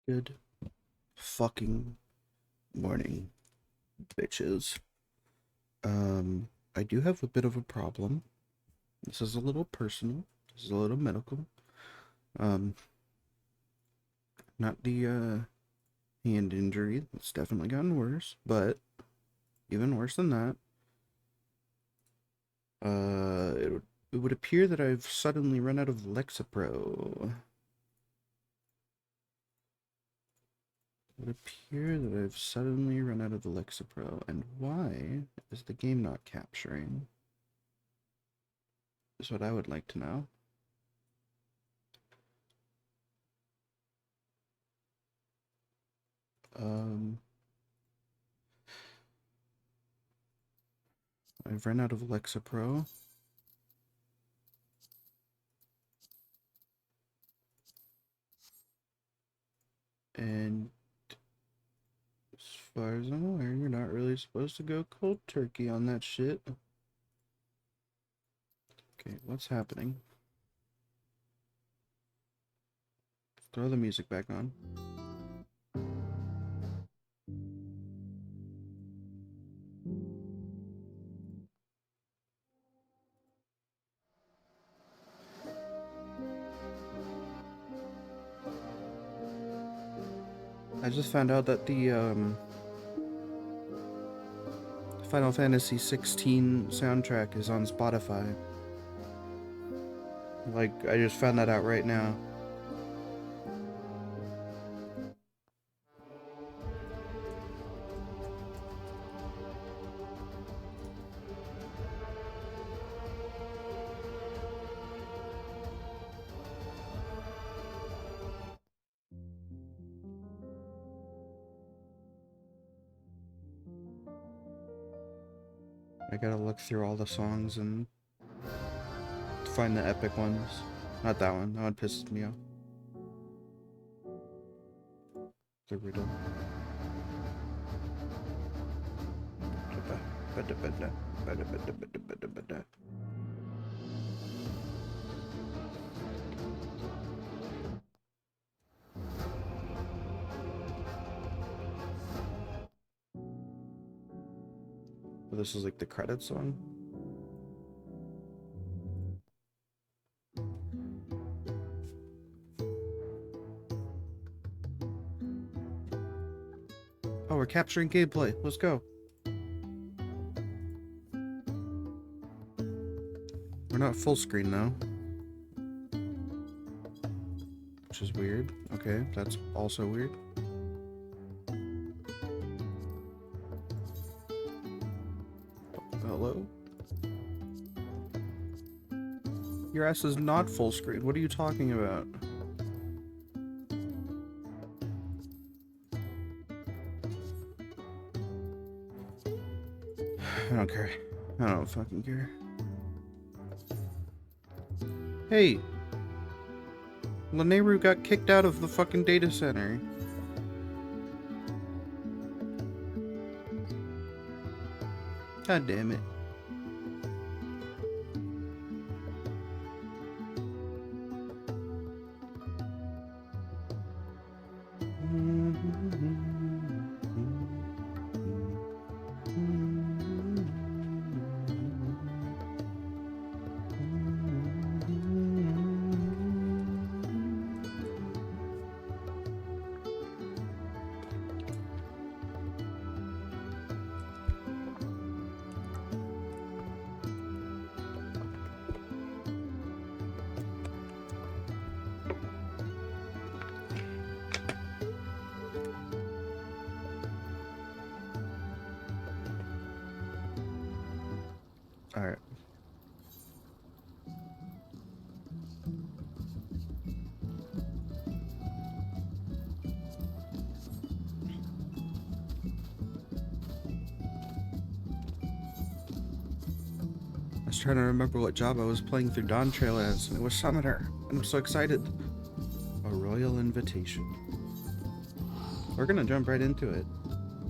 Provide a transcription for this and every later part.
Good fucking morning, bitches. I do have a bit of a problem. This is a little personal. This is a little medical. Um, not the hand injury. It's definitely gotten worse, but even worse than that. It would appear that I've suddenly run out of Lexapro. It would appear that I've suddenly run out of the Lexapro, and why is the game not capturing? Is what I would like to know. Um, I've run out of Lexapro. And as far as I'm aware, you're not really supposed to go cold turkey on that shit. Okay, what's happening? Throw the music back on. I just found out that the Final Fantasy 16 soundtrack is on Spotify. Like, I just found that out right now. I gotta look through all the songs and find the epic ones. Not that one. That one pisses me off. The riddle. This is like the credits song. Oh, we're capturing gameplay. Let's go. We're not full screen though. Which is weird. Okay, that's also weird. Hello? Your ass is not full screen. What are you talking about? I don't care. I don't fucking care. Hey! Laneru got kicked out of the fucking data center. God damn it. Alright. I was trying to remember what job I was playing through Dawn Trail as, and it was Summoner. And I'm so excited. A royal invitation. We're gonna jump right into it.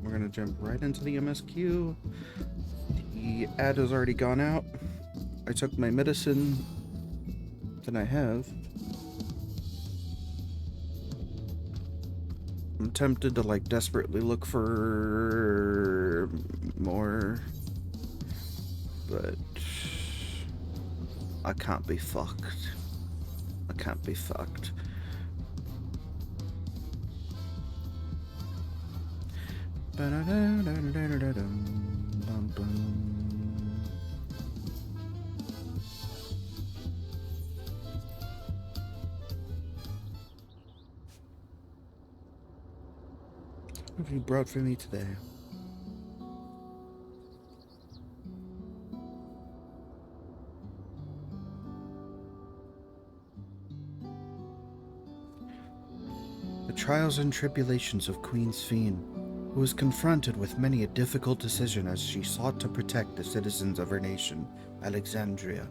We're gonna jump right into the MSQ. The ad has already gone out. I took my medicine that I have. I'm tempted to, like, desperately look for more, but I can't be fucked. I can't be fucked. What have you brought for me today? The trials and tribulations of Queen Sphene, who was confronted with many a difficult decision as she sought to protect the citizens of her nation, Alexandria.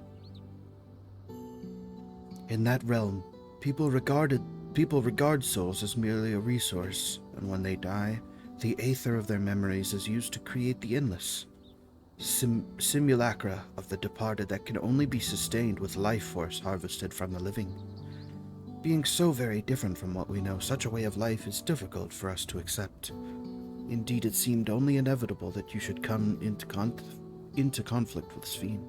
In that realm, people regard souls as merely a resource, and when they die, the aether of their memories is used to create the endless simulacra of the departed that can only be sustained with life force harvested from the living. Being so very different from what we know, such a way of life is difficult for us to accept. Indeed, it seemed only inevitable that you should come into conflict with Sphene.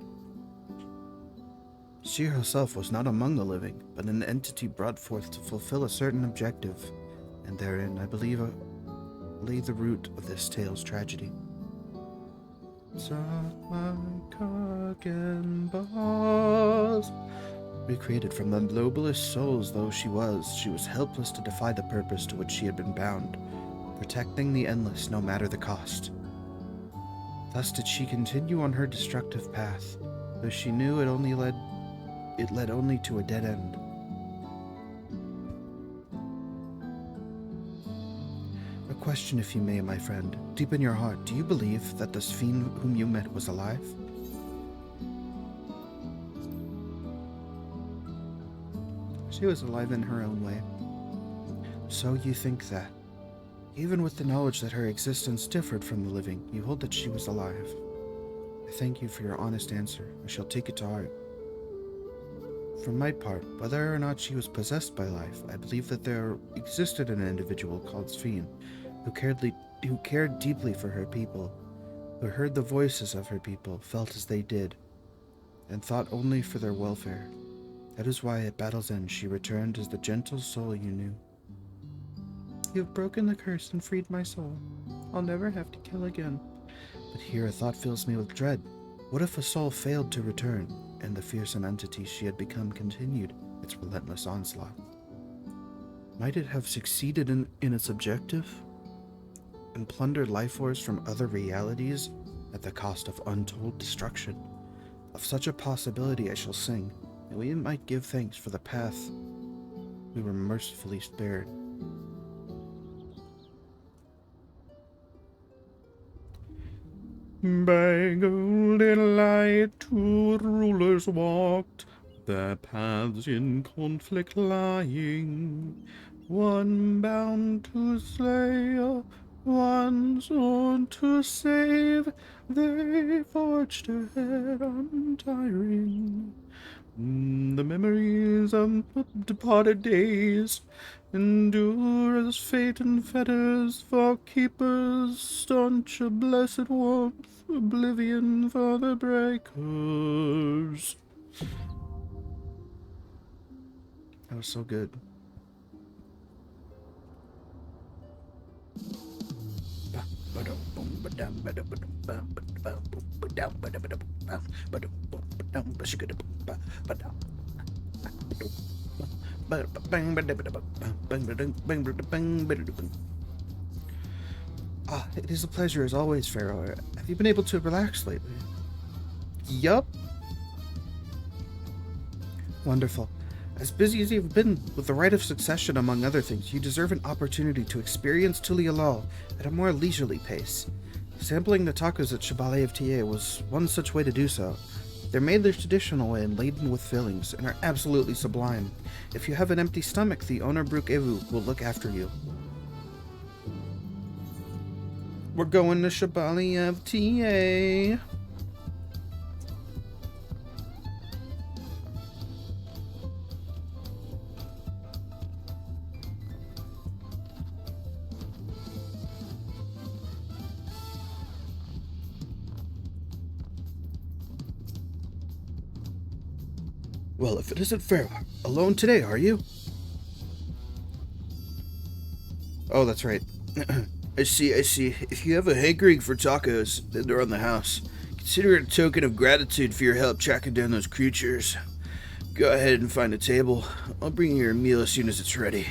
She herself was not among the living, but an entity brought forth to fulfill a certain objective, and therein, I believe, lay the root of this tale's tragedy. Recreated from the noblest souls though she was helpless to defy the purpose to which she had been bound, protecting the endless no matter the cost. Thus did she continue on her destructive path, though she knew it led only to a dead end. A question, if you may, my friend. Deep in your heart, do you believe that the Sphene whom you met was alive? She was alive in her own way. So you think that, even with the knowledge that her existence differed from the living, you hold that she was alive. I thank you for your honest answer. I shall take it to heart. For my part, whether or not she was possessed by life, I believe that there existed an individual called Sphene, who cared deeply for her people, who heard the voices of her people, felt as they did, and thought only for their welfare. That is why at battle's end she returned as the gentle soul you knew. You have broken the curse and freed my soul. I'll never have to kill again. But here a thought fills me with dread. What if a soul failed to return, and the fearsome entity she had become continued its relentless onslaught? Might it have succeeded in its objective, and plundered life force from other realities at the cost of untold destruction? Of such a possibility I shall sing, and we might give thanks for the path we were mercifully spared. By golden light two rulers walked, their paths in conflict lying, one bound to slay, one sworn to save. They forged ahead untiring. The memories of departed days endure as fate and fetters for keepers, staunch a blessed warmth, oblivion for the breakers. That was so good. Ah, it is a pleasure as always, Pharaoh. Have you been able to relax lately? Yup. Wonderful. As busy as you've been with the rite of succession, among other things, you deserve an opportunity to experience Tulialal at a more leisurely pace. Sampling the tacos at Chevalier of Ta was one such way to do so. They're made the traditional way and laden with fillings, and are absolutely sublime. If you have an empty stomach, the owner Brook Evu will look after you. We're going to Chevalier of Ta. Well, if it isn't fair, alone today, are you? Oh, that's right. I see. If you have a hankering for tacos, then they're on the house. Consider it a token of gratitude for your help tracking down those creatures. Go ahead and find a table. I'll bring you your meal as soon as it's ready.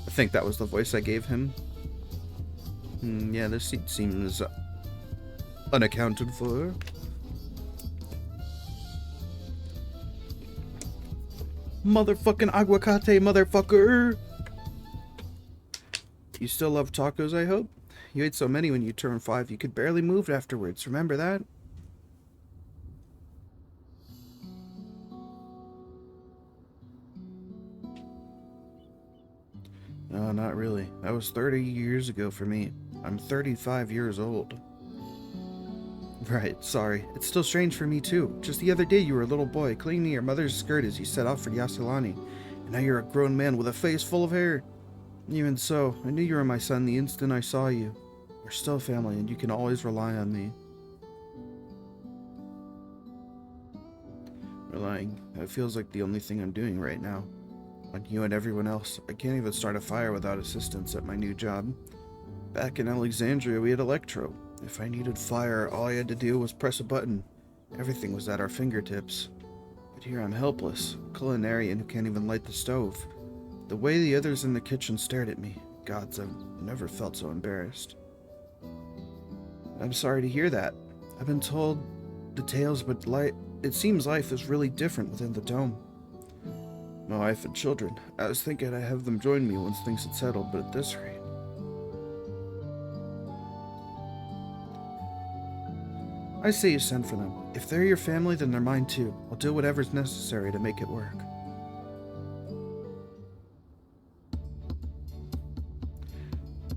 I think that was the voice I gave him. Yeah, this seems unaccounted for. Motherfucking aguacate, motherfucker! You still love tacos, I hope? You ate so many when you turned 5, you could barely move afterwards. Remember that? No, not really. That was 30 years ago for me. I'm 35 years old. Right, sorry. It's still strange for me too. Just the other day you were a little boy, clinging to your mother's skirt as you set off for Yasilani. And now you're a grown man with a face full of hair. Even so, I knew you were my son the instant I saw you. We're still family, and you can always rely on me. Relying. That feels like the only thing I'm doing right now. Like you and everyone else, I can't even start a fire without assistance at my new job. Back in Alexandria, we had electro. If I needed fire, all I had to do was press a button. Everything was at our fingertips. But here I'm helpless, a culinarian who can't even light the stove. The way the others in the kitchen stared at me, gods, I've never felt so embarrassed. I'm sorry to hear that. I've been told the tales, but it seems life is really different within the dome. My wife and children. I was thinking I'd have them join me once things had settled, but at this rate... I say you send for them. If they're your family, then they're mine too. I'll do whatever's necessary to make it work.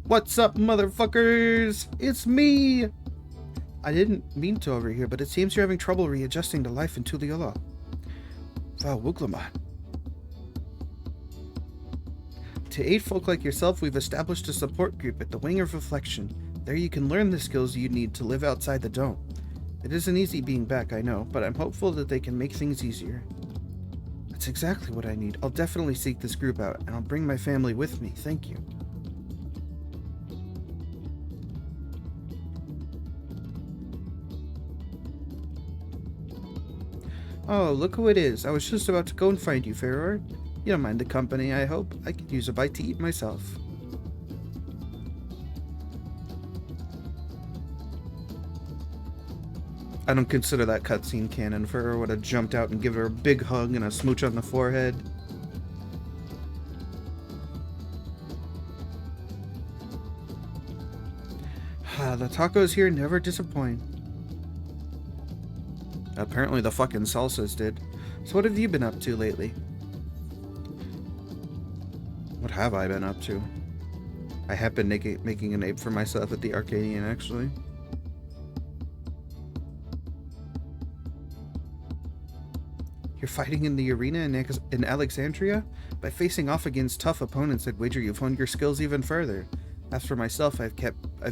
What's up, motherfuckers? It's me! I didn't mean to over here, but it seems you're having trouble readjusting to life in Tuliyola. Wow, Wuglaman. To aid folk like yourself, we've established a support group at the Wing of Reflection. There you can learn the skills you need to live outside the dome. It isn't easy being back, I know, but I'm hopeful that they can make things easier. That's exactly what I need. I'll definitely seek this group out, and I'll bring my family with me. Thank you. Oh, look who it is. I was just about to go and find you, Ferrer. You don't mind the company, I hope. I could use a bite to eat myself. I don't consider that cutscene canon. Ferrer would have jumped out and given her a big hug and a smooch on the forehead. The tacos here never disappoint. Apparently the fucking salsas did. So what have you been up to lately? What have I been up to? I have been making a name for myself at the Arcadian, actually. You're fighting in the arena in Alexandria? By facing off against tough opponents, I'd wager you've honed your skills even further. As for myself, I've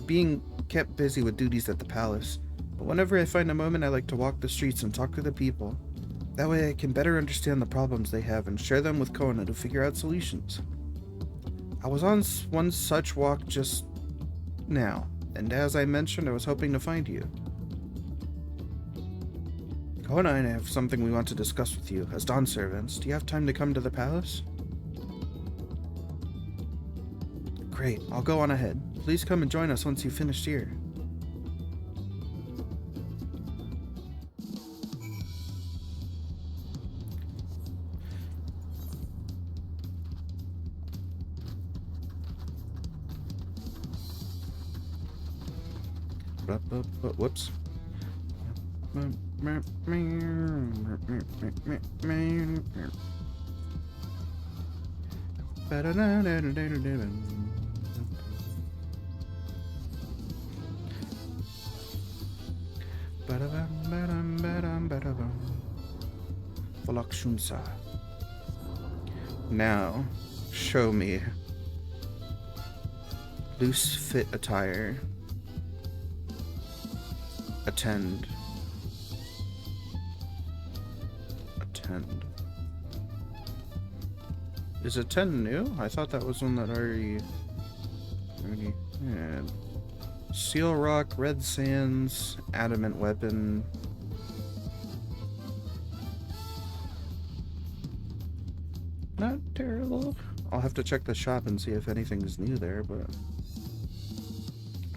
been kept busy with duties at the palace. But whenever I find a moment, I like to walk the streets and talk to the people. That way I can better understand the problems they have and share them with Kona to figure out solutions. I was on one such walk just now, and as I mentioned, I was hoping to find you. Kona and I have something we want to discuss with you. As Dawn servants, do you have time to come to the palace? Great, I'll go on ahead. Please come and join us once you've finished here. Whoops. Now, show me. Loose fit attire. Attend. attend. Is it 10 new? I thought that was one that already had. Seal Rock, Red Sands, Adamant Weapon. Not terrible. I'll have to check the shop and see if anything's new there, but...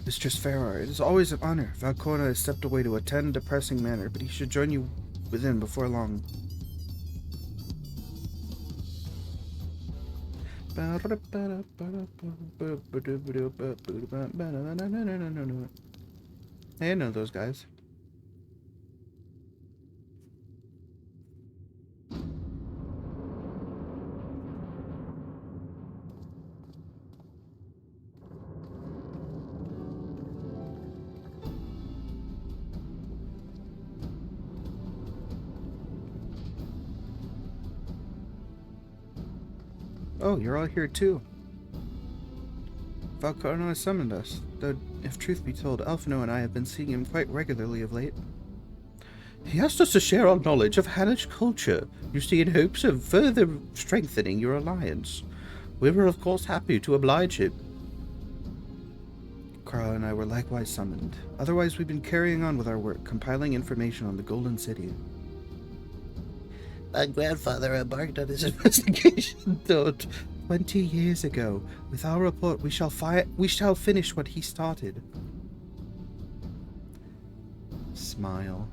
Mistress Farrar, it is always an honor. Valcona has stepped away to attend a pressing matter, but he should join you within before long. Hey, I know those guys. Oh, you're all here too. Valcona has summoned us, though, if truth be told, Alphino and I have been seeing him quite regularly of late. He asked us to share our knowledge of Hannish culture, you see, in hopes of further strengthening your alliance. We were, of course, happy to oblige him. Carl and I were likewise summoned. Otherwise, we've been carrying on with our work, compiling information on the Golden City. My grandfather embarked on his investigation, though, 20 years ago. With our report, we shall finish what he started. Smile.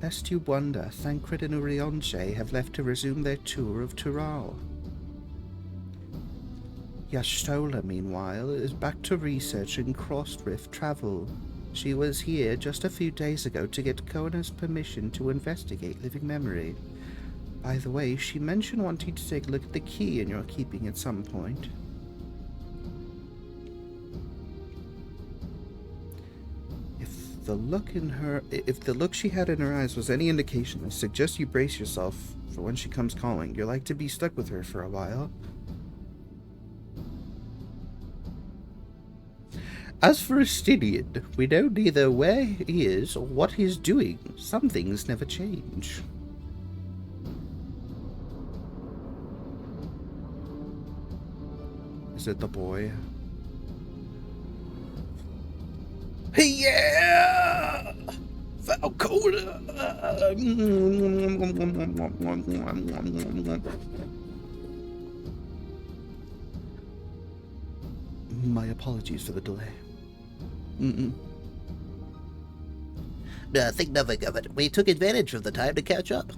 Lest you wonder, Thancred and Urionche have left to resume their tour of Tural. Yashtola, meanwhile, is back to researching cross-rift travel. She was here just a few days ago to get Kona's permission to investigate living memory. By the way, she mentioned wanting to take a look at the key in your keeping at some point. If the look she had in her eyes was any indication, I suggest you brace yourself for when she comes calling. You're like to be stuck with her for a while. As for Estinian, we know neither where he is or what he's doing. Some things never change. Is it the boy? Yeah! Valcona! My apologies for the delay. Think nothing of it. We took advantage of the time to catch up.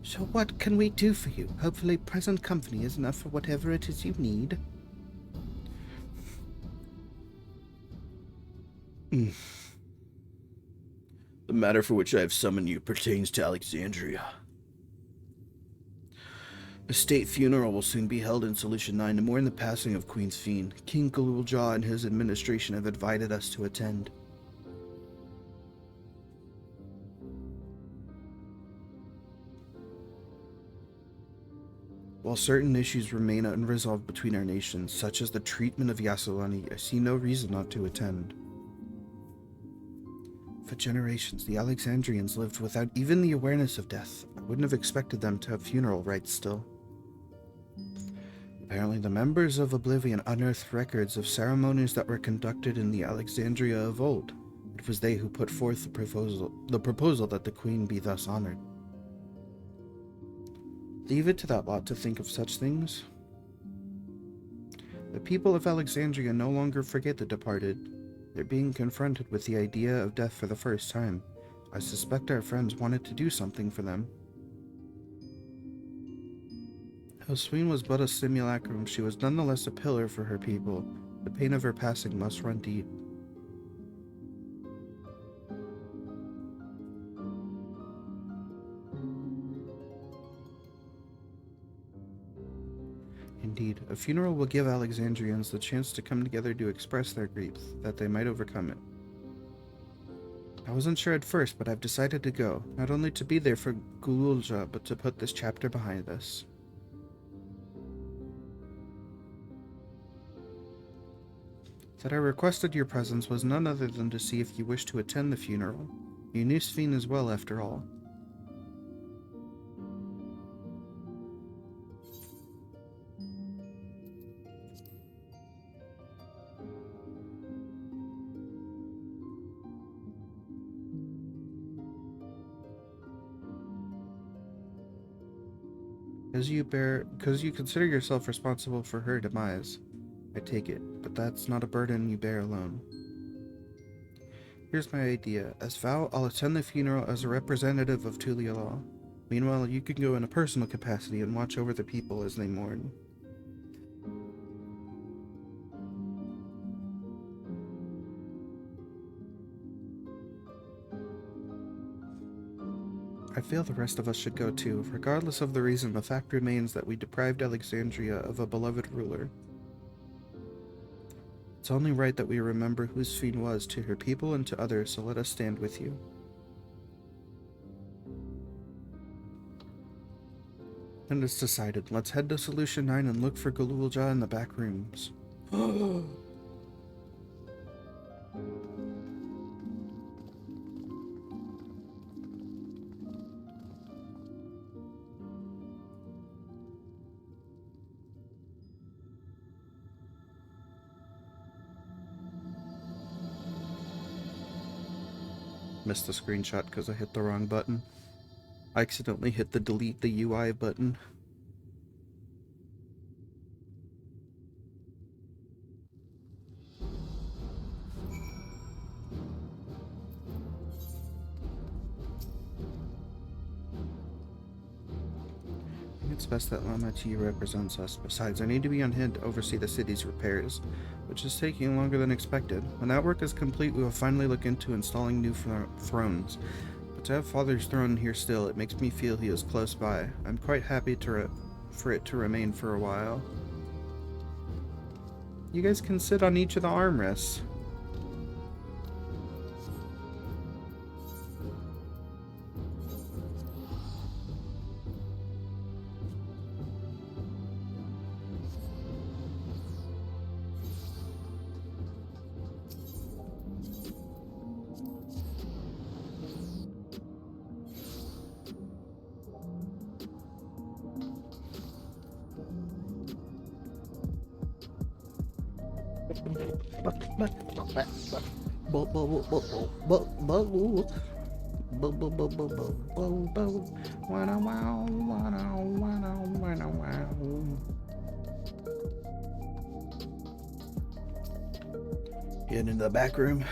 So what can we do for you? Hopefully present company is enough for whatever it is you need. The matter for which I have summoned you pertains to Alexandria. A state funeral will soon be held in Solution 9 to mourn the passing of Queen's Fiend. King Galuljaw and his administration have invited us to attend. While certain issues remain unresolved between our nations, such as the treatment of Yasselani, I see no reason not to attend. For generations, the Alexandrians lived without even the awareness of death. I wouldn't have expected them to have funeral rites still. Apparently, the members of Oblivion unearthed records of ceremonies that were conducted in the Alexandria of old. It was they who put forth the proposal that the Queen be thus honored. Leave it to that lot to think of such things. The people of Alexandria no longer forget the departed. They're being confronted with the idea of death for the first time. I suspect our friends wanted to do something for them. Hosween was but a simulacrum. She was nonetheless a pillar for her people. The pain of her passing must run deep. Indeed, a funeral will give Alexandrians the chance to come together to express their grief, that they might overcome it. I wasn't sure at first, but I've decided to go, not only to be there for Gululja, but to put this chapter behind us. That I requested your presence was none other than to see if you wish to attend the funeral. You knew Sven as well, after all. Because you consider yourself responsible for her demise. I take it, but that's not a burden you bear alone. Here's my idea. As Val, I'll attend the funeral as a representative of Tulia Law. Meanwhile, you can go in a personal capacity and watch over the people as they mourn. I feel the rest of us should go too. Regardless of the reason, the fact remains that we deprived Alexandria of a beloved ruler. It's only right that we remember who Sven was to her people and to others, so let us stand with you. And it's decided. Let's head to Solution 9 and look for Galulja in the back rooms. Missed the screenshot because I hit the wrong button. I accidentally hit the delete the UI button. It's best that Lama T represents us. Besides, I need to be on hand to oversee the city's repairs, which is taking longer than expected. When that work is complete, we will finally look into installing new thrones. But to have Father's throne here still, it makes me feel he is close by. I'm quite happy for it to remain for a while. You guys can sit on each of the armrests. Getting into the back room?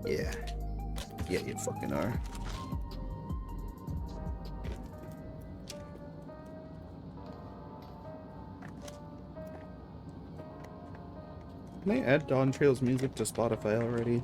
Yeah. Yeah, you fucking are. Can I add Dawn Trail's music to Spotify already?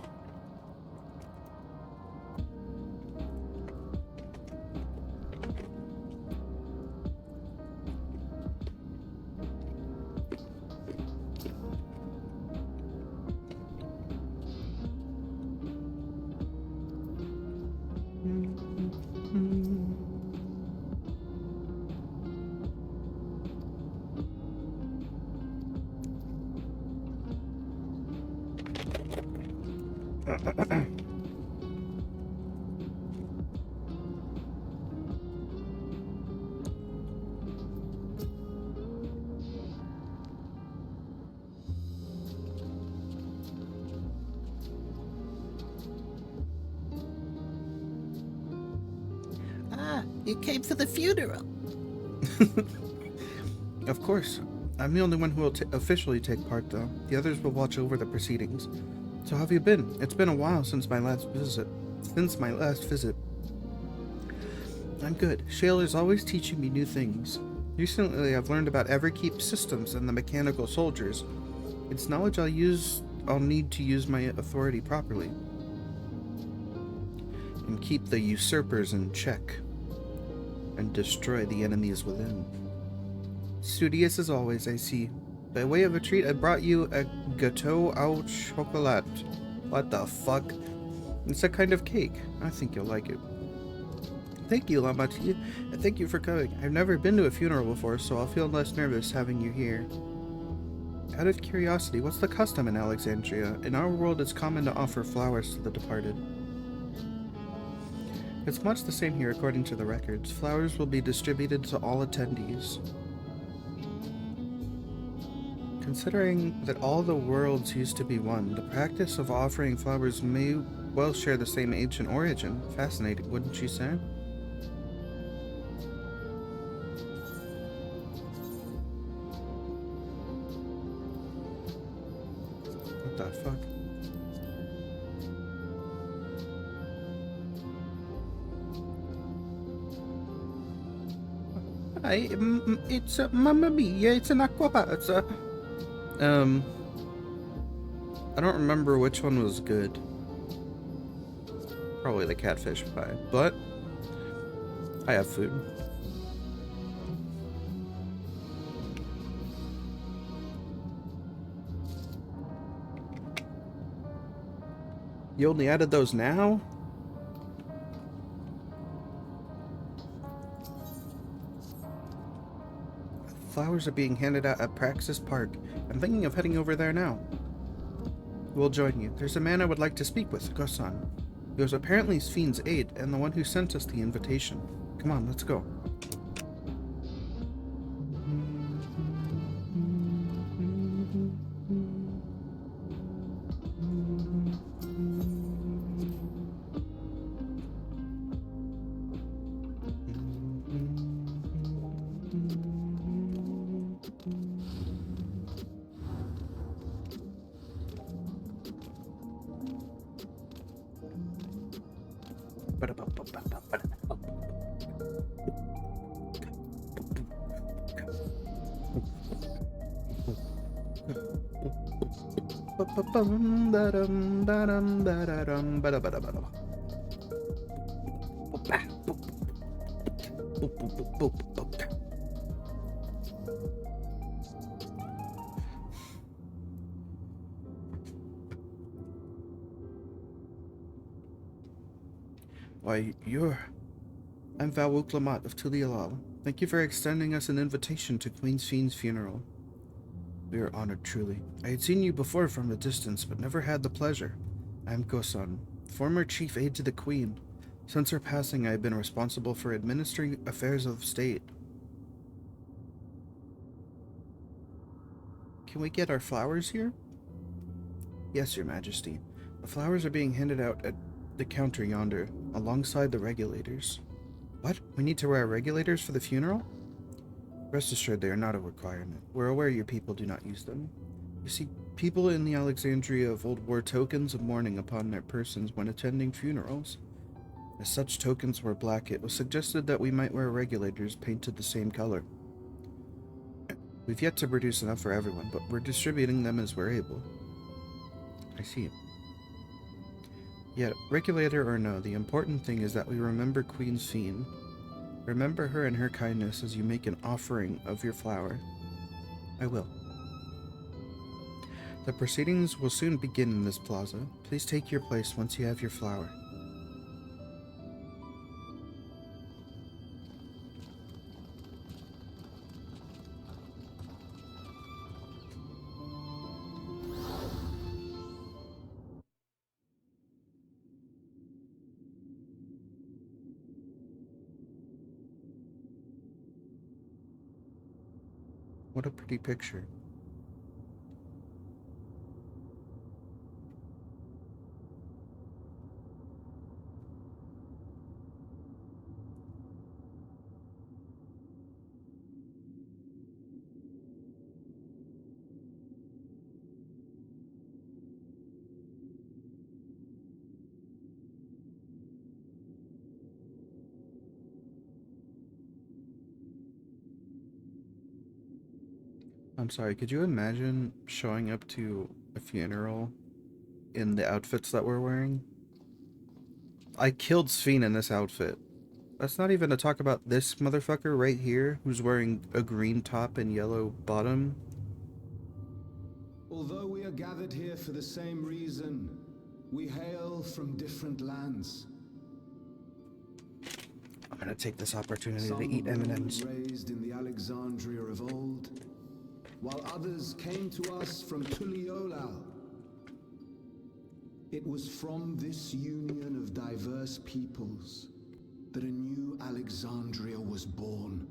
You came for the funeral. Of course. I'm the only one who will officially take part, though. The others will watch over the proceedings. So how have you been? It's been a while since my last visit. I'm good. Shayla's always teaching me new things. Recently, I've learned about Everkeep systems and the mechanical soldiers. It's knowledge I'll need to use my authority properly. And keep the usurpers in check. And destroy the enemies within. Studious as always, I see. By way of a treat, I brought you a gâteau au chocolat. What the fuck? It's a kind of cake. I think you'll like it. Thank you, Lamati. Thank you for coming. I've never been to a funeral before, so I'll feel less nervous having you here. Out of curiosity, what's the custom in Alexandria? In our world, it's common to offer flowers to the departed. It's much the same here according to the records. Flowers will be distributed to all attendees. Considering that all the worlds used to be one, the practice of offering flowers may well share the same ancient origin. Fascinating, wouldn't you say? What the fuck? It's Mamma Mia, it's an aquapazza. I don't remember which one was good. Probably the catfish pie, but I have food. You only added those now? Flowers are being handed out at Praxis Park. I'm thinking of heading over there now. We'll join you. There's a man I would like to speak with, Gosan. He was apparently Sven's aide and the one who sent us the invitation. Come on, let's go. Why, I'm Valwuk Lamat of Tulialal. Thank you for extending us an invitation to Queen Sven's funeral. We are honored, truly. I had seen you before from a distance, but never had the pleasure. I am Gosan, former chief aide to the Queen. Since her passing, I have been responsible for administering affairs of state. Can we get our flowers here? Yes, Your Majesty. The flowers are being handed out at the counter yonder, alongside the regulators. What? We need to wear regulators for the funeral? Rest assured they are not a requirement. We're aware your people do not use them. You see, people in the Alexandria of old wore tokens of mourning upon their persons when attending funerals. As such tokens were black, it was suggested that we might wear regulators painted the same color. We've yet to produce enough for everyone, but we're distributing them as we're able. I see. Yet, regulator or no, the important thing is that we remember Queen Sven. Remember her and her kindness as you make an offering of your flower. I will. The proceedings will soon begin in this plaza. Please take your place once you have your flower. What a pretty picture. I'm sorry, could you imagine showing up to a funeral in the outfits that we're wearing? I killed Sven in this outfit. That's not even to talk about this motherfucker right here, who's wearing a green top and yellow bottom. Although we are gathered here for the same reason, we hail from different lands. I'm gonna take this opportunity Some to eat were M&Ms. raised in the Alexandria of old, while others came to us from Tuliolal. It was from this union of diverse peoples that a new Alexandria was born.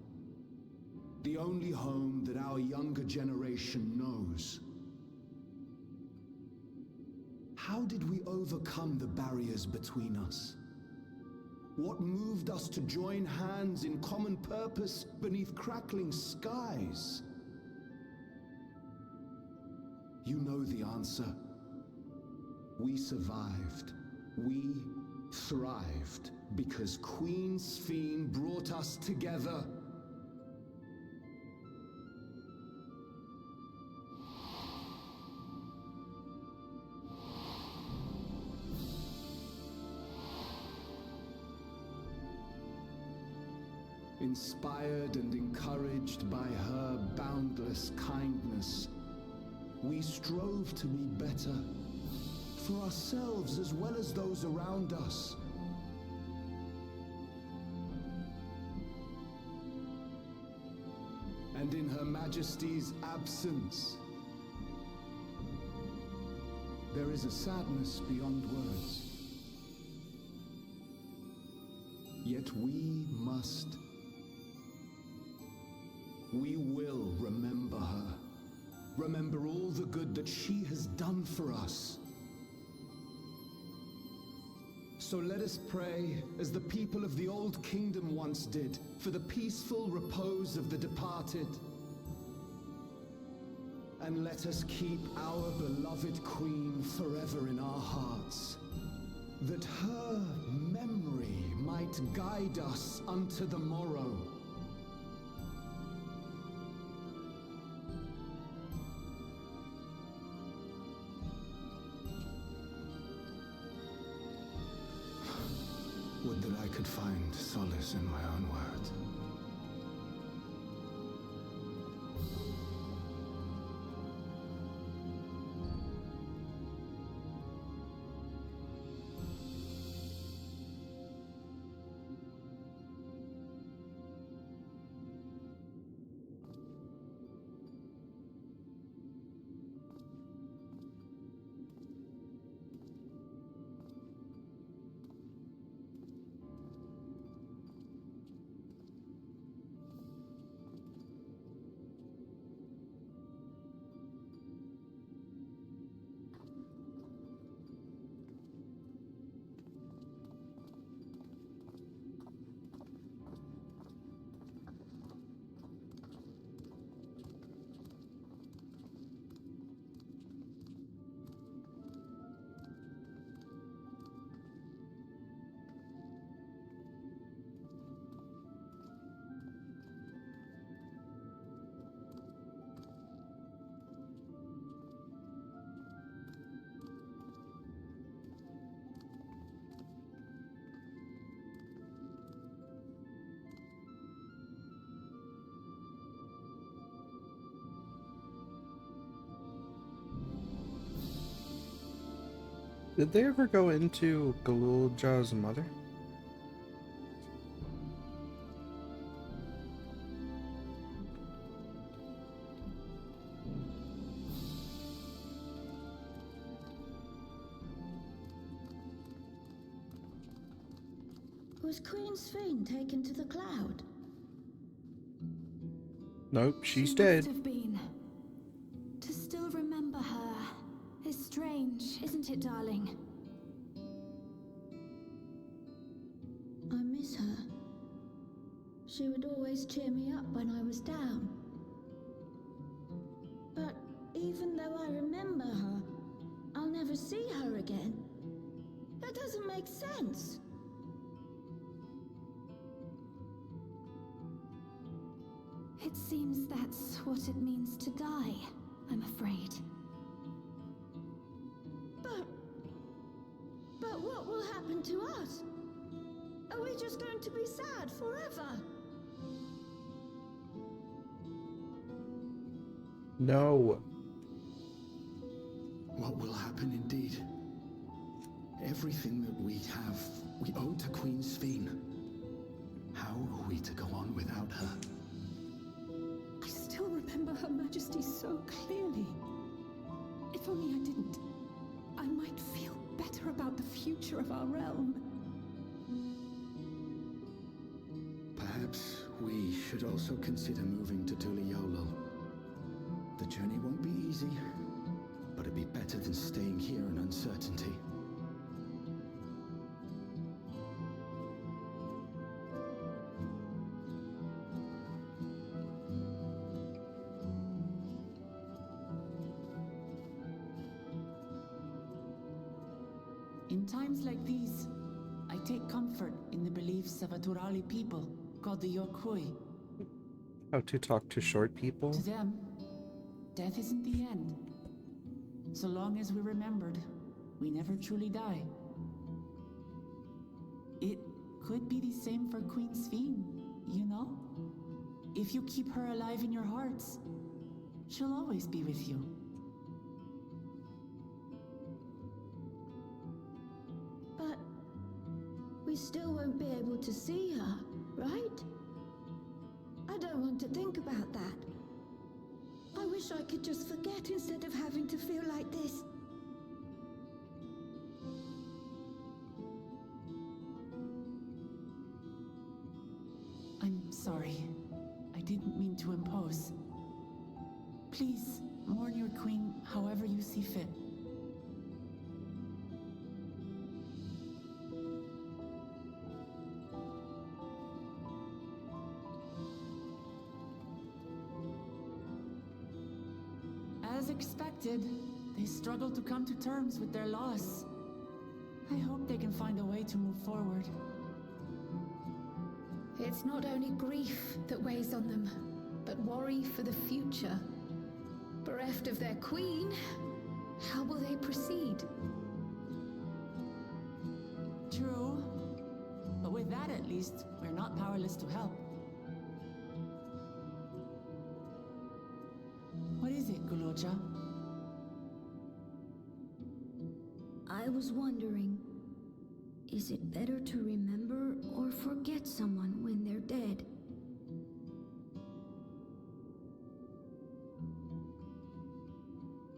The only home that our younger generation knows. How did we overcome the barriers between us? What moved us to join hands in common purpose beneath crackling skies? You know the answer. We survived. We thrived because Queen Sphene brought us together. Inspired and encouraged by her boundless kindness, we strove to be better, for ourselves as well as those around us. And in Her Majesty's absence, there is a sadness beyond words. Yet we will remember her. Remember all the good that she has done for us. So let us pray, as the people of the Old Kingdom once did, for the peaceful repose of the departed. And let us keep our beloved Queen forever in our hearts, that her memory might guide us unto the morrow. Would that I could find solace in my own words. Did they ever go into Galulja's mother? Was Queen Sphene taken to the cloud? Nope, she's She dead. must have been. To still remember her is strange, isn't it, darling? I miss her. She would always cheer me up when I was down. But even though I remember her, I'll never see her again. That doesn't make sense. It seems that's what it means to die, I'm afraid. But what will happen to us? Are we just going to be sad forever? No. What will happen indeed? Everything that we have, we owe to Queen Sphene. How are we to go on without her? I still remember Her Majesty so clearly. If only I didn't, I might feel better about the future of our realm. Perhaps we should also consider moving to Tuliolo. The journey won't be easy, but it'd be better than staying here in uncertainty. In times like these, I take comfort in the beliefs of a Turali people called the Yokui. How to talk to short people? To them, death isn't the end. So long as we're remembered, we never truly die. It could be the same for Queen Sphene, you know? If you keep her alive in your hearts, she'll always be with you. But we still won't be able to see her, right? I don't want to think about that. I wish I could just forget instead of having to feel like this. I'm sorry. I didn't mean to impose. Please, mourn your queen however you see fit. As expected, they struggle to come to terms with their loss. I hope they can find a way to move forward. It's not only grief that weighs on them, but worry for the future. Bereft of their queen, how will they proceed? True. But with that at least, we're not powerless to help. What is it, Guloja? I was wondering, is it better to remember or forget someone when they're dead?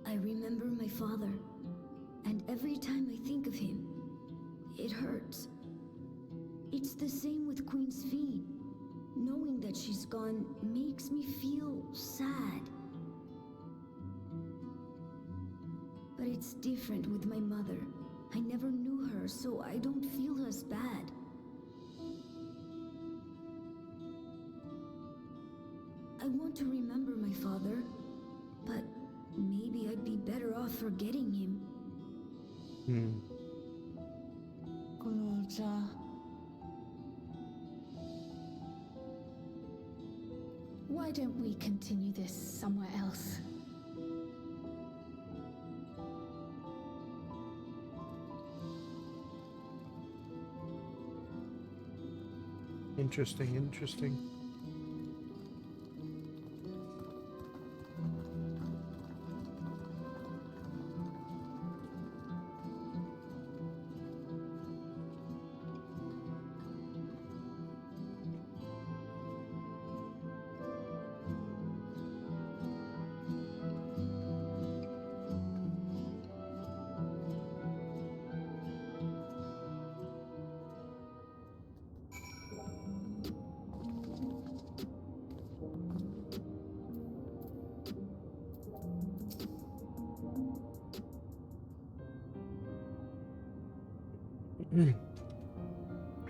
I remember my father, and every time I think of him, it hurts. It's the same with Queen Sphene. Knowing that she's gone makes me feel sad. But it's different with my mother. I never knew her, so I don't feel as bad. I want to remember my father, but maybe I'd be better off forgetting him. Guloja. Why don't we continue this somewhere else? Interesting, interesting.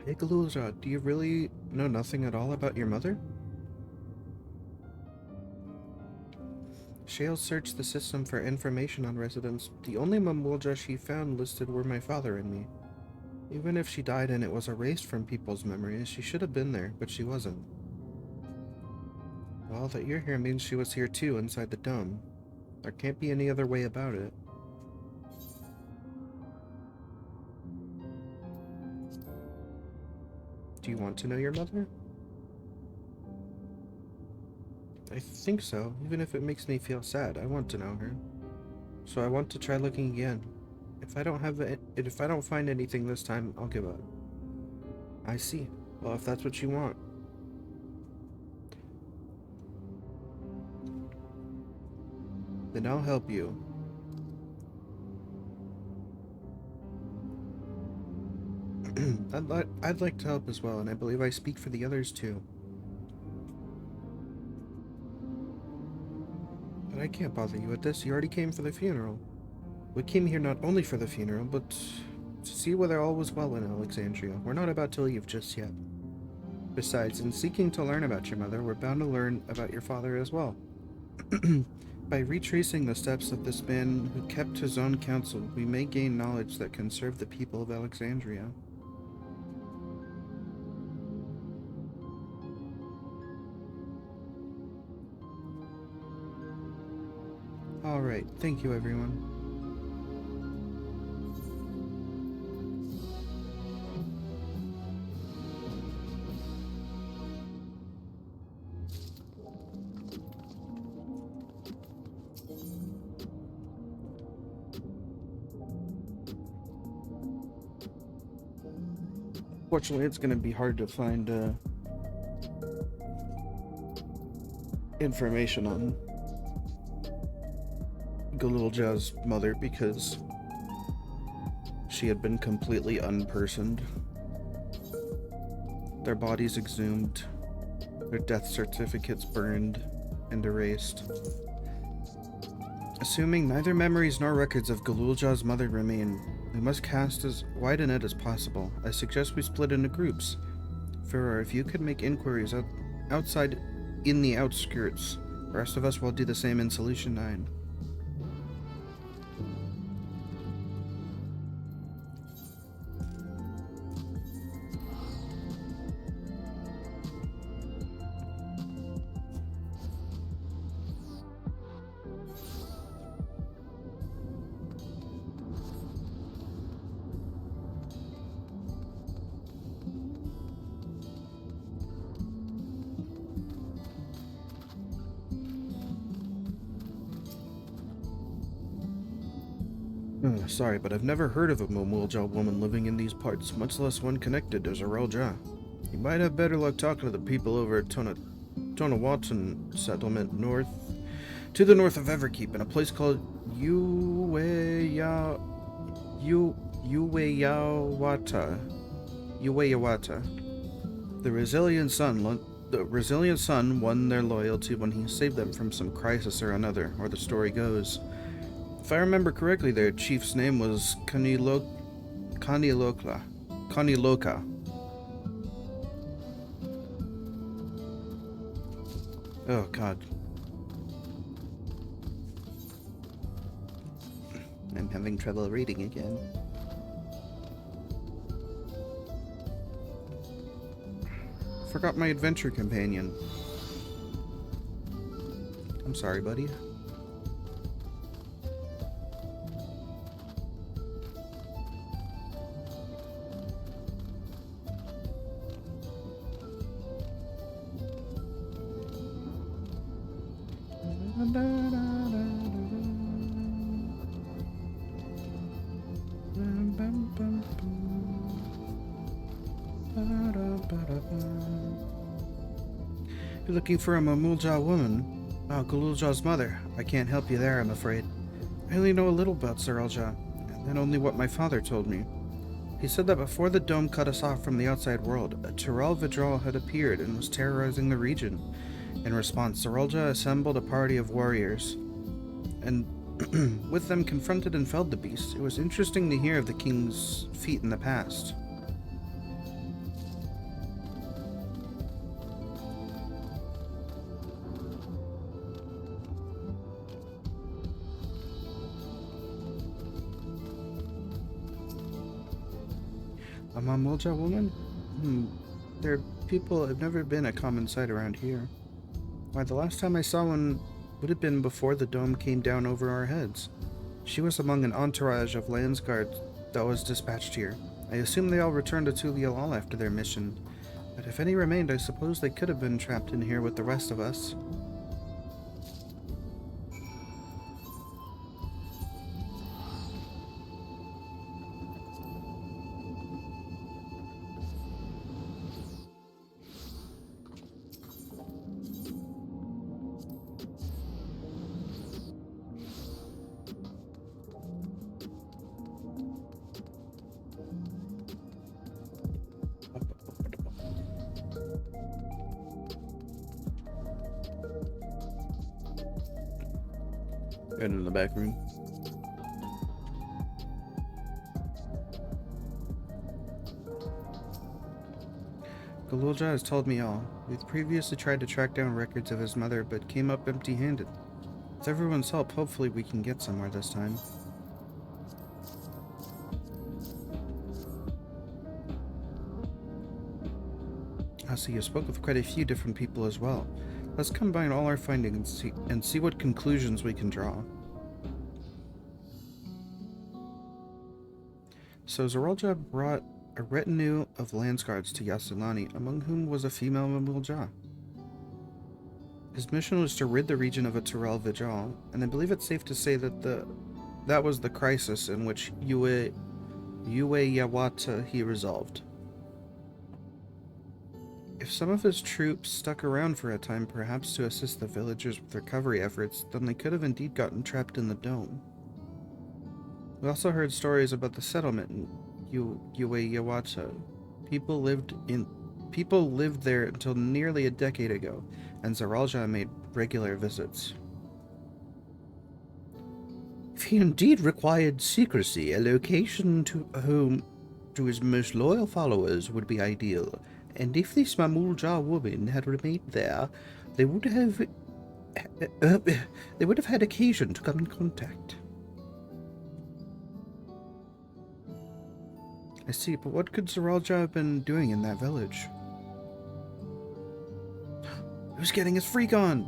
Hey Galuzra, do you really know nothing at all about your mother? Shale searched the system for information on residents. The only Mamulja she found listed were my father and me. Even if she died and it was erased from people's memories, she should have been there, but she wasn't. Well, that you're here means she was here too, inside the dome. There can't be any other way about it. Do you want to know your mother? I think so. Even if it makes me feel sad, I want to know her. So I want to try looking again. If I don't find anything this time, I'll give up. I see. Well, if that's what you want. Then I'll help you. I'd like to help as well, and I believe I speak for the others too. I can't bother you with this. You already came for the funeral. We came here not only for the funeral, but to see whether all was well in Alexandria. We're not about to leave just yet. Besides, in seeking to learn about your mother, we're bound to learn about your father as well. By retracing the steps of this man who kept his own counsel, we may gain knowledge that can serve the people of Alexandria. Alright, thank you everyone. Fortunately, it's going to be hard to find information on Galulja's mother because she had been completely unpersoned. Their bodies exhumed, their death certificates burned and erased. Assuming neither memories nor records of Galulja's mother remain, we must cast as wide a net as possible. I suggest we split into groups. Farrar, if you could make inquiries outside in the outskirts, the rest of us will do the same in Solution 9. Sorry, but I've never heard of a Momulja woman living in these parts, much less one connected to Zarelja. You might have better luck talking to the people over at Tonawatan settlement to the north of Everkeep, in a place called Uweyawata. The resilient son won their loyalty when he saved them from some crisis or another, or the story goes. If I remember correctly, their chief's name was Kaniloka. Oh, God. I'm having trouble reading again. Forgot my adventure companion. I'm sorry, buddy. You're looking for a Momulja woman? Oh, Galulja's mother. I can't help you there, I'm afraid. I only know a little about Zarelja, and only what my father told me. He said that before the dome cut us off from the outside world, a Tyrell Vidral had appeared and was terrorizing the region. In response, Zarelja assembled a party of warriors, and with them confronted and felled the beast. It was interesting to hear of the king's feat in the past. A Momulja woman? They're people have never been a common sight around here. Why, the last time I saw one would have been before the dome came down over our heads. She was among an entourage of Landsguard that was dispatched here. I assume they all returned to Tulialal after their mission. But if any remained, I suppose they could have been trapped in here with the rest of us. And in the back room. Galulja has told me all. We've previously tried to track down records of his mother, but came up empty-handed. With everyone's help, hopefully we can get somewhere this time. I see you spoke with quite a few different people as well. Let's combine all our findings and see what conclusions we can draw. So Zaralja brought a retinue of landsguards to Yasulani, among whom was a female Mamulja. His mission was to rid the region of a Turel Vijal, and I believe it's safe to say that that was the crisis in which Yue Yawata he resolved. If some of his troops stuck around for a time, perhaps to assist the villagers with recovery efforts, then they could have indeed gotten trapped in the dome. We also heard stories about the settlement in Yue Yawata. People lived there until nearly a decade ago, and Zaralja made regular visits. If he indeed required secrecy, a location to his most loyal followers would be ideal. And if this Mamulja woman had remained there, they would have had occasion to come in contact. I see, but what could Zaralja have been doing in that village? Who's getting his freak on?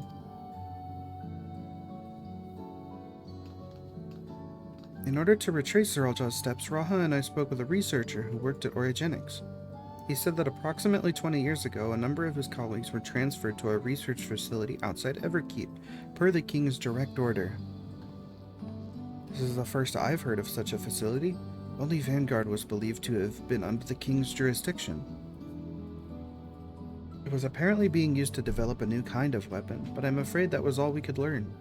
In order to retrace Zaralja's steps, Raha and I spoke with a researcher who worked at Orogenics. He said that approximately 20 years ago, a number of his colleagues were transferred to a research facility outside Everkeep, per the king's direct order. This is the first I've heard of such a facility. Only Vanguard was believed to have been under the king's jurisdiction. It was apparently being used to develop a new kind of weapon, but I'm afraid that was all we could learn.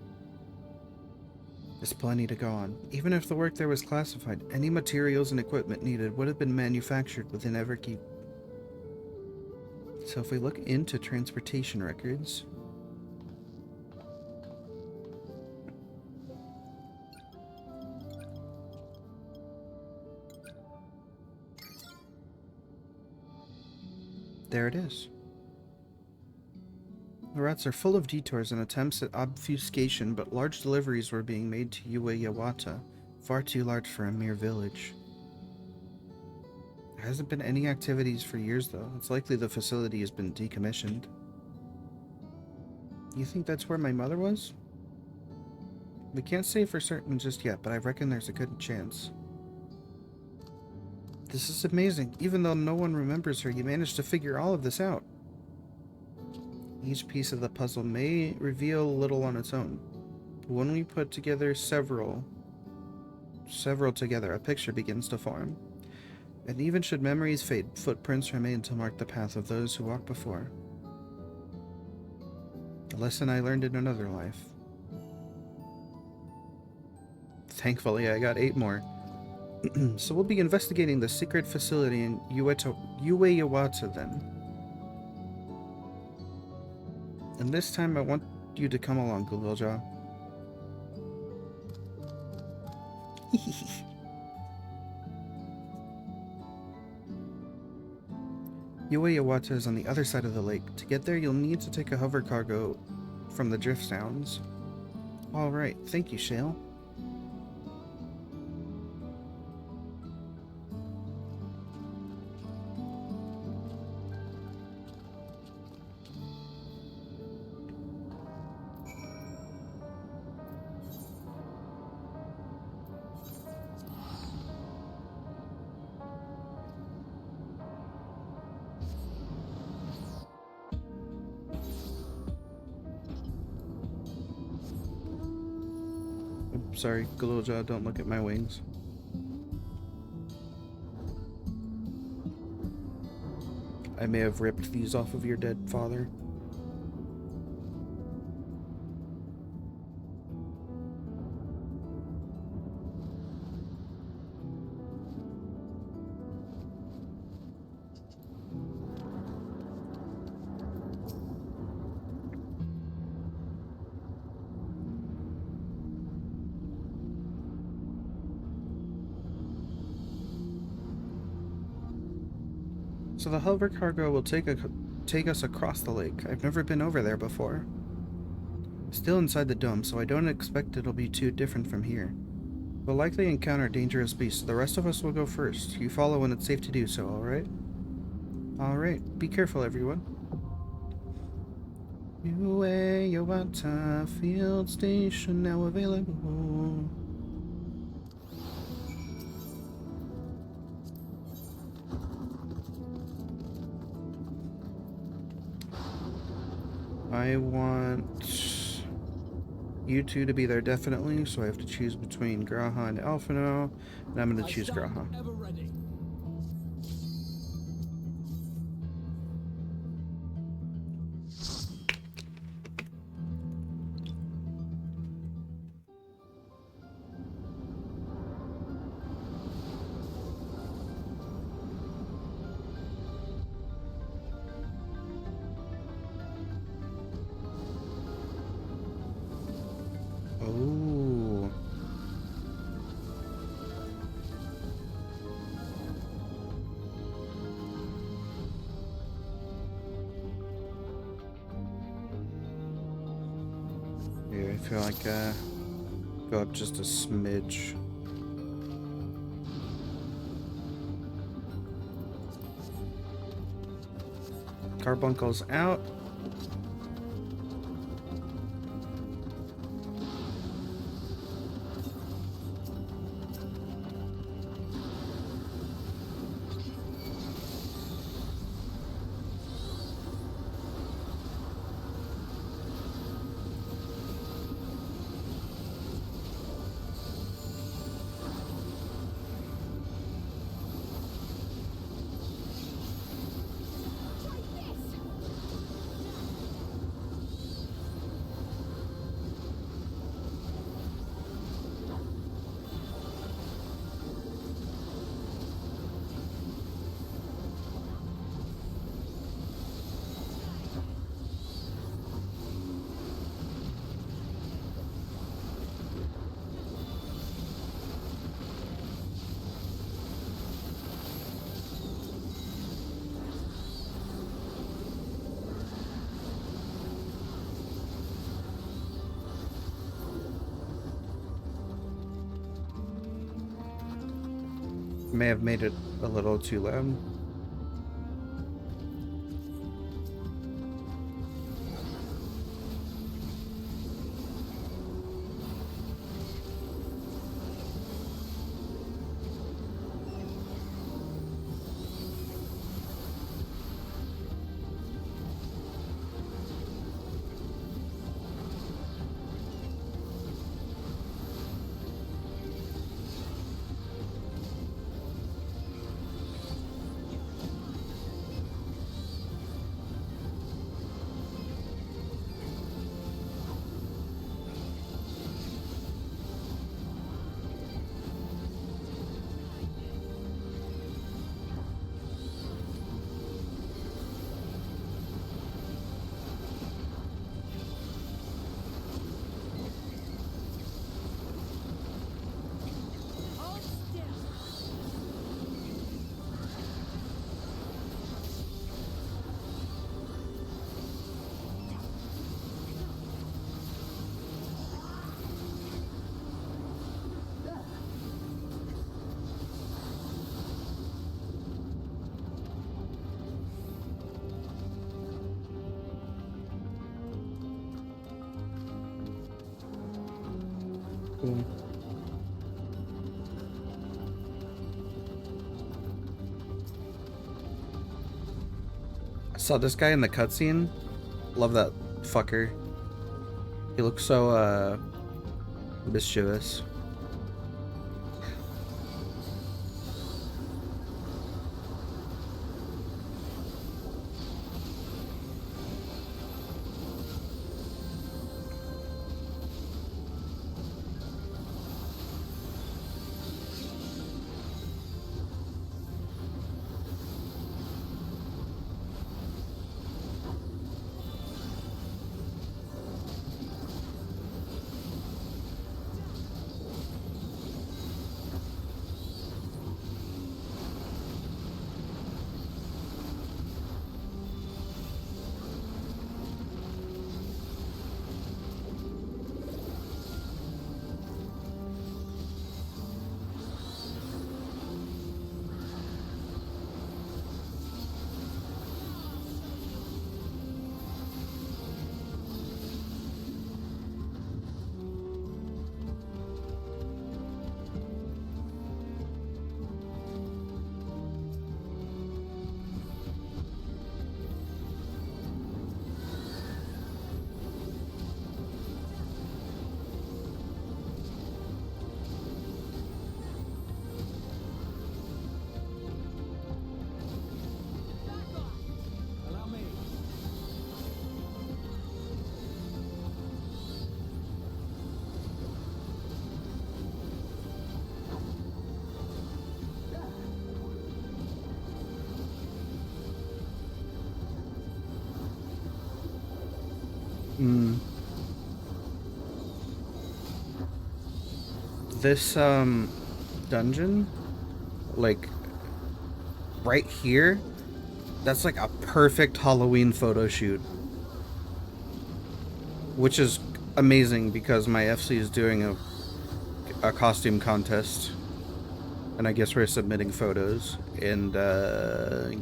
There's plenty to go on. Even if the work there was classified, any materials and equipment needed would have been manufactured within Everkeep. So if we look into transportation records... there it is. The routes are full of detours and attempts at obfuscation, but large deliveries were being made to Yue Yawata, far too large for a mere village. There hasn't been any activities for years, though. It's likely the facility has been decommissioned. You think that's where my mother was? We can't say for certain just yet, but I reckon there's a good chance. This is amazing. Even though no one remembers her, you managed to figure all of this out. Each piece of the puzzle may reveal a little on its own, but when we put together several together, a picture begins to form. And even should memories fade, footprints remain to mark the path of those who walked before. A lesson I learned in another life. Thankfully, I got 8 more. So we'll be investigating the secret facility in Yue Yawata then. And this time I want you to come along, Galulja. Yue Yawata is on the other side of the lake. To get there, you'll need to take a hover cargo from the drift sounds. Alright, thank you, Shale. Sorry, Galulja, don't look at my wings. I may have ripped these off of your dead father. So the hover cargo will take us across the lake. I've never been over there before. Still inside the dome, so I don't expect it'll be too different from here. We'll likely encounter dangerous beasts. The rest of us will go first. You follow when it's safe to do so, alright? Alright, be careful, everyone. UA Yawata Field Station now available. I want you two to be there definitely, so I have to choose between Graha and Alphino, and I'm going to choose Graha. Ever ready. Oh. Yeah, I feel like go up just a smidge. Carbuncle's out. May have made it a little too loud. Cool. I saw this guy in the cutscene. Love that fucker. He looks so mischievous. Mm. This dungeon, like right here, that's like a perfect Halloween photo shoot, which is amazing because my FC is doing a costume contest, and I guess we're submitting photos. And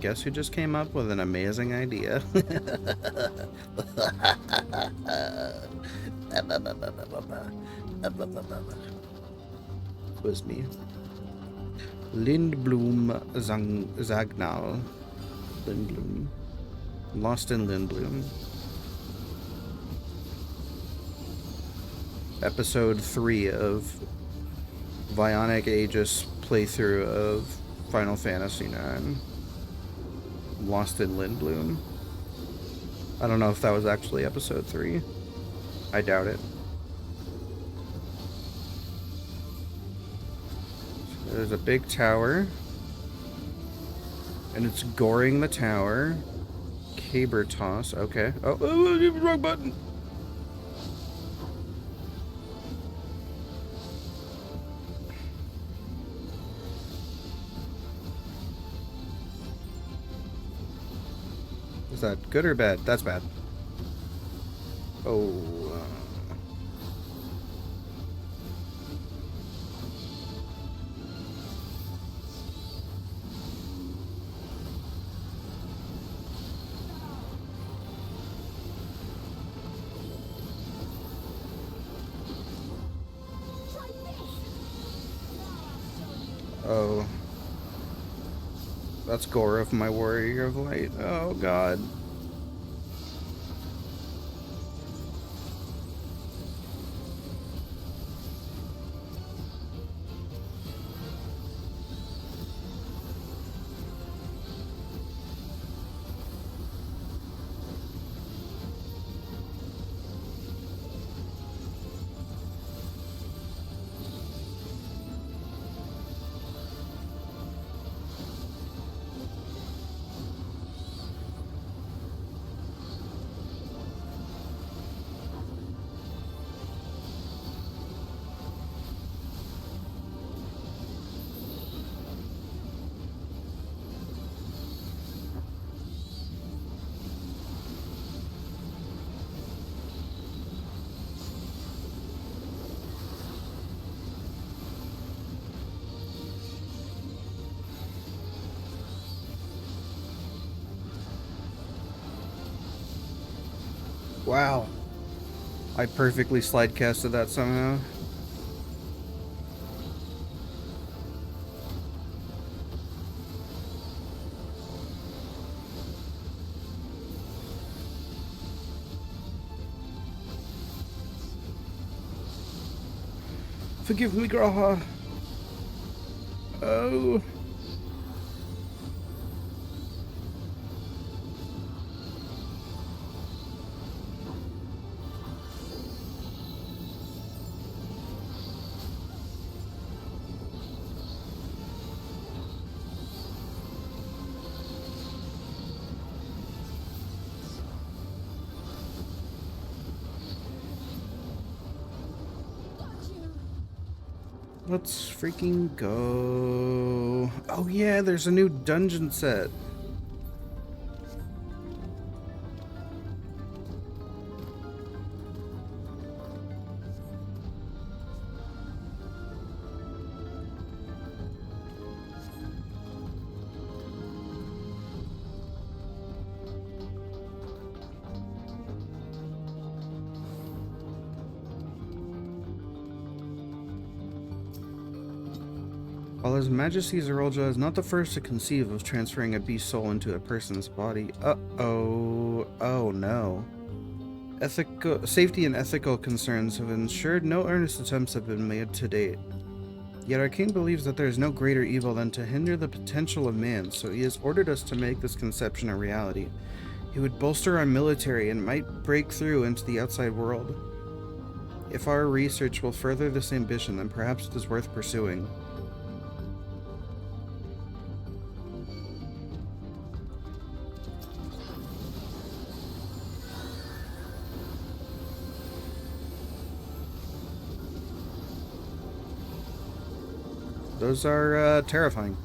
guess who just came up with an amazing idea? Was me. Lindblom Zagnal. Lindblom. Lost in Lindblom. Episode 3 of Bionic Aegis playthrough of Final Fantasy IX. Lost in Lindblom. I don't know if that was actually episode 3. I doubt it. So there's a big tower. And it's goring the tower. Caber toss. Okay. Oh, wrong button. Is that good or bad? That's bad. Oh. Oh. That's gore of my warrior of light. Oh god. Wow. I perfectly slide casted that somehow. Forgive me, Graha. Oh. Let's freaking go. Oh yeah, there's a new dungeon set. While His Majesty Zerolja is not the first to conceive of transferring a beast soul into a person's body. Uh-oh. Oh no. Safety and ethical concerns have ensured no earnest attempts have been made to date. Yet our king believes that there is no greater evil than to hinder the potential of man, so he has ordered us to make this conception a reality. He would bolster our military and might break through into the outside world. If our research will further this ambition, then perhaps it is worth pursuing. Those are terrifying.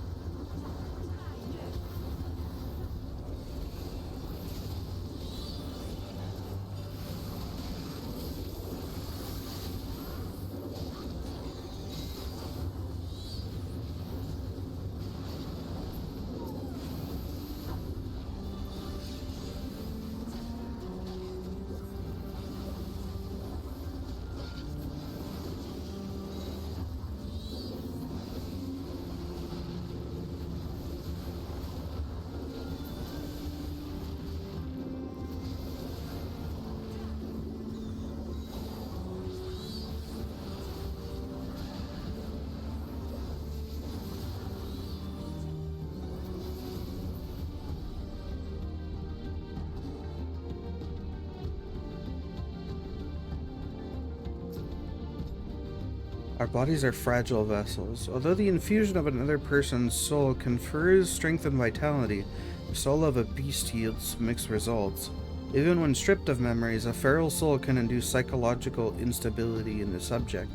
Our bodies are fragile vessels. Although the infusion of another person's soul confers strength and vitality, the soul of a beast yields mixed results. Even when stripped of memories, a feral soul can induce psychological instability in the subject.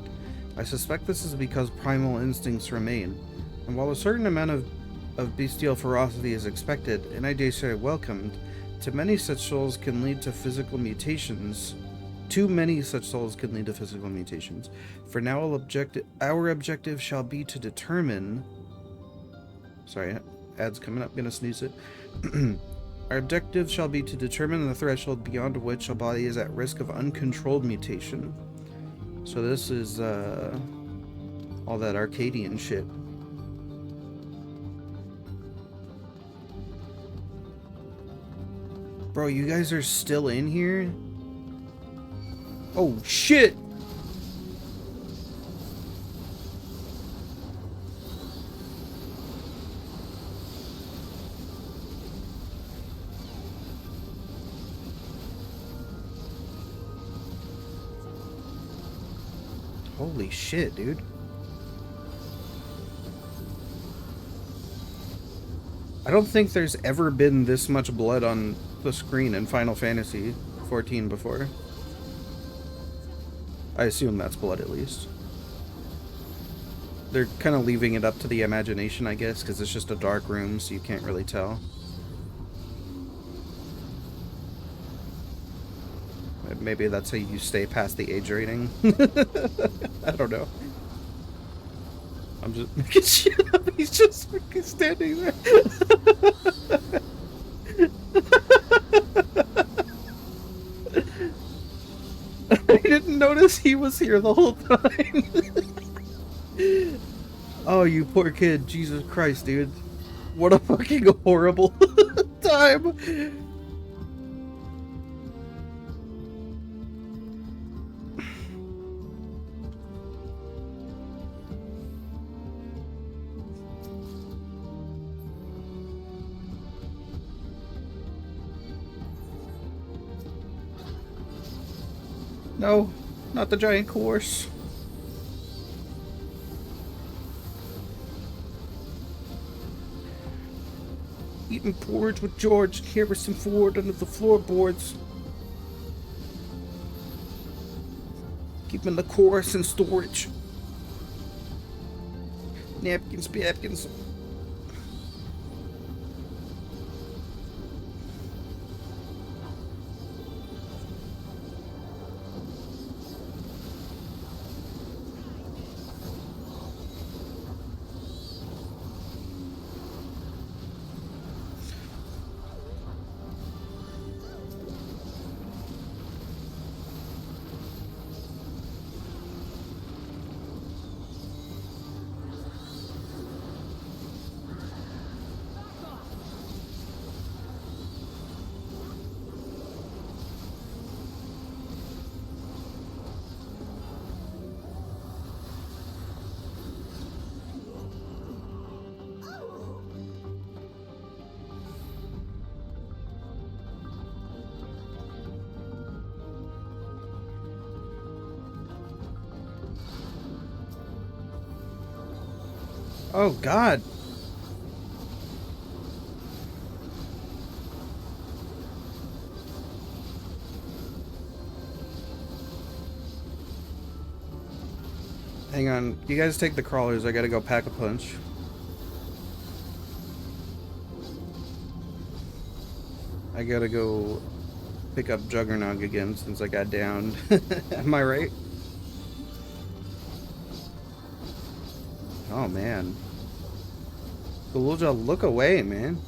I suspect this is because primal instincts remain, and while a certain amount of bestial ferocity is expected, and I dare say welcomed, too many such souls can lead to physical mutations. Too many such souls can lead to physical mutations. For now, our objective shall be to determine... Sorry, ad's coming up, gonna sneeze it. Our objective shall be to determine the threshold beyond which a body is at risk of uncontrolled mutation. So this is, all that Arcadian shit. Bro, you guys are still in here? Oh, shit! Holy shit, dude. I don't think there's ever been this much blood on the screen in Final Fantasy XIV before. I assume that's blood, at least. They're kind of leaving it up to the imagination, I guess, because it's just a dark room, so you can't really tell. Maybe that's how you stay past the age rating. I don't know. I'm just making shit up. He's just fucking standing there. I didn't notice he was here the whole time. Oh, you poor kid. Jesus Christ, dude. What a fucking horrible time. No, not the giant course. Eating porridge with George and Harrison Ford under the floorboards. Keeping the chorus in storage. Napkins, napkins. Oh, God. Hang on. You guys take the crawlers. I gotta go pack a punch. I gotta go pick up Juggernog again since I got downed. Am I right? Oh, man. Galuja, look away, man.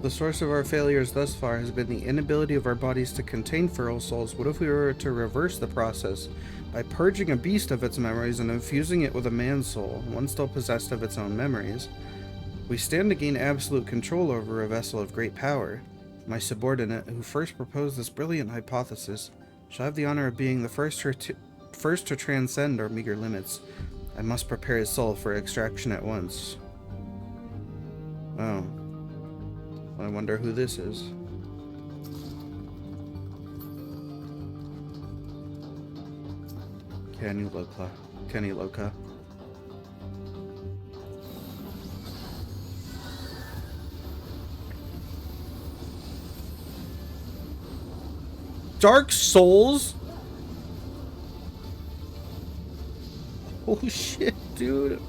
The source of our failures thus far has been the inability of our bodies to contain feral souls. What if we were to reverse the process by purging a beast of its memories and infusing it with a man's soul, one still possessed of its own memories? We stand to gain absolute control over a vessel of great power. My subordinate, who first proposed this brilliant hypothesis, shall have the honor of being the first to transcend our meager limits. I must prepare his soul for extraction at once. Oh. I wonder who this is. Kenny Loca. Dark Souls? Oh shit, dude.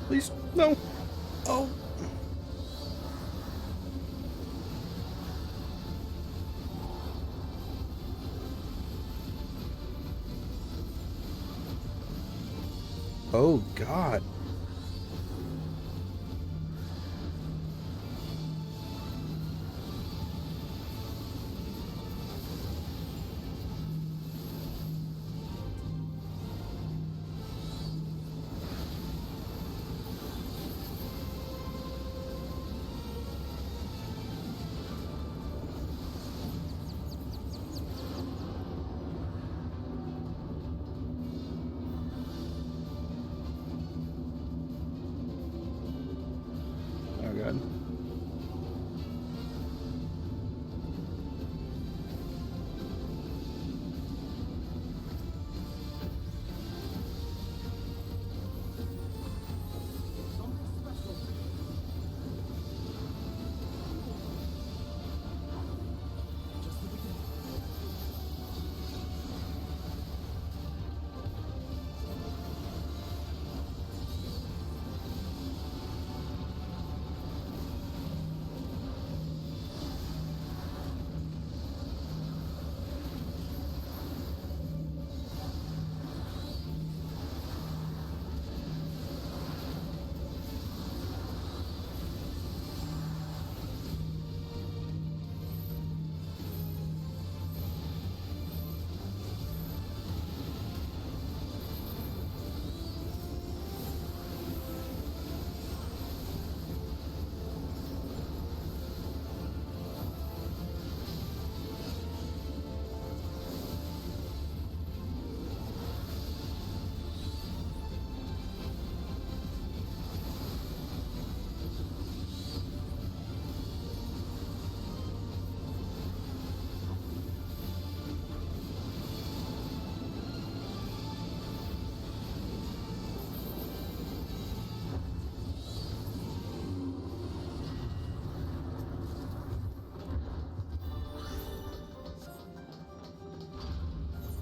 Please, no. Oh. Oh, God. Oh, God.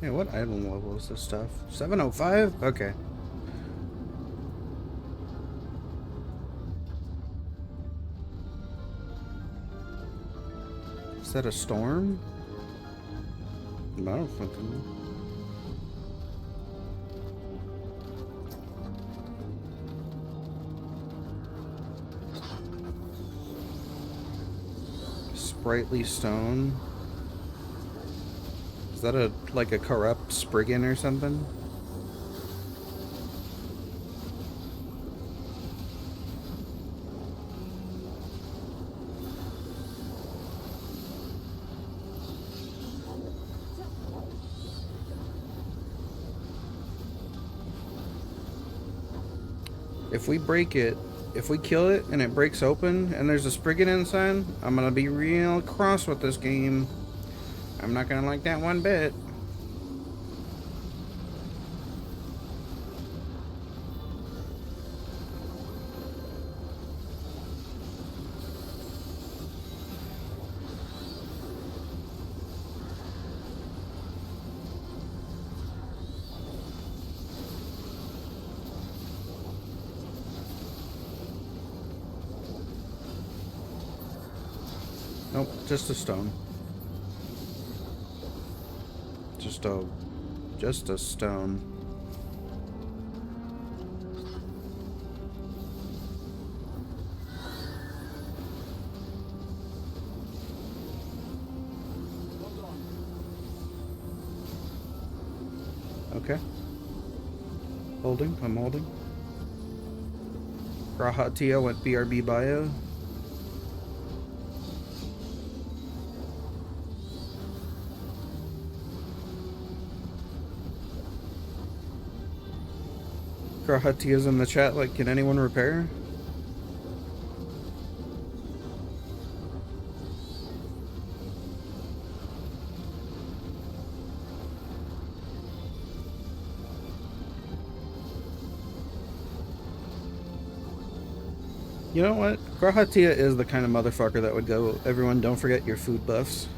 Hey, what item level is this stuff? 705? Okay. Is that a storm? I don't fucking... Sprightly stone. Is that a like a corrupt Spriggan or something? If we break it, if we kill it and it breaks open and there's a Spriggan inside, I'm gonna be real cross with this game. I'm not gonna like that one bit. Nope, just a stone. Just a stone. Okay. Holding, I'm holding. Rahatia went BRB bio. Rahatia's in the chat, like, can anyone repair? You know what? Grahatia is the kind of motherfucker that would go, everyone don't forget your food buffs.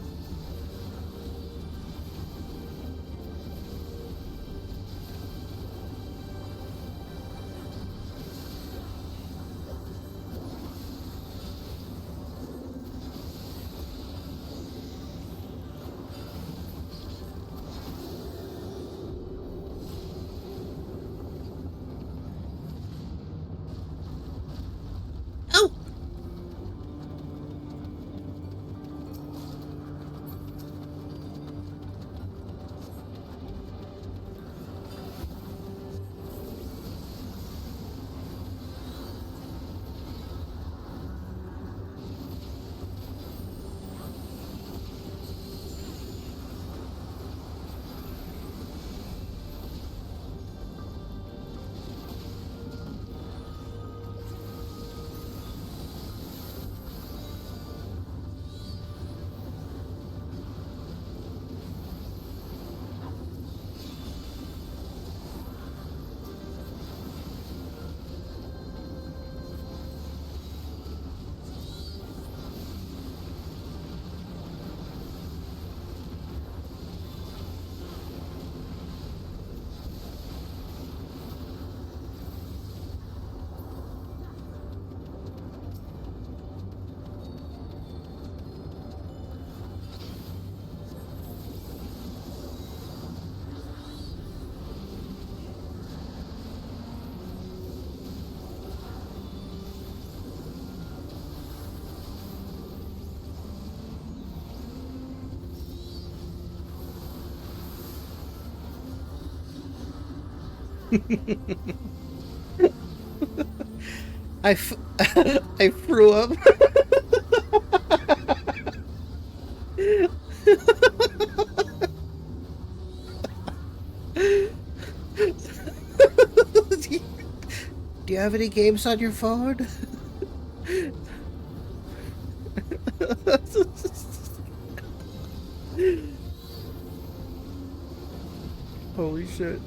I threw up. Do you have any games on your phone? Holy shit.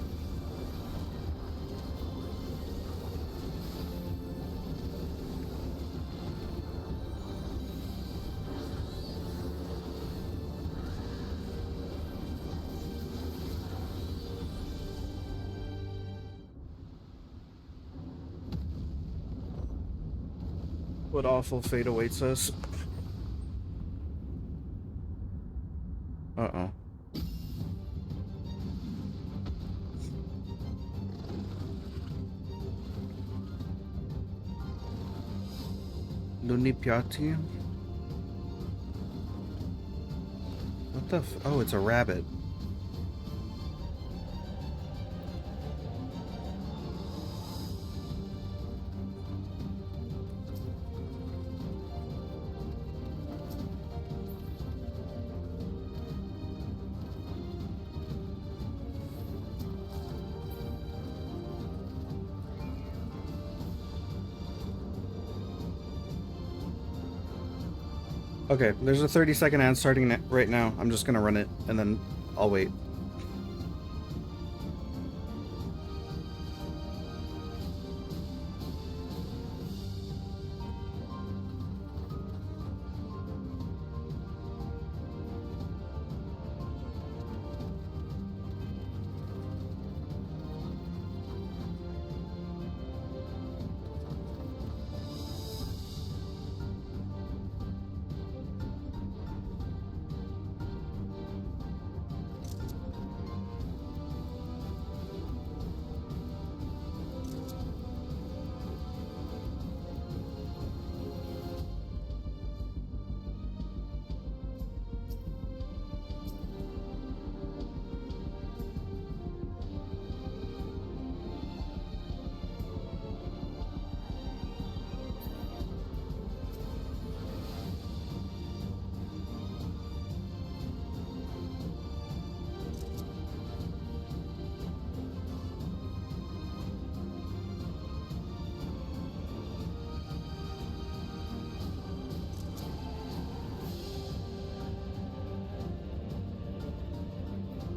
What awful fate awaits us. Lunipiati? What the oh, it's a rabbit. Okay, there's a 30-second ad starting right now. I'm just gonna run it, and then I'll wait.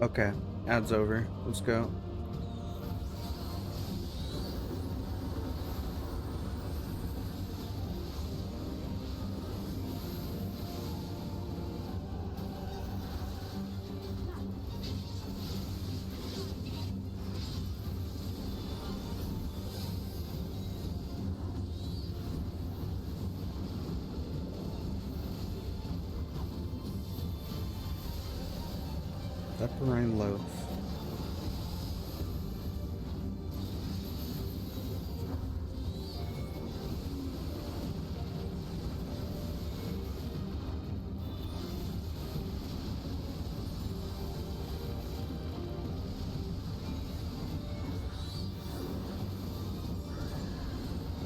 Okay, ad's over. Let's go. Pepperine loaf.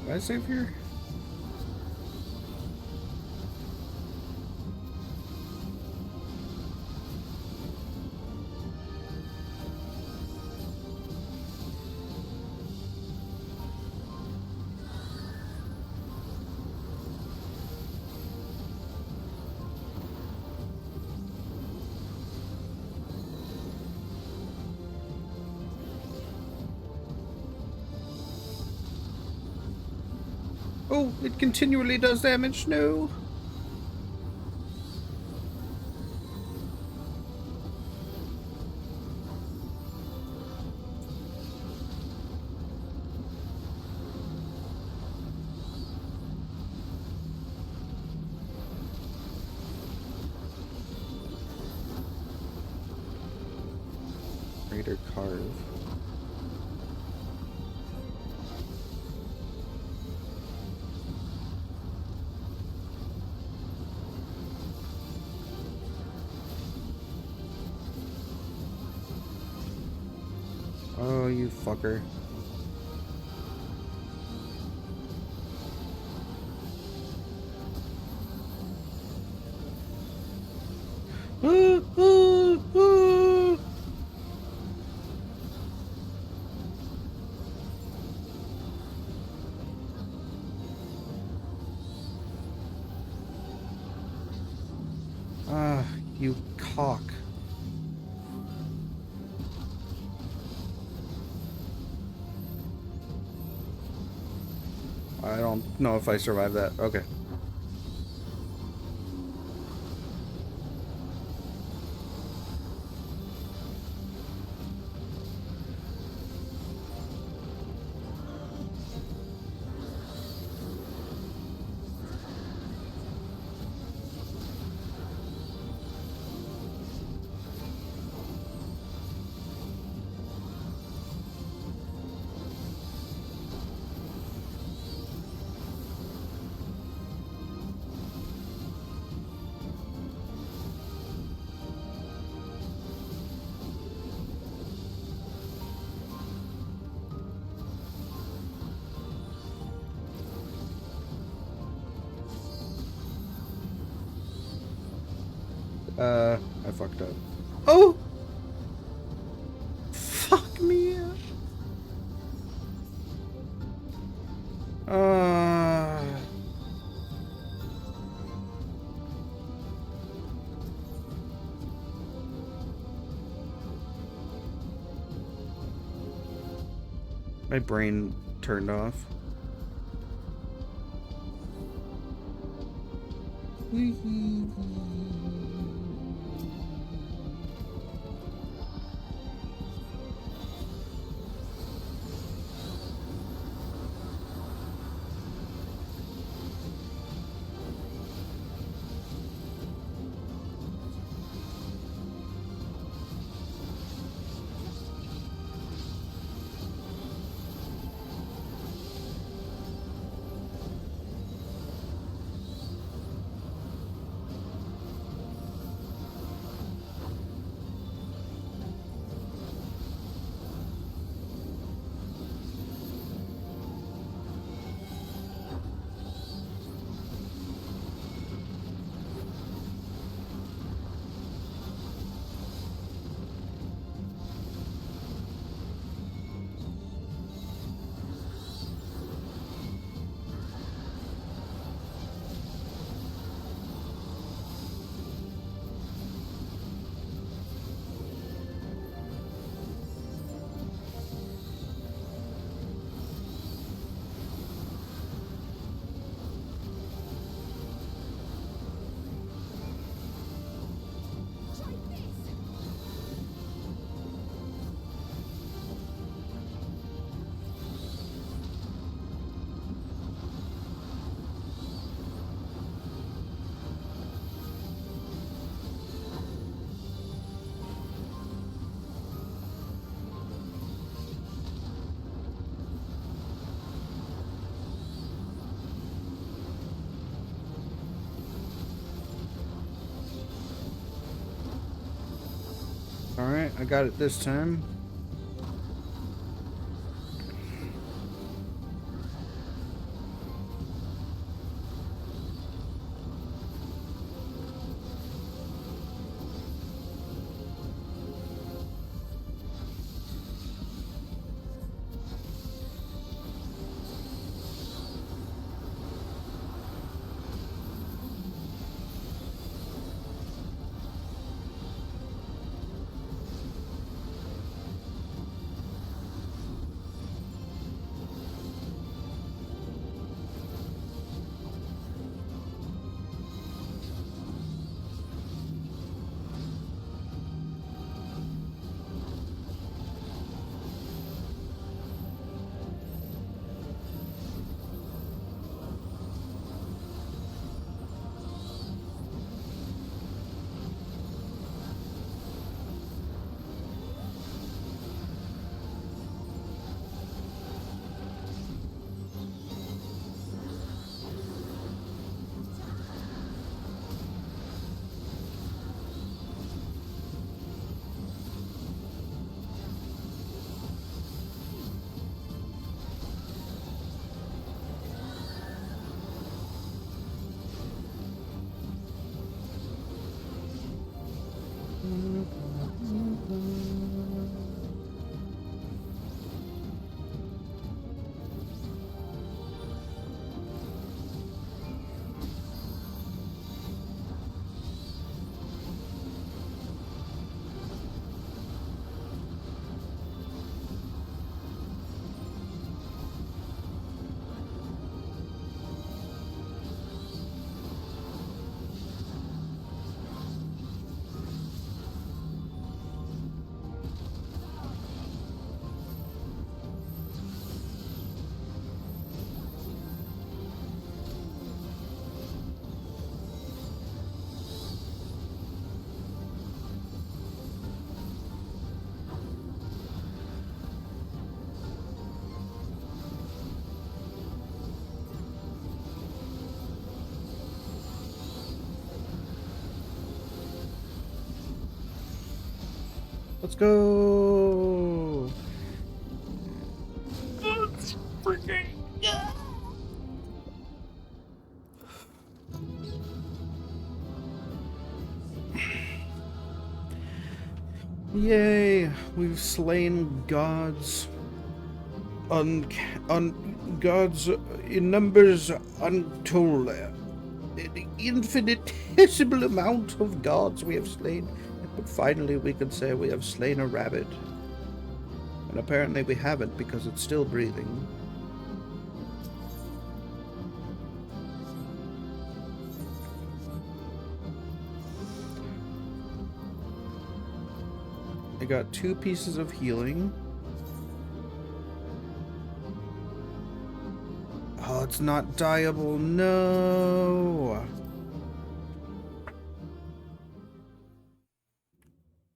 Did I save here? Oh, it continually does damage. No. Raider carve. Oh, you fucker. Ah, you cock. I don't know if I survived that. Okay. I fucked up. Oh! Fuck me up. My brain turned off. Alright, I got it this time. Let's go. Let's freaking go. Yay! We've slain gods. Gods in numbers untold. An infinitesimal amount of gods we have slain. But finally we can say we have slain a rabbit. And apparently we haven't because it's still breathing. I got 2 pieces of healing. Oh, it's not dieable. No.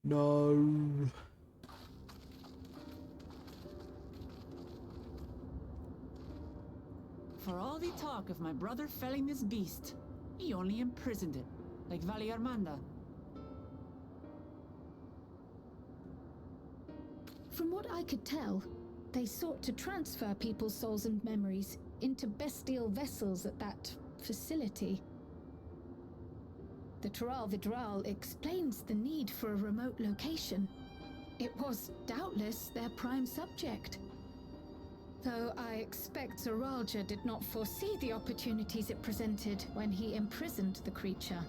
No. For all the talk of my brother felling this beast, he only imprisoned it, like Vali Armanda. From what I could tell, they sought to transfer people's souls and memories into bestial vessels at that facility. The Tural Vidral explains the need for a remote location. It was doubtless their prime subject. Though I expect Zoralja did not foresee the opportunities it presented when he imprisoned the creature.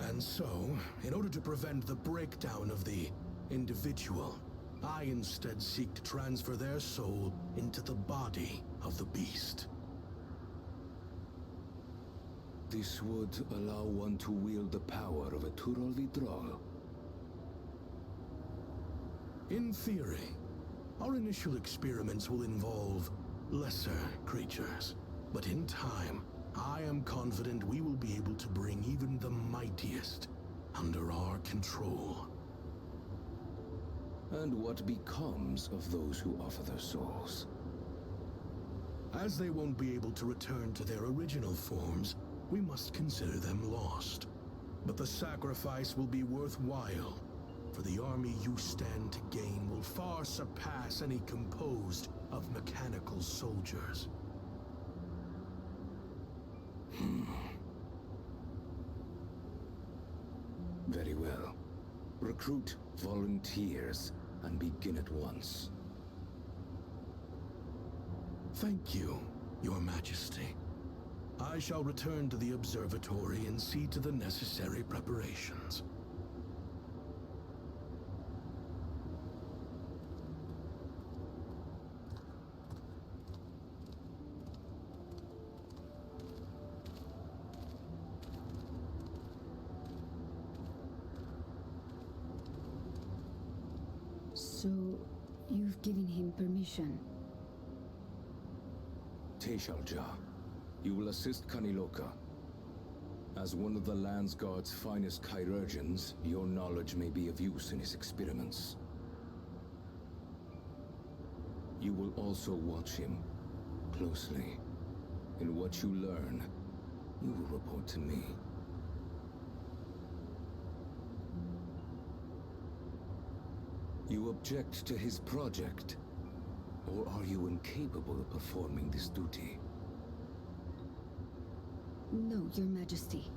And so, in order to prevent the breakdown of the individual, I instead seek to transfer their soul into the body of the beast. This would allow one to wield the power of a Tural Vidral. In theory, our initial experiments will involve lesser creatures. But in time, I am confident we will be able to bring even the mightiest under our control. And what becomes of those who offer their souls? As they won't be able to return to their original forms, we must consider them lost. But the sacrifice will be worthwhile, for the army you stand to gain will far surpass any composed of mechanical soldiers. Very well. Recruit volunteers and begin at once. Thank you, Your Majesty. I shall return to the observatory and see to the necessary preparations. So, you've given him permission? Teshalja, you will assist Kaniloka. As one of the Landsguard's finest chirurgeons, your knowledge may be of use in his experiments. You will also watch him closely. In what you learn, you will report to me. You object to his project, or are you incapable of performing this duty? No, Your Majesty.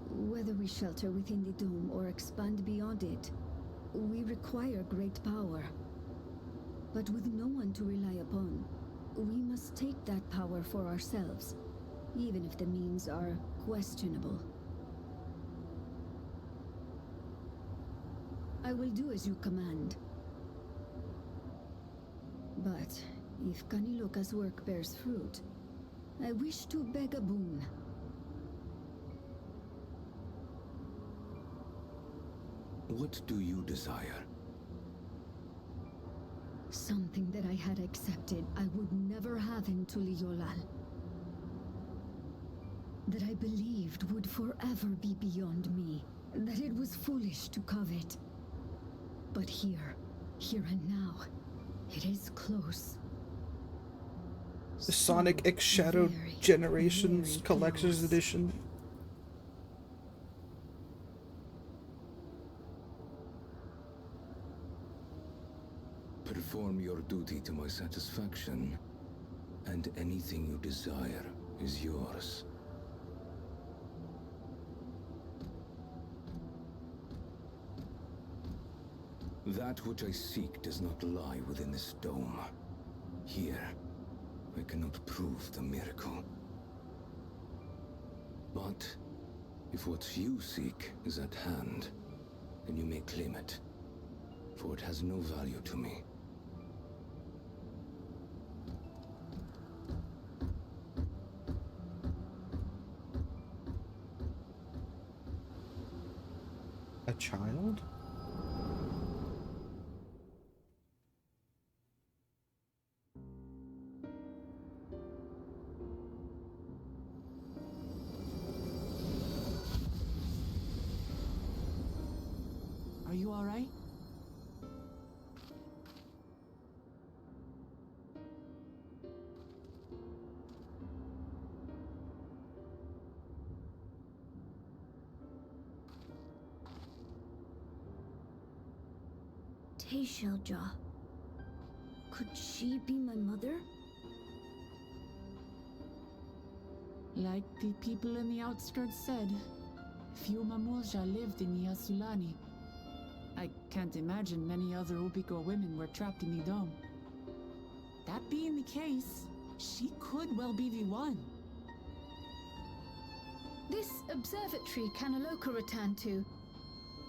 Whether we shelter within the dome or expand beyond it, we require great power. But with no one to rely upon, we must take that power for ourselves, even if the means are questionable. I will do as you command. But if Kaniloka's work bears fruit, I wish to beg a boon. What do you desire? Something that I had accepted I would never have in Tuliyollal. That I believed would forever be beyond me. That it was foolish to covet. But here and now, It is close. The Sonic X Shadow Very, Generations very Collector's close. Edition. Perform your duty to my satisfaction, and anything you desire is yours. That which I seek does not lie within this dome. Here, I cannot prove the miracle. But if what you seek is at hand, then you may claim it, for it has no value to me. A child? Are you all right? Tayshelja. Could she be my mother? Like the people in the outskirts said, few Mamulja lived in Yasulani. I can't imagine many other Ubiko women were trapped in the dome. That being the case, she could well be the one. This observatory Kanaloka returned to,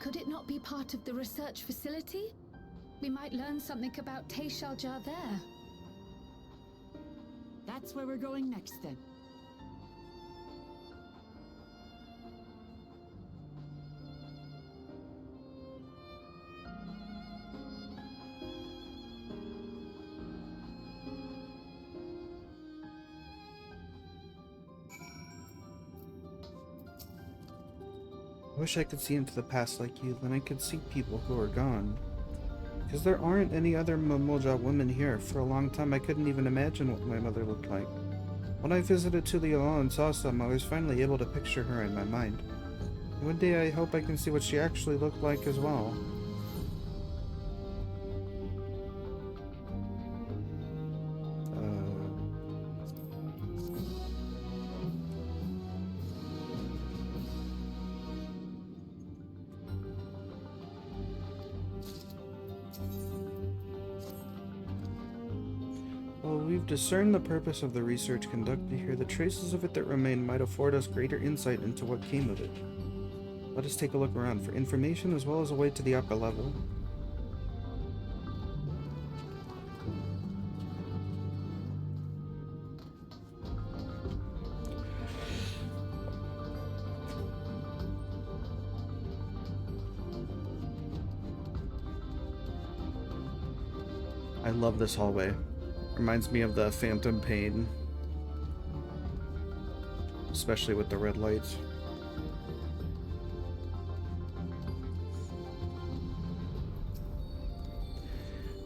could it not be part of the research facility? We might learn something about Tayshelja there. That's where we're going next then. I wish I could see into the past like you, then I could see people who are gone. Because there aren't any other Mamulja women here. For a long time I couldn't even imagine what my mother looked like. When I visited Tuliala and saw some, I was finally able to picture her in my mind. One day I hope I can see what she actually looked like as well. Well, we've discerned the purpose of the research conducted here. The traces of it that remain might afford us greater insight into what came of it. Let us take a look around for information as well as a way to the upper level. I love this hallway. Reminds me of the Phantom Pain. Especially with the red lights.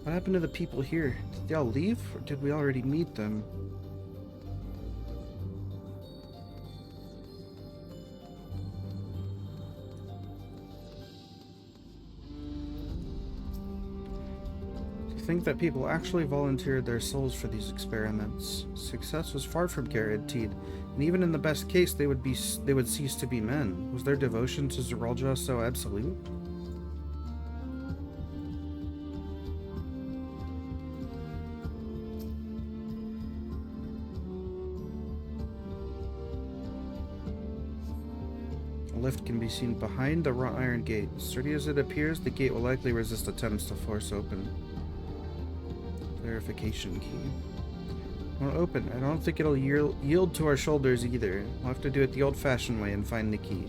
What happened to the people here? Did they all leave, or did we already meet them? To think that people actually volunteered their souls for these experiments. Success was far from guaranteed, and even in the best case, they would cease to be men. Was their devotion to Zeralja so absolute? A lift can be seen behind the wrought iron gate. Sturdy as it appears, the gate will likely resist attempts to force open. Verification key. Won't open. I don't think it'll yield to our shoulders either. We'll have to do it the old-fashioned way and find the key.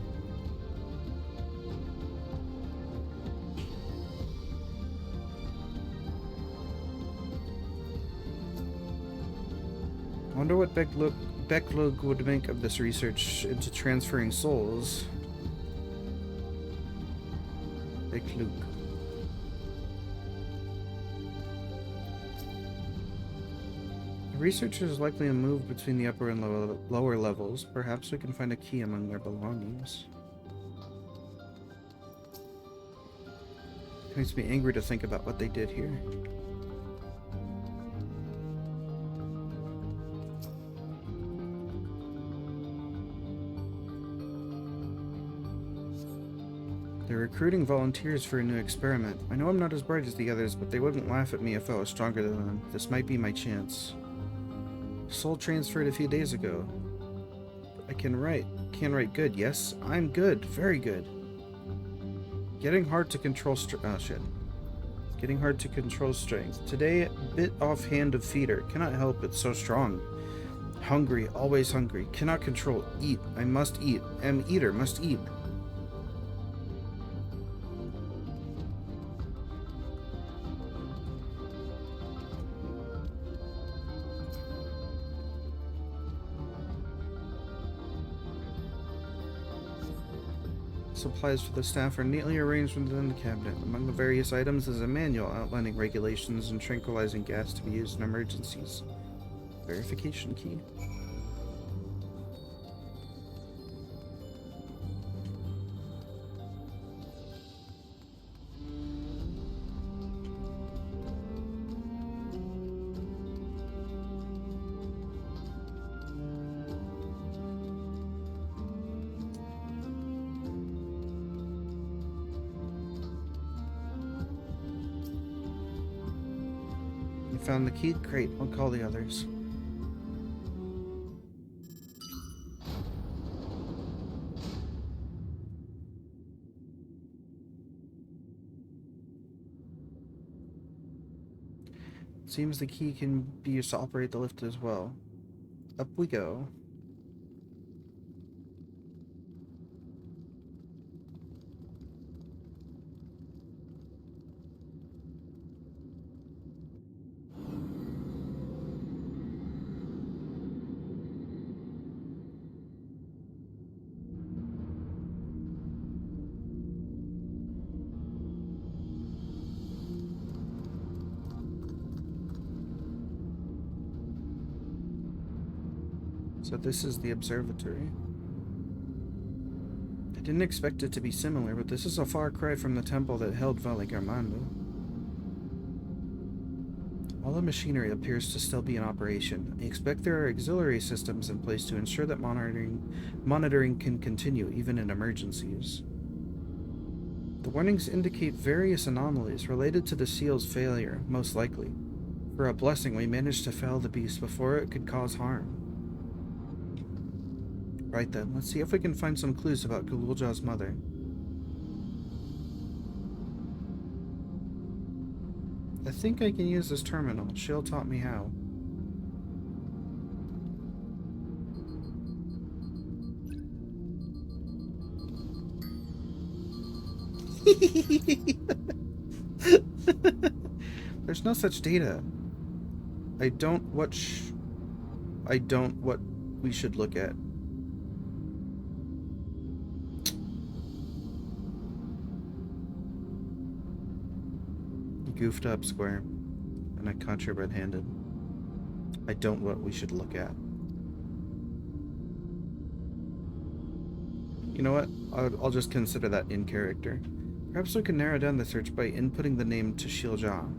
I wonder what Becklug would make of this research into transferring souls. Becklug. Researchers likely moved between the upper and lower levels. Perhaps we can find a key among their belongings. It makes me angry to think about what they did here. They're recruiting volunteers for a new experiment. I know I'm not as bright as the others, but they wouldn't laugh at me if I was stronger than them. This might be my chance. Soul transferred a few days ago. I can write. Can write good, yes? I'm good. Very good. Getting hard to control oh shit. Getting hard to control strength. Today, bit offhand of feeder. Cannot help it, so strong. Hungry, always hungry. Cannot control. Eat. I must eat. Am eater, must eat. Supplies for the staff are neatly arranged within the cabinet. Among the various items is a manual outlining regulations and tranquilizing gas to be used in emergencies. Verification key. Found the key? Great, I'll call the others. Seems the key can be used to operate the lift as well. Up we go. So this is the observatory. I didn't expect it to be similar, but this is a far cry from the temple that held Valigarmando. All the machinery appears to still be in operation. I expect there are auxiliary systems in place to ensure that monitoring can continue even in emergencies. The warnings indicate various anomalies related to the seal's failure, most likely. For a blessing, we managed to fell the beast before it could cause harm. Right then, let's see if we can find some clues about Gululja's mother. I think I can use this terminal. She'll taught me how. There's no such data. I don't what we should look at. Goofed up, Square, and I caught you red-handed. I don't what we should look at. You know what? I'll just consider that in character. Perhaps we can narrow down the search by inputting the name to Shilja.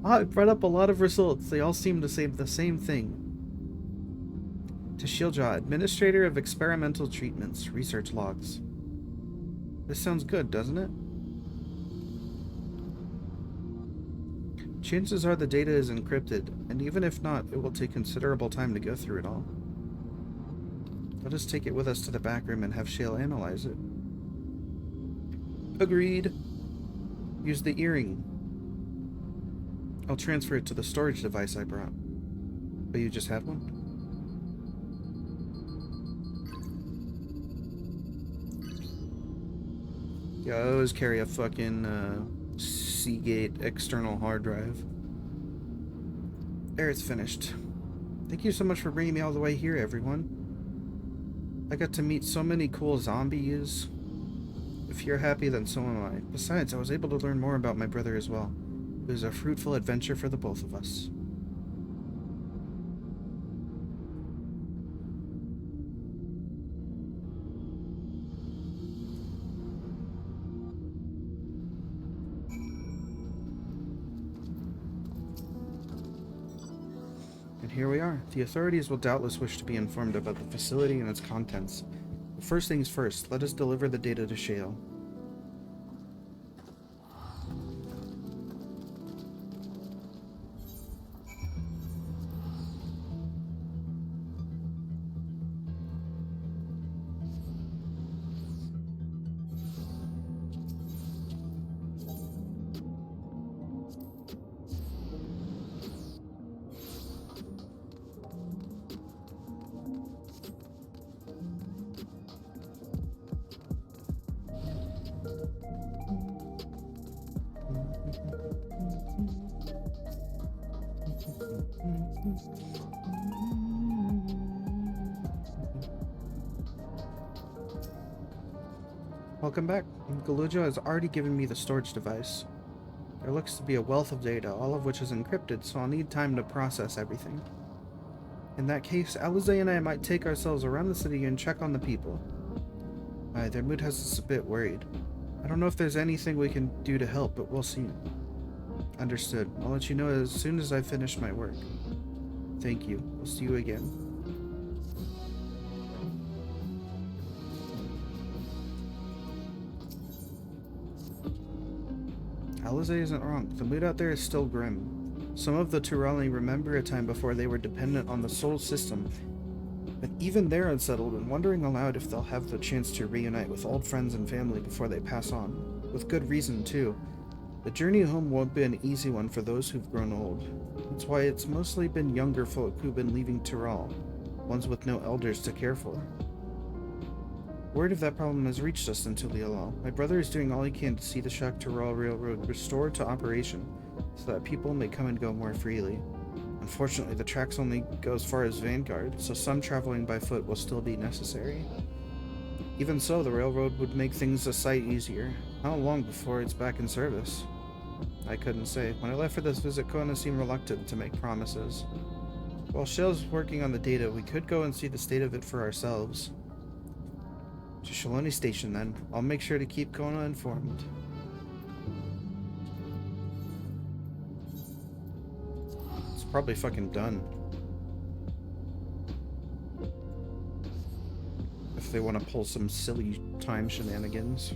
I brought up a lot of results. They all seem to say the same thing. Tashilja, Administrator of Experimental Treatments, Research Logs. This sounds good, doesn't it? Chances are the data is encrypted, and even if not, it will take considerable time to go through it all. Let us take it with us to the back room and have Shale analyze it. Agreed. Use the earring. I'll transfer it to the storage device I brought. Oh, you just had one? Yeah, I always carry a fucking Seagate external hard drive. There, it's finished. Thank you so much for bringing me all the way here, everyone. I got to meet so many cool zombies. If you're happy, then so am I. Besides, I was able to learn more about my brother as well. It was a fruitful adventure for the both of us. And here we are. The authorities will doubtless wish to be informed about the facility and its contents. But first things first, let us deliver the data to Shale. Welcome back. Galuja has already given me the storage device. There looks to be a wealth of data, all of which is encrypted, so I'll need time to process everything. In that case, Alize and I might take ourselves around the city and check on the people. Their mood has us a bit worried. I don't know if there's anything we can do to help, but we'll see. Understood. I'll let you know as soon as I finish my work. Thank you. We'll see you again. Alize isn't wrong. The mood out there is still grim. Some of the Turali remember a time before they were dependent on the Sol system, but even they're unsettled and wondering aloud if they'll have the chance to reunite with old friends and family before they pass on. With good reason, too. The journey home won't be an easy one for those who've grown old. That's why it's mostly been younger folk who've been leaving Tural, ones with no elders to care for. Word of that problem has reached us in Tulialal. My brother is doing all he can to see the Shak Tural Railroad restored to operation, so that people may come and go more freely. Unfortunately, the tracks only go as far as Vanguard, so some traveling by foot will still be necessary. Even so, the railroad would make things a sight easier. How long before it's back in service? I couldn't say. When I left for this visit, Kona seemed reluctant to make promises. While Shell's working on the data, we could go and see the state of it for ourselves. To Shaloni Station, then. I'll make sure to keep Kona informed. It's probably fucking done. If they want to pull some silly time shenanigans.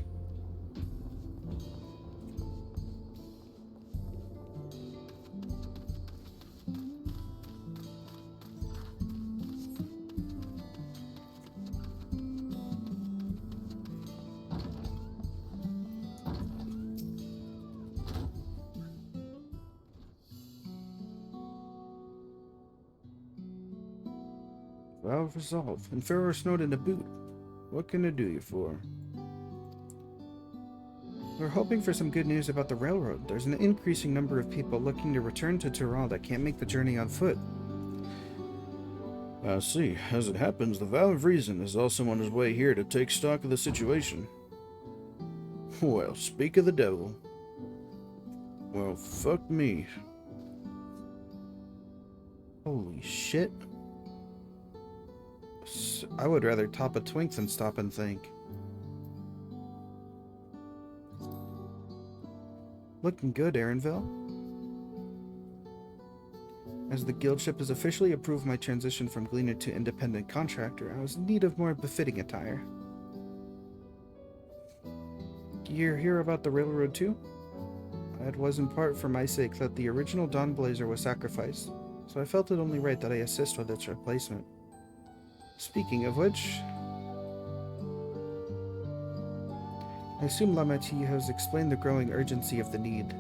Well resolved. And Pharaoh Snowden to boot. What can I do you for? We're hoping for some good news about the railroad. There's an increasing number of people looking to return to Tural that can't make the journey on foot. I see. As it happens, the Vow of Reason is also on his way here to take stock of the situation. Well, speak of the devil. Well, fuck me. Holy shit. I would rather top a twink than stop and think. Looking good, Aaronville. As the guild ship has officially approved my transition from gleaner to independent contractor, I was in need of more befitting attire. You hear about the railroad too? It was in part for my sake that the original Dawn Blazer was sacrificed, so I felt it only right that I assist with its replacement. Speaking of which, I assume Lamati has explained the growing urgency of the need.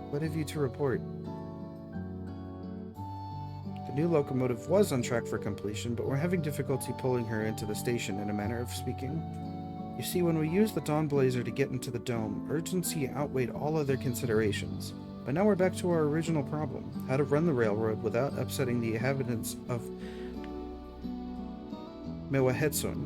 What have you to report? The new locomotive was on track for completion, but we're having difficulty pulling her into the station in a manner of speaking. You see, when we used the Dawn Blazer to get into the dome, urgency outweighed all other considerations. But now we're back to our original problem, how to run the railroad without upsetting the inhabitants of Mewahetsun.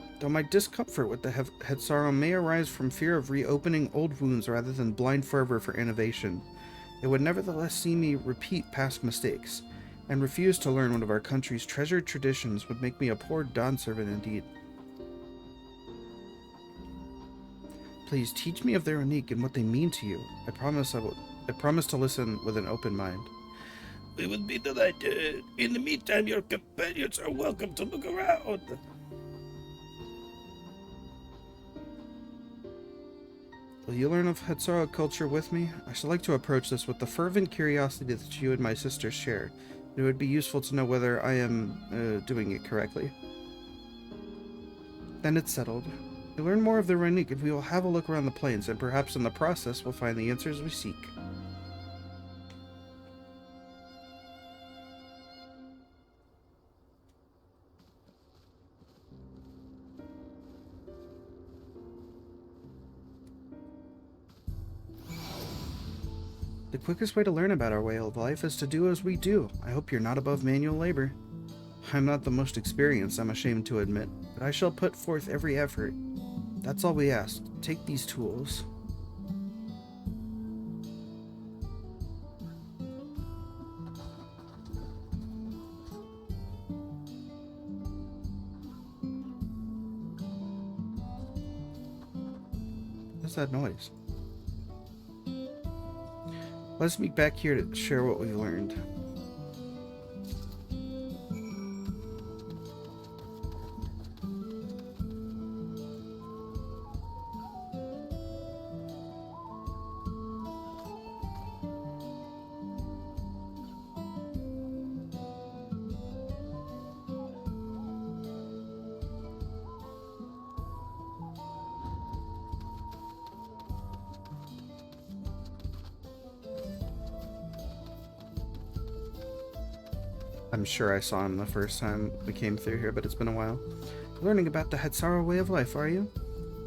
Though my discomfort with the Hetzaro may arise from fear of reopening old wounds rather than blind fervor for innovation, it would nevertheless see me repeat past mistakes, and refuse to learn one of our country's treasured traditions would make me a poor Dawn servant indeed. Please teach me of their unique and what they mean to you. I promise to listen with an open mind. We would be delighted. In the meantime, your companions are welcome to look around. Will you learn of Hetzaro culture with me? I should like to approach this with the fervent curiosity that you and my sisters share. It would be useful to know whether I am doing it correctly. Then it's settled. We'll learn more of the Runique and we will have a look around the plains, and perhaps in the process we'll find the answers we seek. The quickest way to learn about our way of life is to do as we do. I hope you're not above manual labor. I'm not the most experienced, I'm ashamed to admit, but I shall put forth every effort. That's all we ask. Take these tools. What's that noise? Let's meet back here to share what we've learned. I'm sure I saw him the first time we came through here, but it's been a while. Learning about the Hetzaro way of life, are you?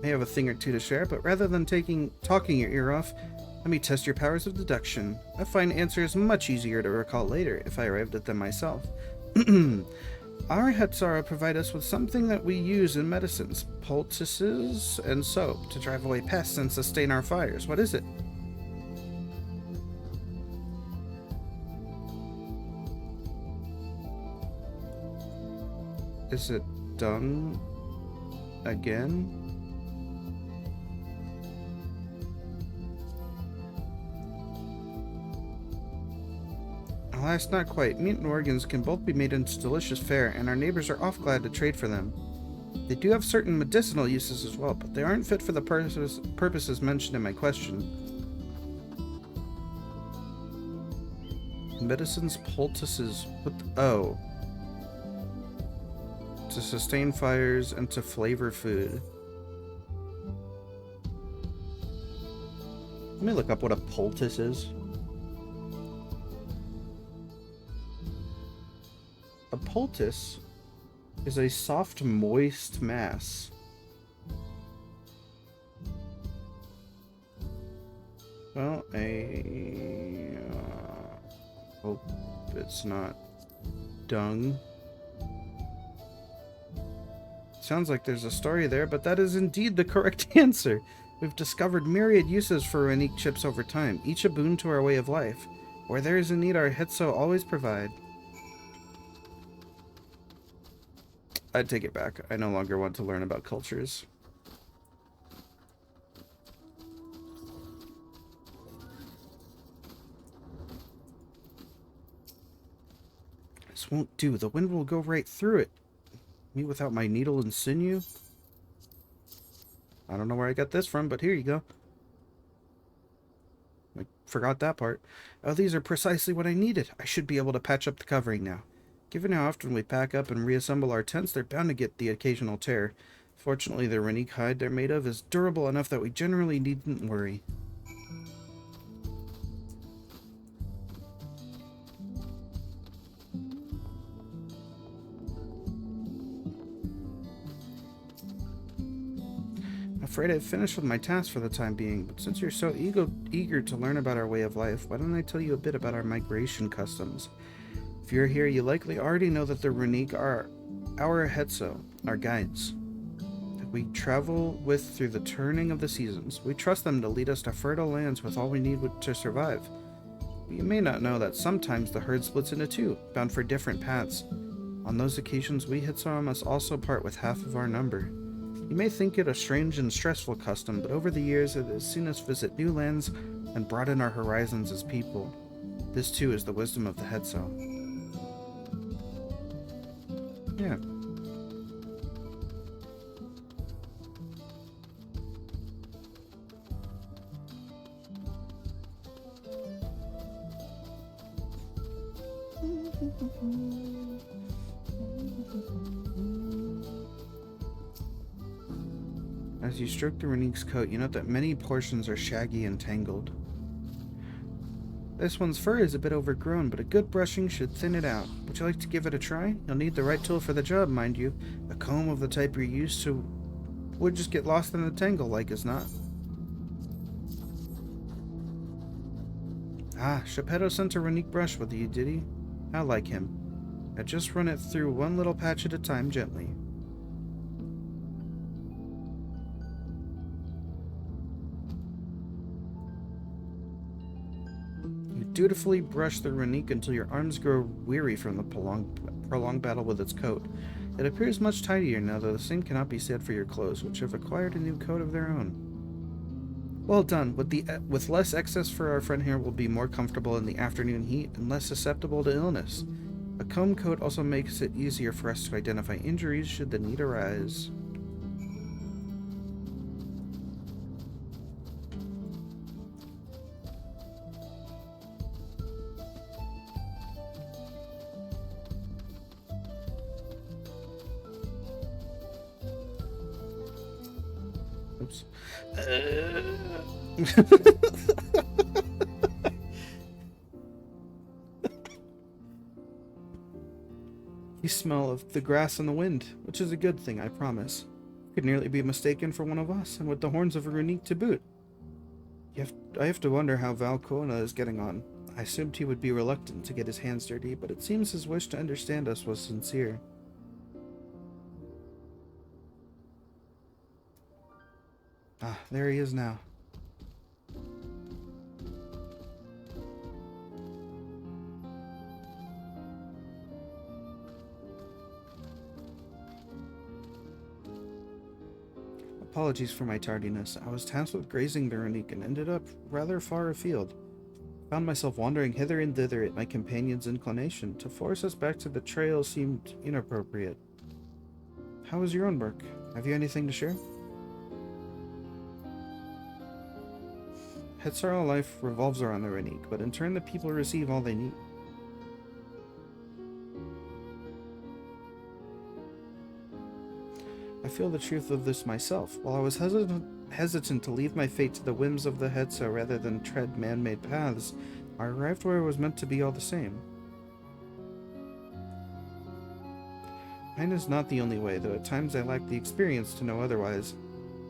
May have a thing or two to share, but rather than talking your ear off, let me test your powers of deduction. I find answers much easier to recall later if I arrived at them myself. Our Hetzaro provide us with something that we use in medicines, poultices and soap, to drive away pests and sustain our fires. What is it? Is it dung again? Alas, not quite. Meat and organs can both be made into delicious fare, and our neighbors are oft glad to trade for them. They do have certain medicinal uses as well, but they aren't fit for the purposes mentioned in my question. Medicines, poultices, oh. To sustain fires and to flavor food. Let me look up what a poultice is. A poultice is a soft, moist mass. Well, hope it's not dung. Sounds like there's a story there, but that is indeed the correct answer. We've discovered myriad uses for Runique chips over time, each a boon to our way of life. Where there is a need, our Hetzo always provide. I'd take it back. I no longer want to learn about cultures. This won't do. The wind will go right through it. Me without my needle and sinew? I don't know where I got this from, but here you go. I forgot that part. Oh, these are precisely what I needed. I should be able to patch up the covering now. Given how often we pack up and reassemble our tents, they're bound to get the occasional tear. Fortunately, the Runique hide they're made of is durable enough that we generally needn't worry. Afraid I've finished with my task for the time being, but since you're so eager to learn about our way of life, why don't I tell you a bit about our migration customs? If you're here, you likely already know that the Runique are our Hetzo, our guides. we travel with through the turning of the seasons. We trust them to lead us to fertile lands with all we need to survive. You may not know that sometimes the herd splits into two, bound for different paths. On those occasions, we Hitsara must also part with half of our number. You may think it a strange and stressful custom, but over the years it has seen us visit new lands and broaden our horizons as people. This too is the wisdom of the Hetso. Yeah. As you stroke the Renique's coat, you note that many portions are shaggy and tangled. This one's fur is a bit overgrown, but a good brushing should thin it out. Would you like to give it a try? You'll need the right tool for the job, mind you. A comb of the type you're used to would just get lost in the tangle, like as not. Ah, Geppetto sent a Renique brush with you, did he? I like him. Now just run it through one little patch at a time, gently. Dutifully brush the Renique until your arms grow weary from the prolonged battle with its coat. It appears much tidier now, though the same cannot be said for your clothes, which have acquired a new coat of their own. Well done. With less excess fur, our friend here will be more comfortable in the afternoon heat and less susceptible to illness. A comb coat also makes it easier for us to identify injuries should the need arise. Oops. You smell of the grass and the wind, which is a good thing, I promise. Could nearly be mistaken for one of us, and with the horns of a Renique to boot. I have to wonder how Valkona is getting on. I assumed he would be reluctant to get his hands dirty, but it seems his wish to understand us was sincere. Ah, there he is now. Apologies for my tardiness. I was tasked with grazing the Renique and ended up rather far afield. Found myself wandering hither and thither at my companion's inclination. To force us back to the trail seemed inappropriate. How was your own work? Have you anything to share? Hetsara life revolves around the Renique, but in turn the people receive all they need. I feel the truth of this myself. While I was hesitant to leave my fate to the whims of the Hetso rather than tread man-made paths, I arrived where I was meant to be all the same. Mine is not the only way, though at times I lack the experience to know otherwise.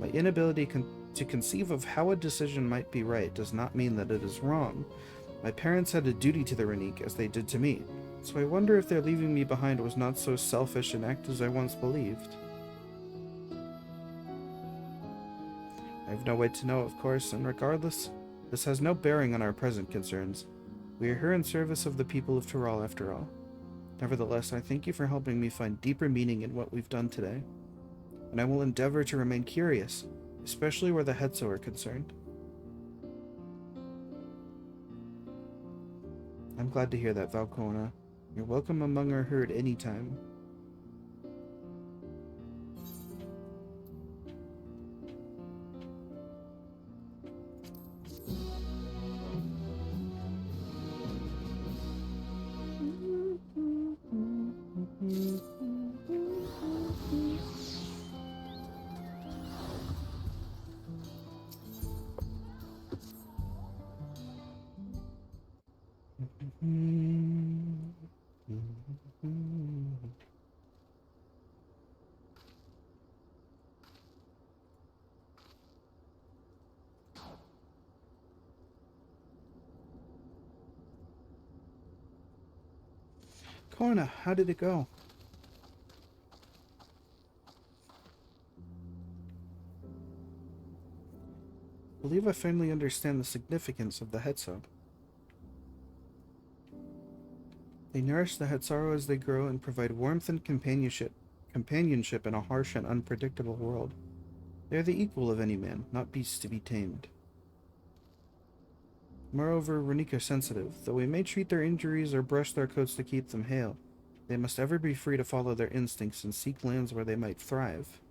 My inability to conceive of how a decision might be right does not mean that it is wrong. My parents had a duty to the Renique, as they did to me, so I wonder if their leaving me behind was not so selfish an act as I once believed. I have no way to know, of course, and regardless, this has no bearing on our present concerns. We are here in service of the people of Tyrol, after all. Nevertheless, I thank you for helping me find deeper meaning in what we've done today, and I will endeavor to remain curious, especially where the Hetso are concerned. I'm glad to hear that, Valkona. You're welcome among our herd anytime. Corna, how did it go? believe I finally understand the significance of the Hetzo. They nourish the Hetzaro as they grow and provide warmth and companionship in a harsh and unpredictable world. They are the equal of any man, not beasts to be tamed. Moreover, Runique are sensitive. Though we may treat their injuries or brush their coats to keep them hale, they must ever be free to follow their instincts and seek lands where they might thrive.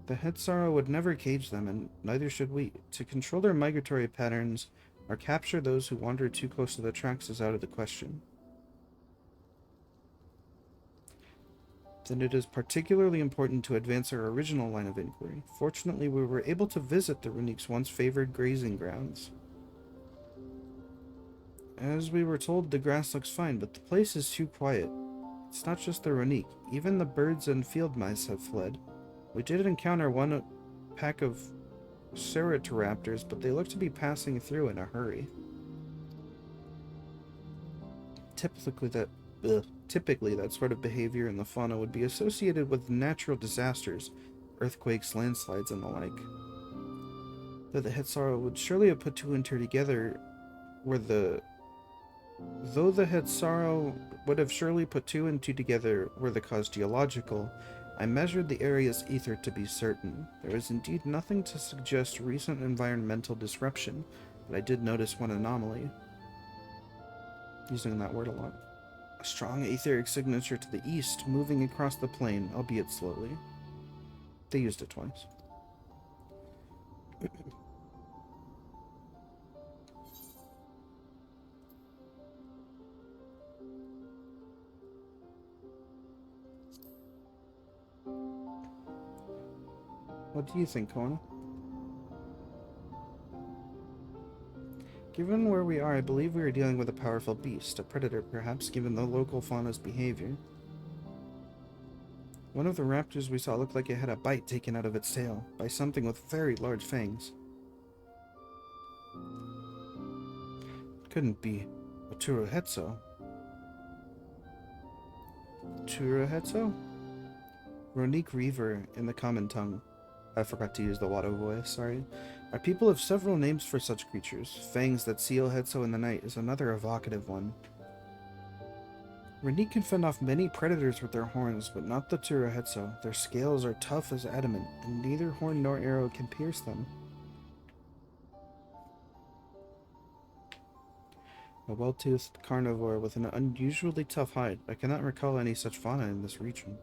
The Hetzaro would never cage them, and neither should we. To control their migratory patterns or capture those who wander too close to the tracks is out of the question. Then it is particularly important to advance our original line of inquiry. Fortunately, we were able to visit the Runique's once favored grazing grounds. As we were told, the grass looks fine, but the place is too quiet. It's not just the Runique. Even the birds and field mice have fled. We did encounter one pack of Ceratoraptors, but they look to be passing through in a hurry. Typically, that sort of behavior in the fauna would be associated with natural disasters, earthquakes, landslides, and the like. Though the Hetzaro would surely have put two and two together were the cause geological, I measured the area's ether to be certain. There is indeed nothing to suggest recent environmental disruption, but I did notice one anomaly. Using that word a lot. A strong etheric signature to the east, moving across the plain, albeit slowly. They used it twice. What do you think, Kona? Given where we are, I believe we are dealing with a powerful beast, a predator perhaps, given the local fauna's behavior. One of the raptors we saw looked like it had a bite taken out of its tail, by something with very large fangs. It couldn't be a Turuhetso. Turuhetso? Ronique Reaver in the common tongue. I forgot to use the Watto voice, sorry. Our people have several names for such creatures. Fangs that seal Hetso in the night is another evocative one. Ronique can fend off many predators with their horns, but not the Turuhetso. Their scales are tough as adamant, and neither horn nor arrow can pierce them. A well-toothed carnivore with an unusually tough hide. I cannot recall any such fauna in this region.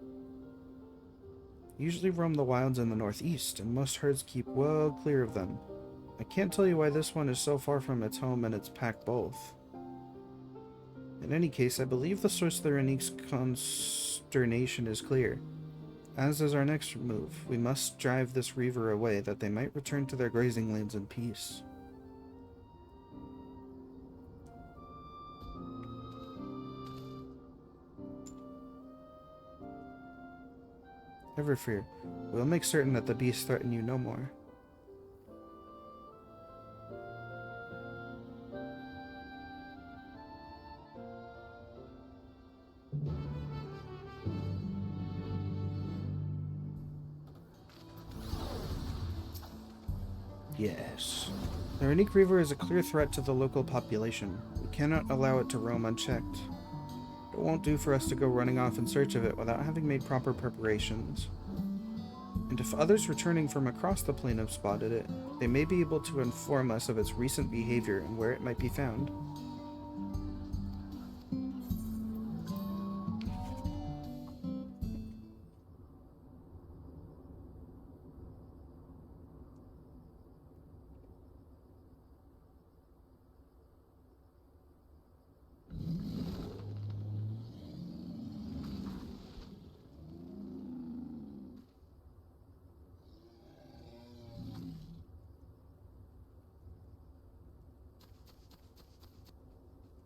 Usually roam the wilds in the northeast, and most herds keep well clear of them. I can't tell you why this one is so far from its home and its pack both. In any case, I believe the source of the Ronique's consternation is clear. As is our next move, we must drive this reaver away that they might return to their grazing lands in peace. Never fear. We'll make certain that the beasts threaten you no more. Yes. The Ronique Reaver is a clear threat to the local population. We cannot allow it to roam unchecked. It won't do for us to go running off in search of it without having made proper preparations. And if others returning from across the plain have spotted it, they may be able to inform us of its recent behavior and where it might be found.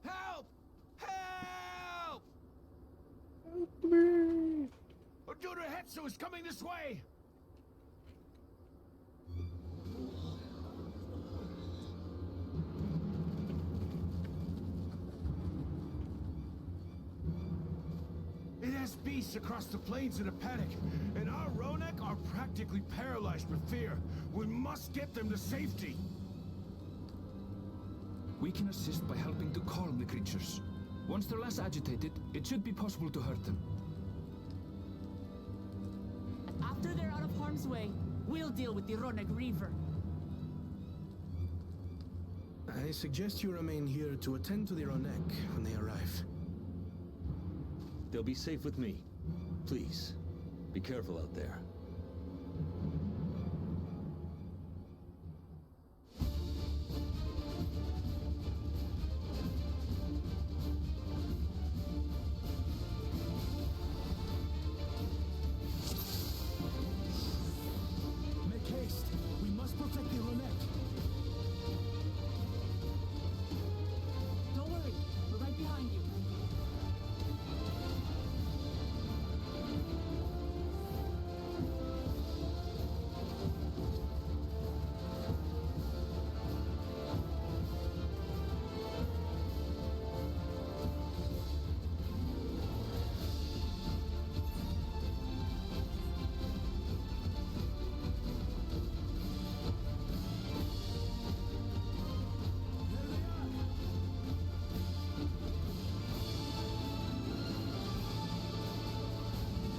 Help! Help! Oduruhetsu is coming this way! It mass beasts across the plains in a panic, and our Ronek are practically paralyzed with fear. We must get them to safety. We can assist by helping to calm the creatures. Once they're less agitated, it should be possible to hurt them. After they're out of harm's way, we'll deal with the Ronek Reaver. I suggest you remain here to attend to the Ronek when they arrive. They'll be safe with me. Please, be careful out there. Make haste. We must protect the Ronek. Don't worry, we're right behind you.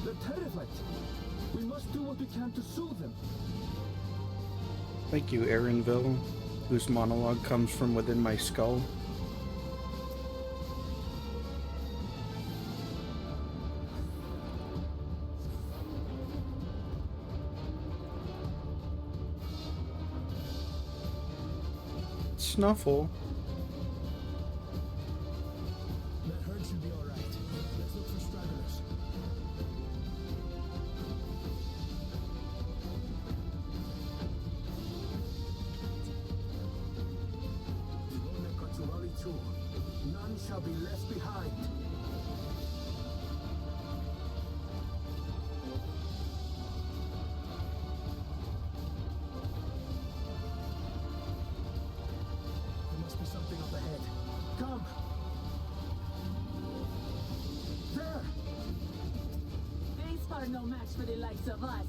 They're terrified. We must do what we can to soothe them. Thank you, Aaronville, whose monologue comes from within my skull. Snuffle. That herd should be all right. Let's look for stragglers. The Ronek are to hurry too. None shall be left behind. There must be something up ahead. Come! There! These are no match for the likes of us.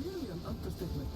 Really an understatement.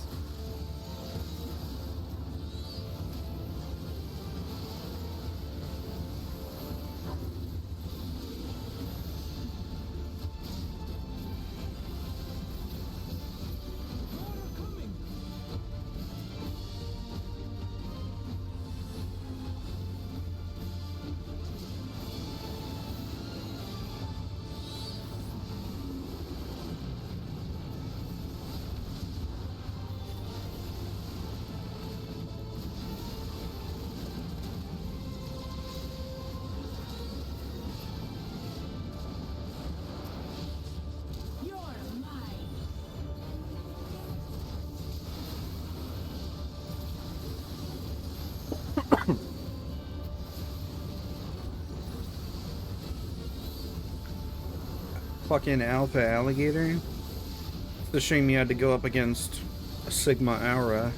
You're mine. Fucking alpha alligator. It's a shame you had to go up against a Sigma Aura.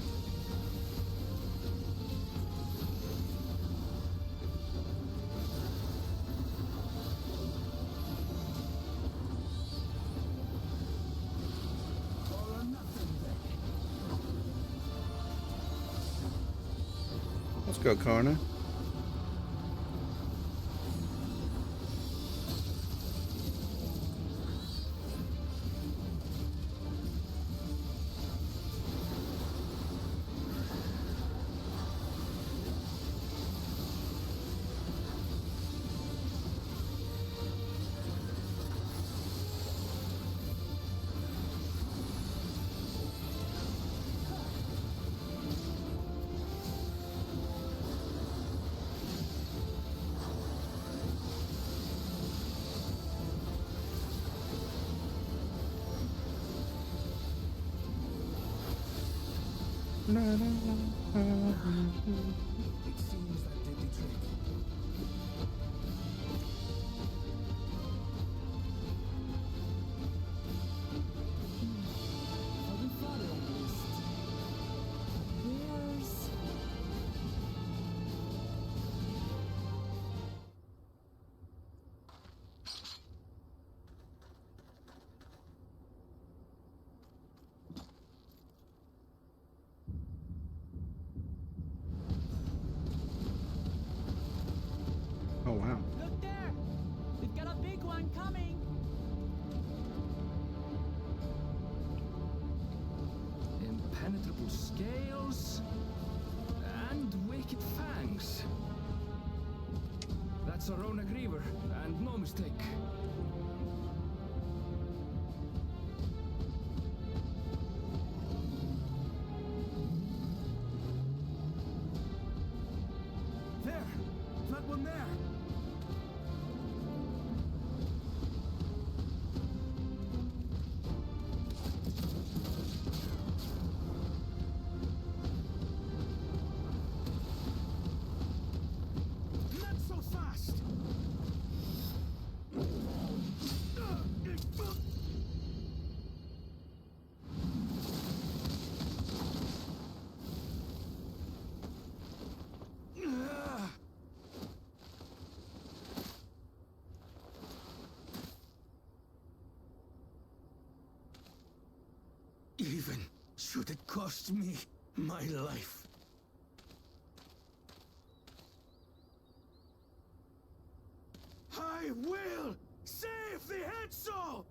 Let's go, Kona. Oh, wow. Look there! We've got a big one coming! Impenetrable scales and wicked fangs. That's a Ronak Reaver, and no mistake. There! That one there! Not so fast! Even should it cost me my life. I will save the Hetzel!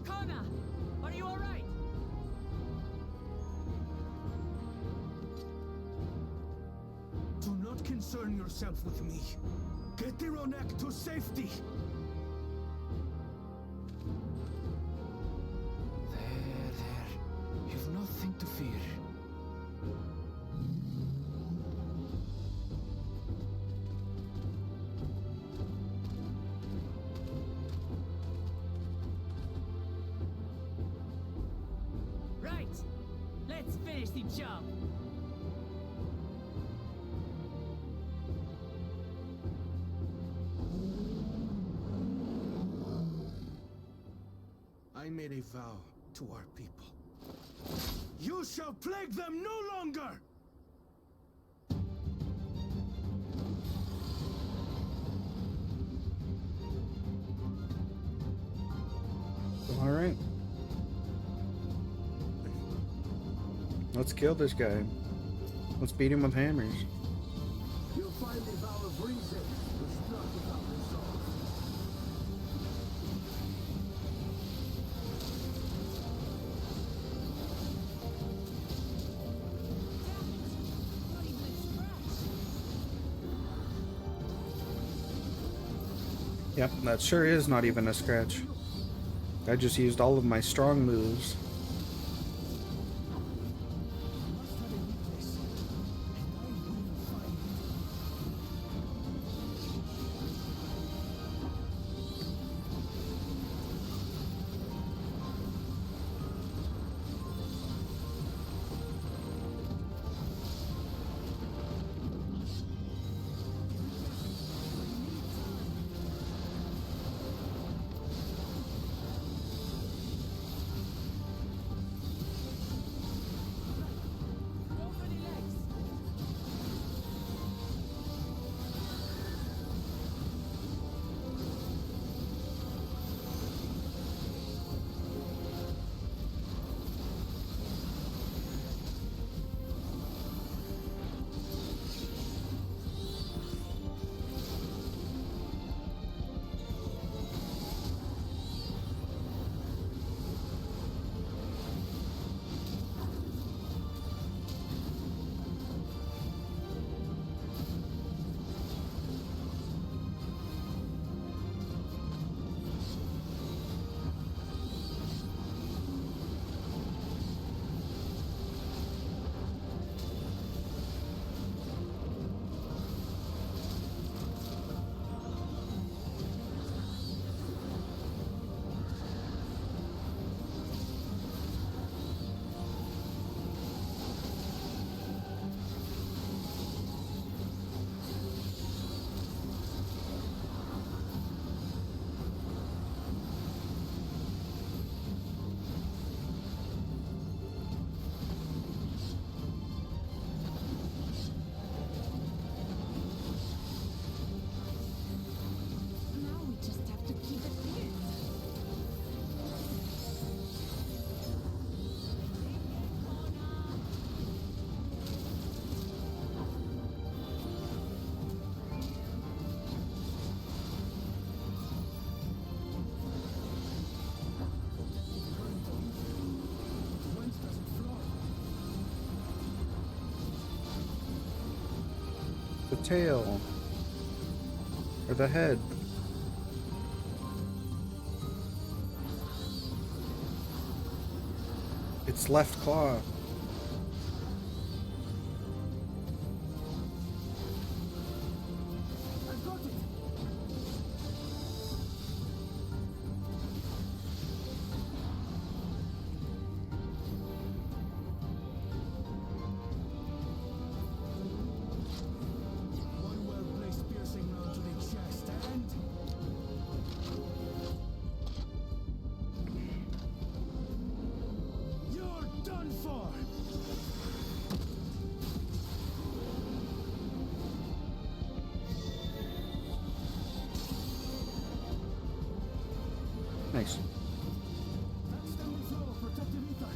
Kona! Are you alright? Do not concern yourself with me. Get the Ronek to safety. There. You've nothing to fear. Right! Let's finish the job! I made a vow to our people. You shall plague them no longer! All right. Let's kill this guy. Let's beat him with hammers. You'll find the vow of reason was not without resolve. Yep, that sure is not even a scratch. I just used all of my strong moves. tail. Or the head. Its left claw. I've got it! One well-placed piercing round to the chest, and... You're done for! Nice. Extending flow of protective ether.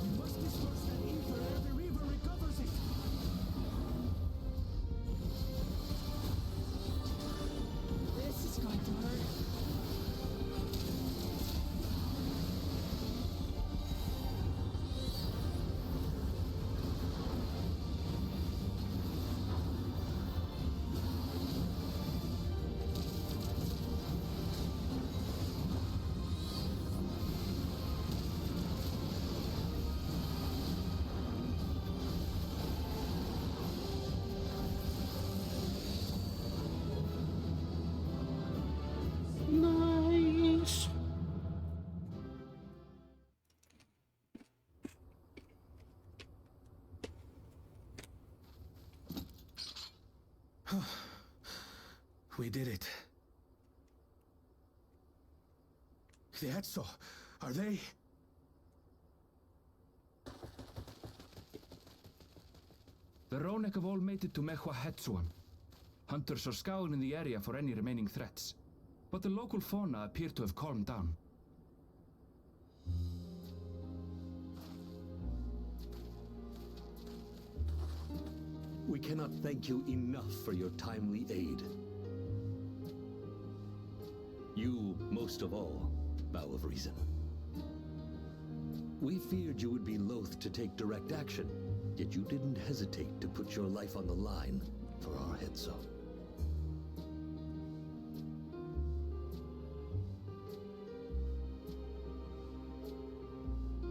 We must disperse that ether ere the river recovers it. This is going to hurt. Nice. We did it. The Etso, are they? The Ronek have all made it to Mehwa Hetsuan. Hunters are scouring the area for any remaining threats, but the local fauna appear to have calmed down. We cannot thank you enough for your timely aid. You, most of all, bow of reason. We feared you would be loath to take direct action, yet you didn't hesitate to put your life on the line for our Hetso.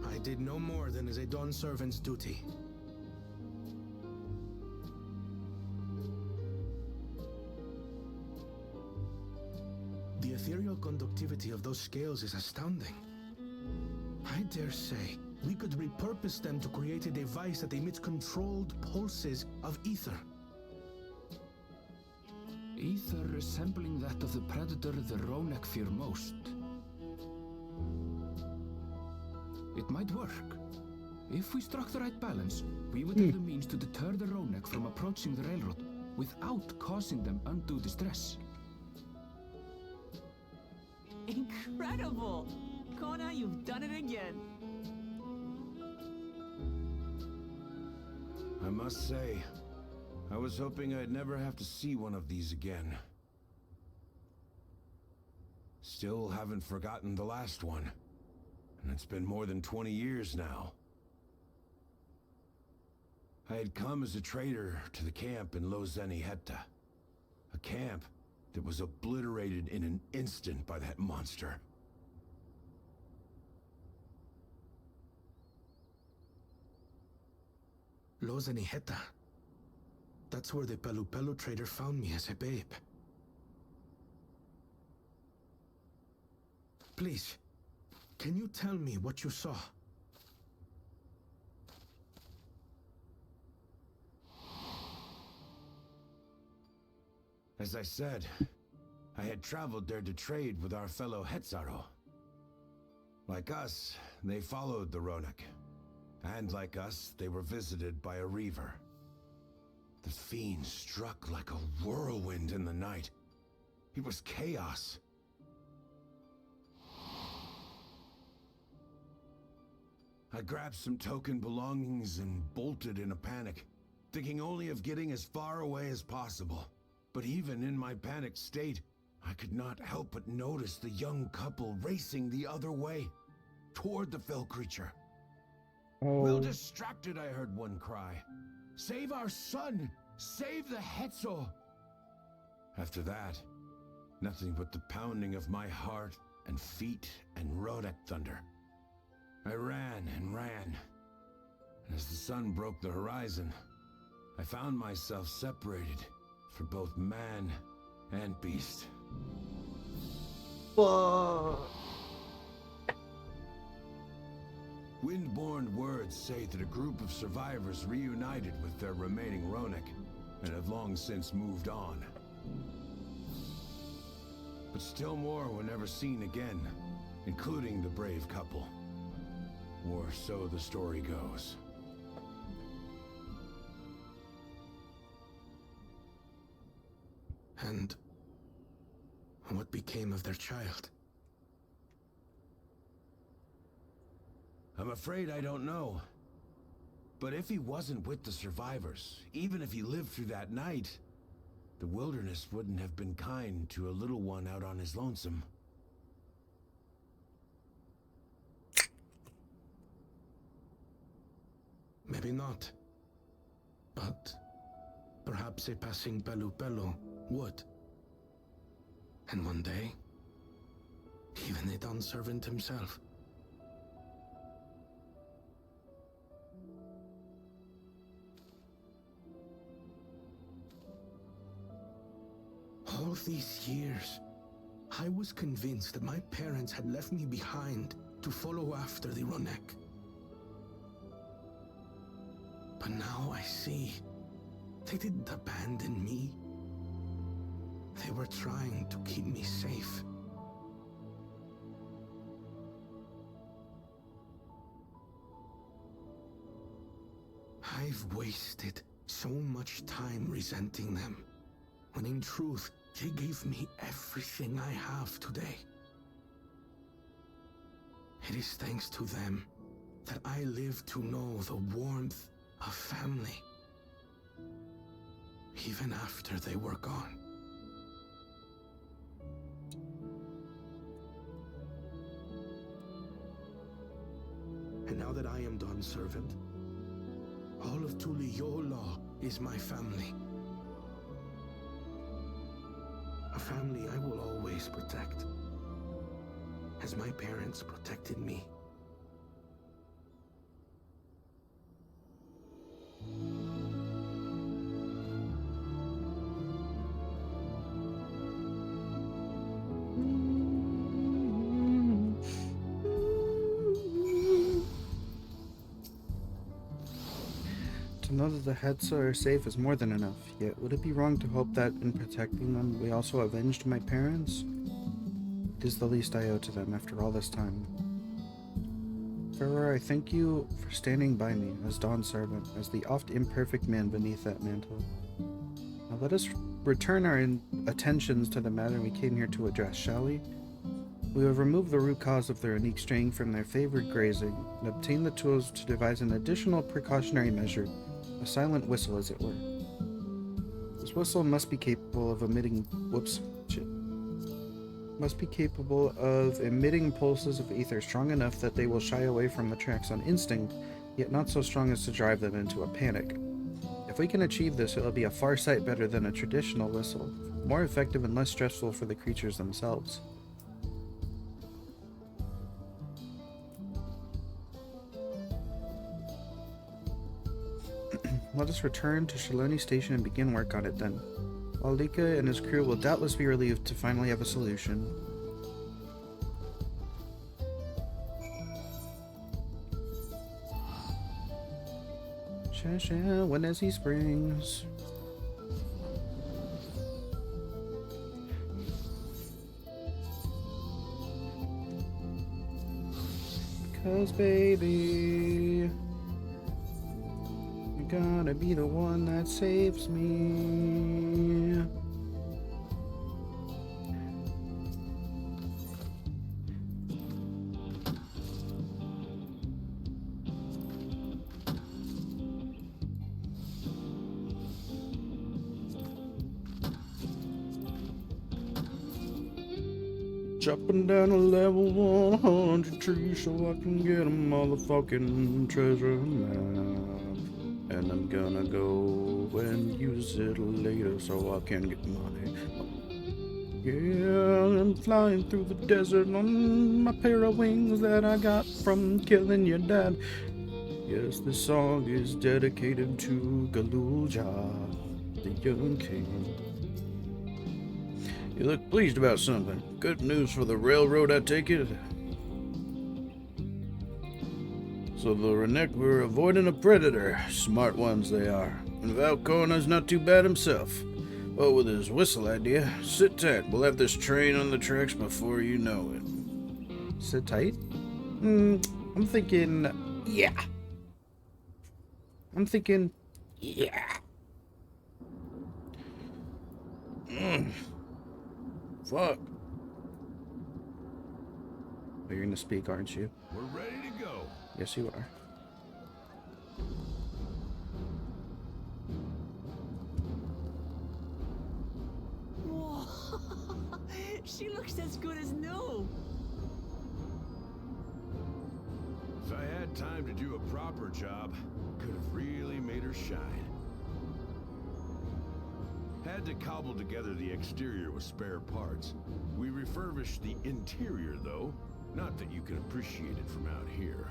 I did no more than is a Dawn servant's duty. The ethereal conductivity of those scales is astounding. I dare say we could repurpose them to create a device that emits controlled pulses of ether. Ether resembling that of the predator the Ronek fear most. It might work. If we struck the right balance, we would have the means to deter the Ronek from approaching the railroad without causing them undue distress. Incredible! Kona, you've done it again. I must say, I was hoping I'd never have to see one of these again. Still haven't forgotten the last one. And it's been more than 20 years now. I had come as a trader to the camp in Lozenihetta. A camp that was obliterated in an instant by that monster. Lozenihetta. That's where the Pelu trader found me as a babe. Please, can you tell me what you saw? As I said, I had traveled there to trade with our fellow Hetzaro. Like us, they followed the Ronek. And like us, they were visited by a reaver. The fiend struck like a whirlwind in the night. It was chaos. I grabbed some token belongings and bolted in a panic, thinking only of getting as far away as possible. But even in my panicked state, I could not help but notice the young couple racing the other way, toward the fell creature. Well distracted, I heard one cry. Save our son! Save the Hetzo! After that, nothing but the pounding of my heart and feet and Ronek thunder. I ran and ran. And as the sun broke the horizon, I found myself separated from both man and beast. Windborne words say that a group of survivors reunited with their remaining Ronek and have long since moved on. But still more were never seen again, including the brave couple. Or so the story goes. And what became of their child? I'm afraid I don't know. But if he wasn't with the survivors, even if he lived through that night, the wilderness wouldn't have been kind to a little one out on his lonesome. Maybe not. But perhaps a passing Pelu would. And one day, even a Dawn servant himself. All these years, I was convinced that my parents had left me behind to follow after the Ronek. But now I see, they didn't abandon me. They were trying to keep me safe. I've wasted so much time resenting them, when in truth, they gave me everything I have today. It is thanks to them that I live to know the warmth of family, even after they were gone. And now that I am Dawn's servant, all of Tuliyola is my family. A family I will always protect, as my parents protected me. To know that the Hetza are safe is more than enough, yet would it be wrong to hope that in protecting them we also avenged my parents? It is the least I owe to them after all this time. Wayfarer, I thank you for standing by me as Dawn's servant, as the oft imperfect man beneath that mantle. Now let us return our attentions to the matter we came here to address, shall we? We have removed the root cause of their unique straying from their favored grazing, and obtained the tools to devise an additional precautionary measure, a silent whistle, as it were. This whistle must be capable of emitting pulses of ether strong enough that they will shy away from the tracks on instinct, yet not so strong as to drive them into a panic. If we can achieve this, it will be a far sight better than a traditional whistle, more effective and less stressful for the creatures themselves. Let us return to Shaloni Station and begin work on it then. While Lika and his crew will doubtless be relieved to finally have a solution. When as he springs. Cause baby, you're gonna be the one that saves me. Chopping down a level 100 tree so I can get a motherfucking treasure map. And I'm gonna go and use it later so I can get money. Yeah, I'm flying through the desert on my pair of wings that I got from killing your dad. Yes, this song is dedicated to Galulja, the young king. You look pleased about something. Good news for the railroad, I take it? So the Renek were avoiding a predator. Smart ones they are. And Valcorna's not too bad himself. Well, with his whistle idea, sit tight. We'll have this train on the tracks before you know it. Sit tight? I'm thinking... yeah. I'm thinking... yeah. Fuck. Oh, you're gonna speak, aren't you? We're ready to go. Yes, you are. Whoa. She looks as good as new. If I had time to do a proper job, could have really made her shine. Had to cobble together the exterior with spare parts. We refurbished the interior, though. Not that you can appreciate it from out here.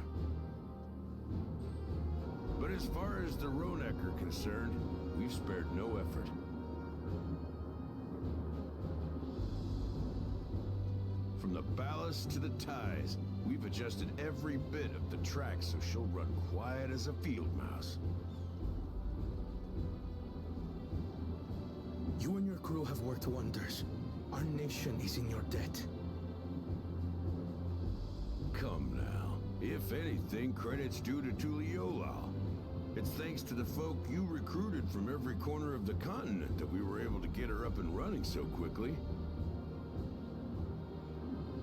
But as far as the Ronek are concerned, we've spared no effort. From the ballast to the ties, we've adjusted every bit of the track so she'll run quiet as a field mouse. You and your crew have worked wonders. Our nation is in your debt. Come now. If anything, credit's due to Tuliolal. It's thanks to the folk you recruited from every corner of the continent that we were able to get her up and running so quickly.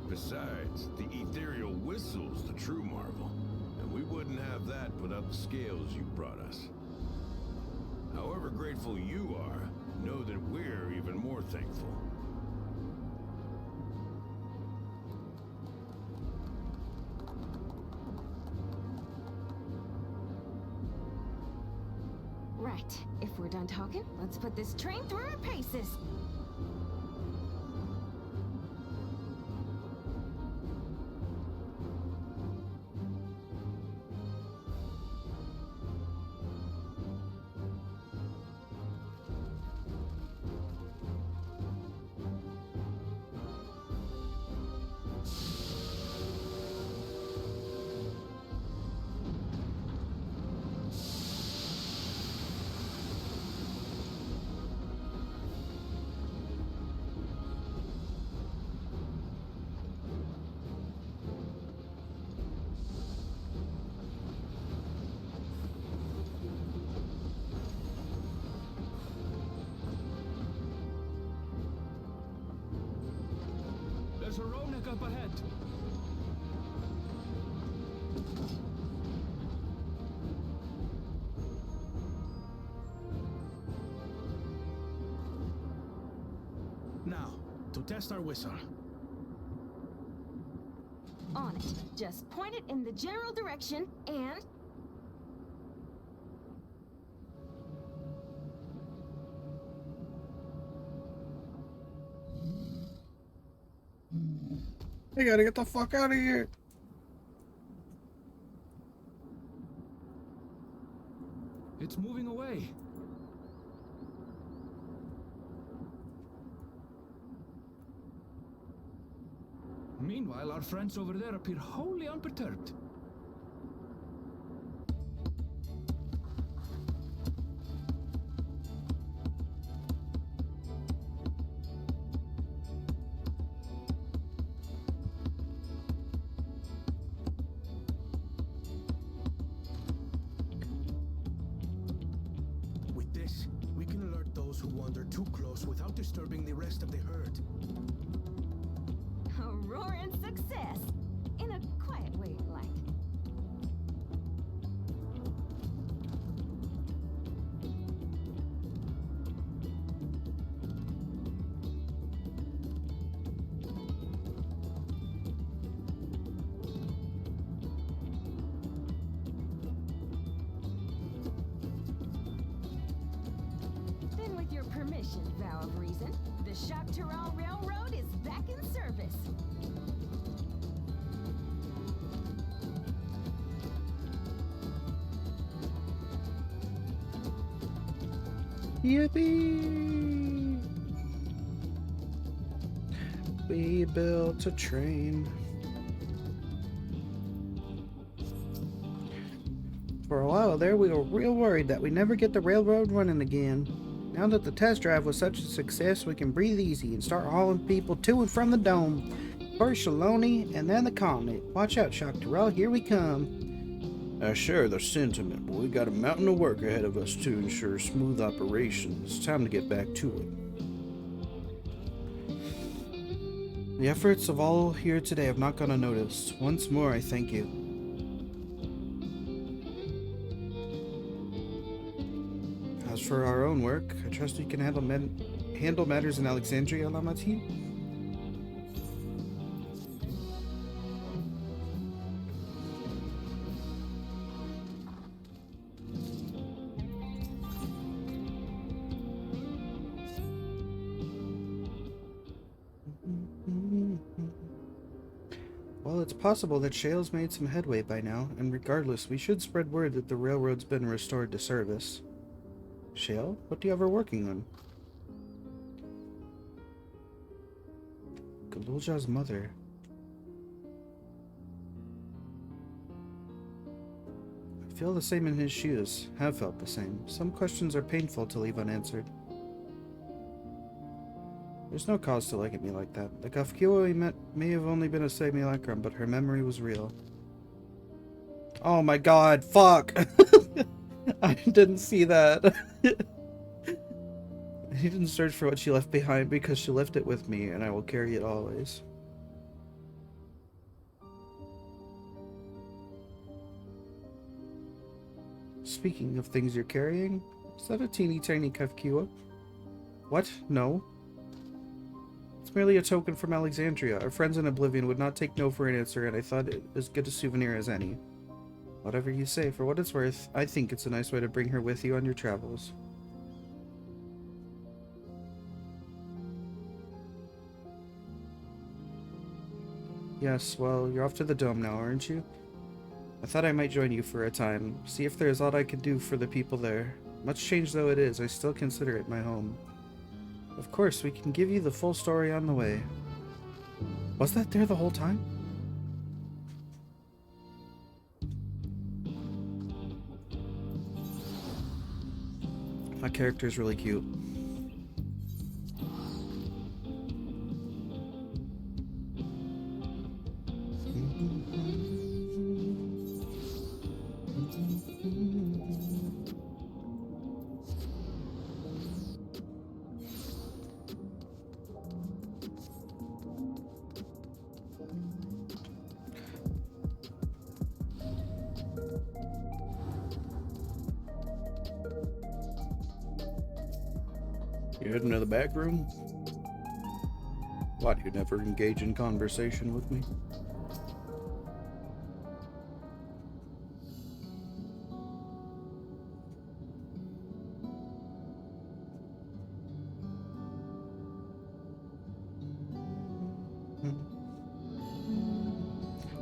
Besides, the ethereal whistle's the true marvel, and we wouldn't have that without the scales you brought us. However grateful you are, know that we're even more thankful. Right. If we're done talking, let's put this train through our paces. There's a Ronak up ahead. Now, to test our whistle. On it. Just point it in the general direction and... I gotta get the fuck out of here. It's moving away. Meanwhile, our friends over there appear wholly unperturbed. With this, we can alert those who wander too close without disturbing the rest of the herd. A roaring success! In a quiet way, like. Then with your permission, Vow of Reason, the Shaktaral Railroad is back in service. Yippee! We built a train. For a while there, we were real worried that we'd never get the railroad running again. Now that the test drive was such a success, we can breathe easy and start hauling people to and from the dome. First Shaloni, and then the continent. Watch out, Shaktaral, here we come. I share the sentiment, but we got a mountain of work ahead of us to ensure smooth operations. It's time to get back to it. The efforts of all here today have not gone unnoticed. Once more, I thank you. As for our own work, I trust you can handle matters in Alexandria, Lamati? Well, it's possible that Shale's made some headway by now, and regardless, we should spread word that the railroad's been restored to service. Shale, what do you have her working on? Galulja's mother. I feel the same in his shoes. Have felt the same. Some questions are painful to leave unanswered. There's no cause to look at me like that. The Kafkiwa we met may have only been a simulacrum, but her memory was real. Oh my god, fuck! I didn't see that. I didn't search for what she left behind because she left it with me, and I will carry it always. Speaking of things you're carrying, is that a teeny tiny Kafkiwa? What? No. It's merely a token from Alexandria. Our friends in Oblivion would not take no for an answer, and I thought it as good a souvenir as any. Whatever you say, for what it's worth, I think it's a nice way to bring her with you on your travels. Yes, well, you're off to the dome now, aren't you? I thought I might join you for a time, see if there's aught I can do for the people there. Much changed though it is, I still consider it my home. Of course, we can give you the full story on the way. Was that there the whole time? My character's really cute. You heading to the back room? Why do you never engage in conversation with me?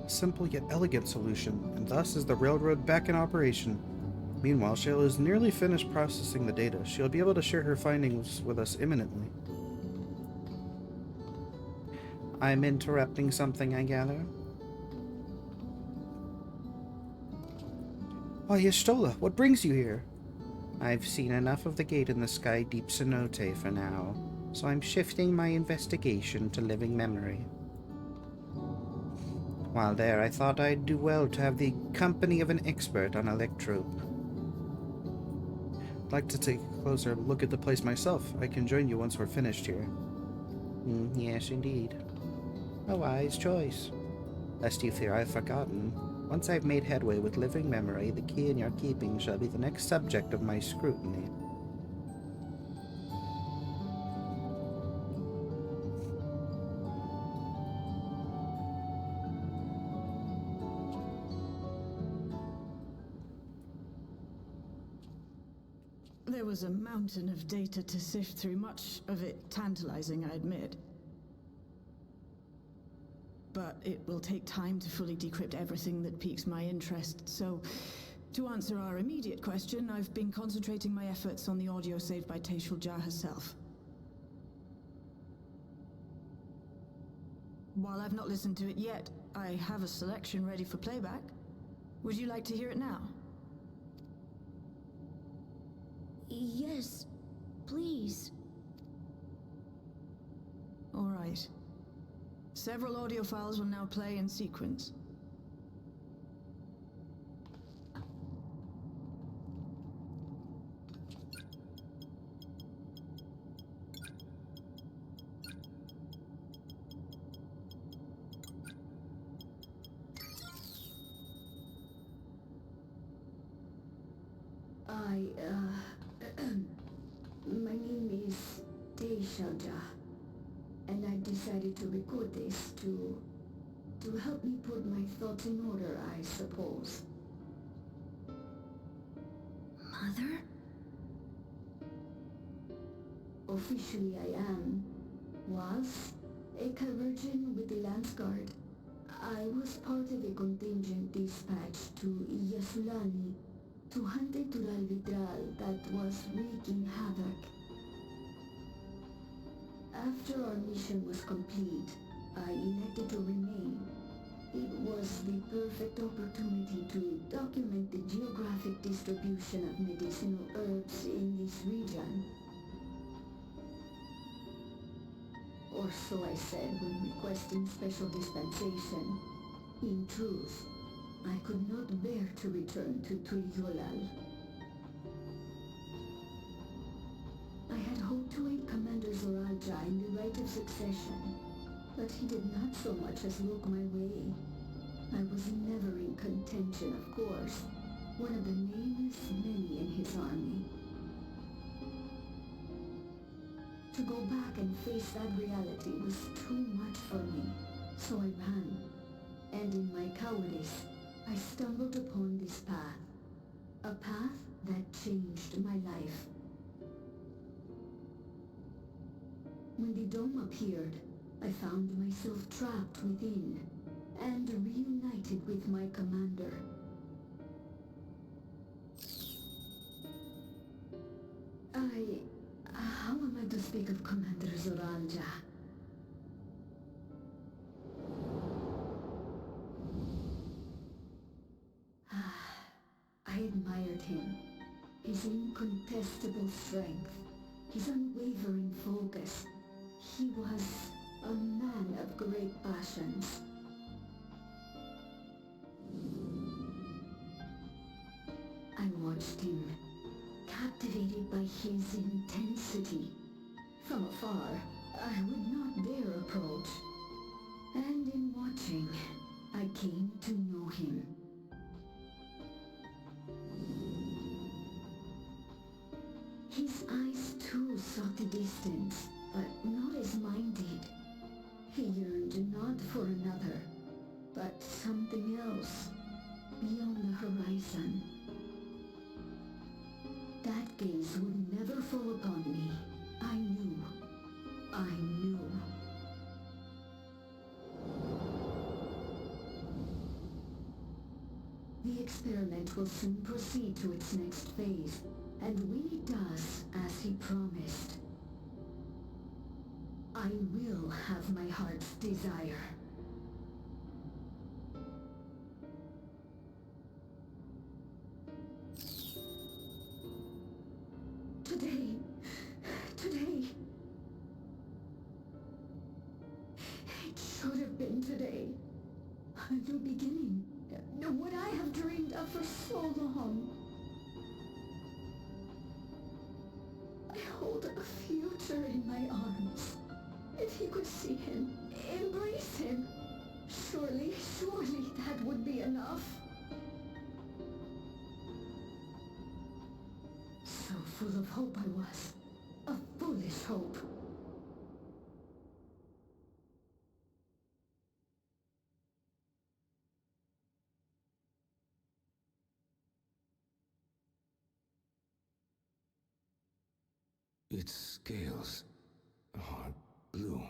Simple yet elegant solution, and thus is the railroad back in operation. Meanwhile, Shayla is nearly finished processing the data. She'll be able to share her findings with us imminently. I'm interrupting something, I gather. Why, Yestola, what brings you here? I've seen enough of the gate in the sky deep cenote for now, so I'm shifting my investigation to living memory. While there, I thought I'd do well to have the company of an expert on electrope. I'd like to take a closer look at the place myself. I can join you once we're finished here. Yes, indeed. A wise choice. Lest you fear I've forgotten, once I've made headway with living memory, the key in your keeping shall be the next subject of my scrutiny. There was a mountain of data to sift through, much of it tantalizing, I admit. But it will take time to fully decrypt everything that piques my interest, so to answer our immediate question, I've been concentrating my efforts on the audio saved by Teishulja herself. While I've not listened to it yet, I have a selection ready for playback. Would you like to hear it now? Yes, please. All right. Several audio files will now play in sequence. My name is Teishulja, and I decided to record this to help me put my thoughts in order, I suppose. Mother? Officially was a chirurgeon with the Lance Guard. I was part of a contingent dispatched to Yasulani to hunt a Tural Vidral that was wreaking havoc. After our mission was complete, I elected to remain. It was the perfect opportunity to document the geographic distribution of medicinal herbs in this region. Or so I said when requesting special dispensation. In truth, I could not bear to return to Turyolal. I had hoped to aid Commander Zoralja in the right of succession, but he did not so much as look my way. I was never in contention, of course, one of the nameless many in his army. To go back and face that reality was too much for me, so I ran. And in my cowardice, I stumbled upon this path. A path that changed my life. When the dome appeared, I found myself trapped within, and reunited with my commander. How am I to speak of Commander Zoralja? I admired him. His incontestable strength, his unwavering focus. He was a man of great passions. I watched him, captivated by his intensity. From afar, I would not dare approach. And in watching, I came to know him. His eyes too sought the distance, but not as mine did. He yearned not for another, but something else, beyond the horizon. That gaze would never fall upon me. I knew. I knew. The experiment will soon proceed to its next phase, and when it does, as he promised, I will have my heart's desire. Today. It should have been today. A new beginning. What I have dreamed of for so long. I hold a future in my arms. If he could see him, embrace him, surely that would be enough. So full of hope I was. A foolish hope. Its scales are blue.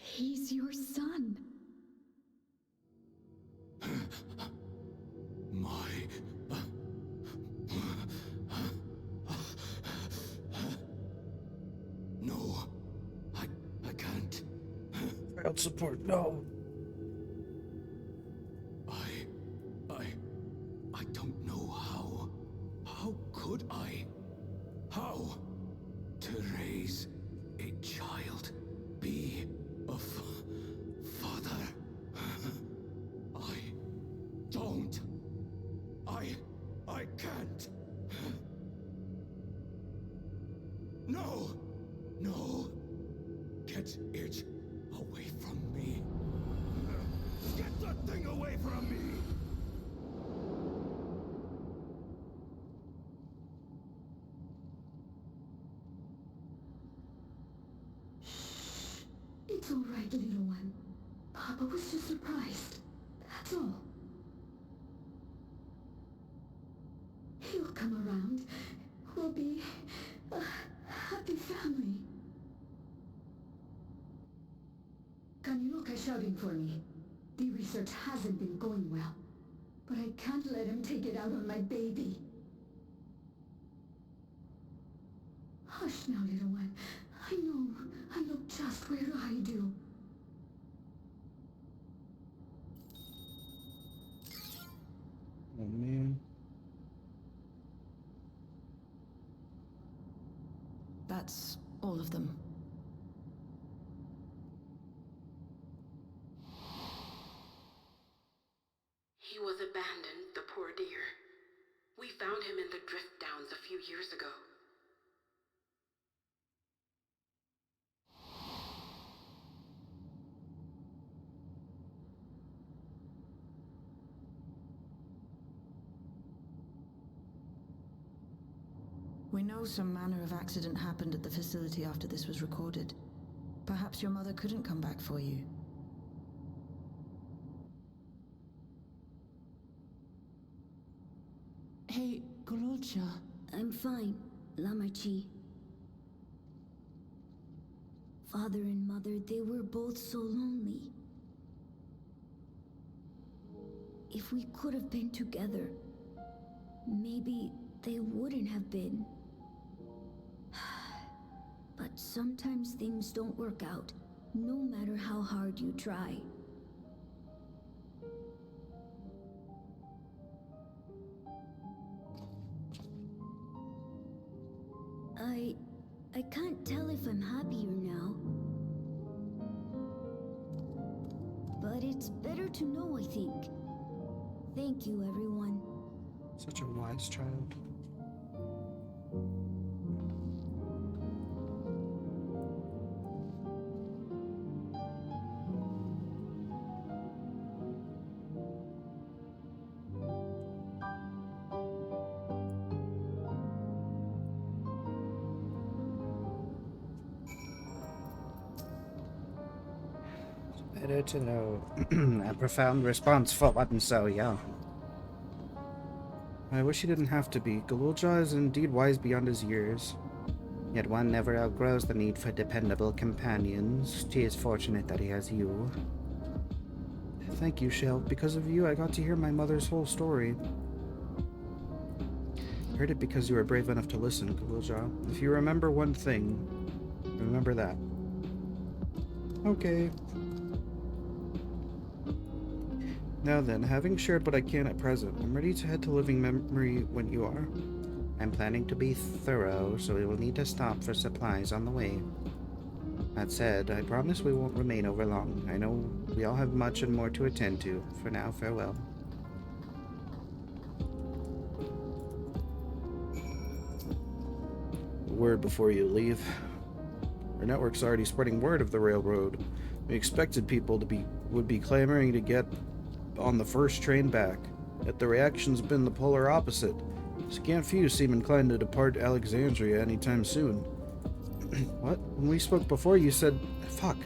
He's your son. No, I can't. Child support, no. I don't know how. How could I? How? To raise a child, be a father. I don't. I can't. No! Get it away from me. Get that thing away from me! It's all right, little one. Papa was just surprised. That's all. He'll come around. We'll be a happy family. Kaniloka's shouting for me. The research hasn't been going well, but I can't let him take it out on my baby. Hush now, little one. I know just where I do. Oh man. That's all of them. He was abandoned, the poor dear. We found him in the drift downs a few years ago. We know some manner of accident happened at the facility after this was recorded. Perhaps your mother couldn't come back for you. Hey, Gololcha. I'm fine, Lamachi. Father and mother, they were both so lonely. If we could have been together, maybe they wouldn't have been. But sometimes things don't work out, no matter how hard you try. I can't tell if I'm happier now. But it's better to know, I think. Thank you, everyone. Such a wise child. Better to know. A profound response for one so young. I wish he didn't have to be. Galulja is indeed wise beyond his years. Yet one never outgrows the need for dependable companions. He is fortunate that he has you. Thank you, Shell. Because of you, I got to hear my mother's whole story. I heard it because you were brave enough to listen, Galulja. If you remember one thing, remember that. Okay. Now then, having shared what I can at present, I'm ready to head to living memory when you are. I'm planning to be thorough, so we will need to stop for supplies on the way. That said, I promise we won't remain over long. I know we all have much and more to attend to. For now, farewell. A word before you leave. Our network's already spreading word of the railroad. We expected people would be clamoring to get on the first train back. Yet the reaction's been the polar opposite. Scant few seem inclined to depart Alexandria anytime soon. What? When we spoke before, you said... Fuck.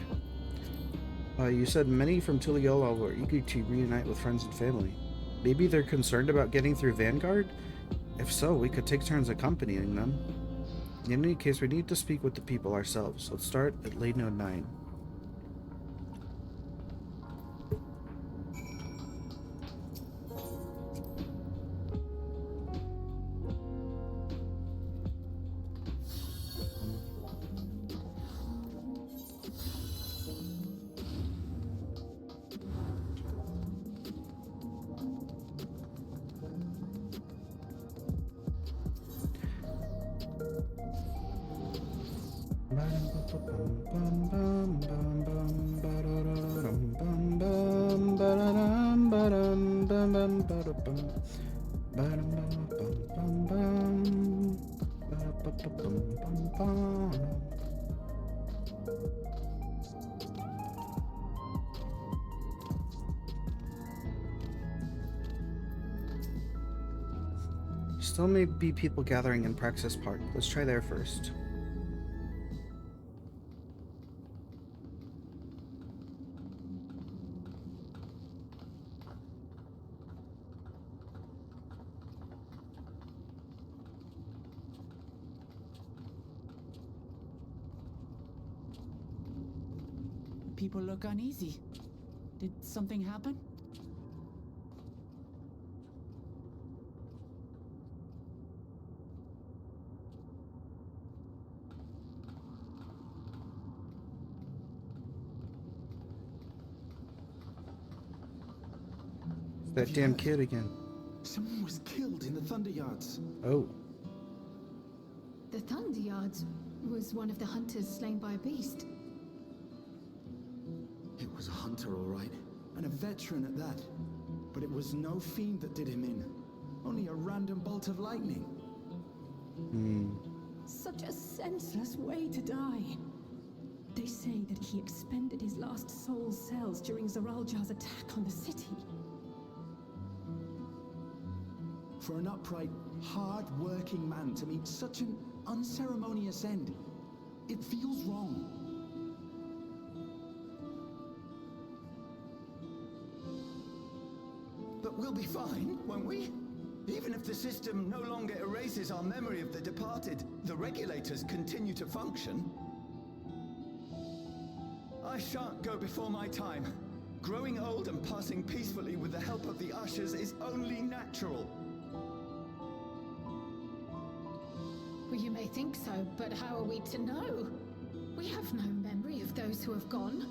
You said many from Tuliyola were eager to reunite with friends and family. Maybe they're concerned about getting through Vanguard? If so, we could take turns accompanying them. In any case, we need to speak with the people ourselves. Let's start at late note 9. Still may be people gathering in Praxis Park. Let's try there first. People look uneasy. Did something happen? That damn kid again. Someone was killed in the Thunder Yards. Oh. The Thunder Yards was one of the hunters slain by a beast. It was a hunter, all right. And a veteran at that. But it was no fiend that did him in. Only a random bolt of lightning. Such a senseless way to die. They say that he expended his last soul cells during Zaraljar's attack on the city. For an upright, hard-working man to meet such an unceremonious end, it feels wrong. But we'll be fine, won't we? Even if the system no longer erases our memory of the departed, the regulators continue to function. I shan't go before my time. Growing old and passing peacefully with the help of the ushers is only natural. Well, you may think so, but how are we to know? We have no memory of those who have gone.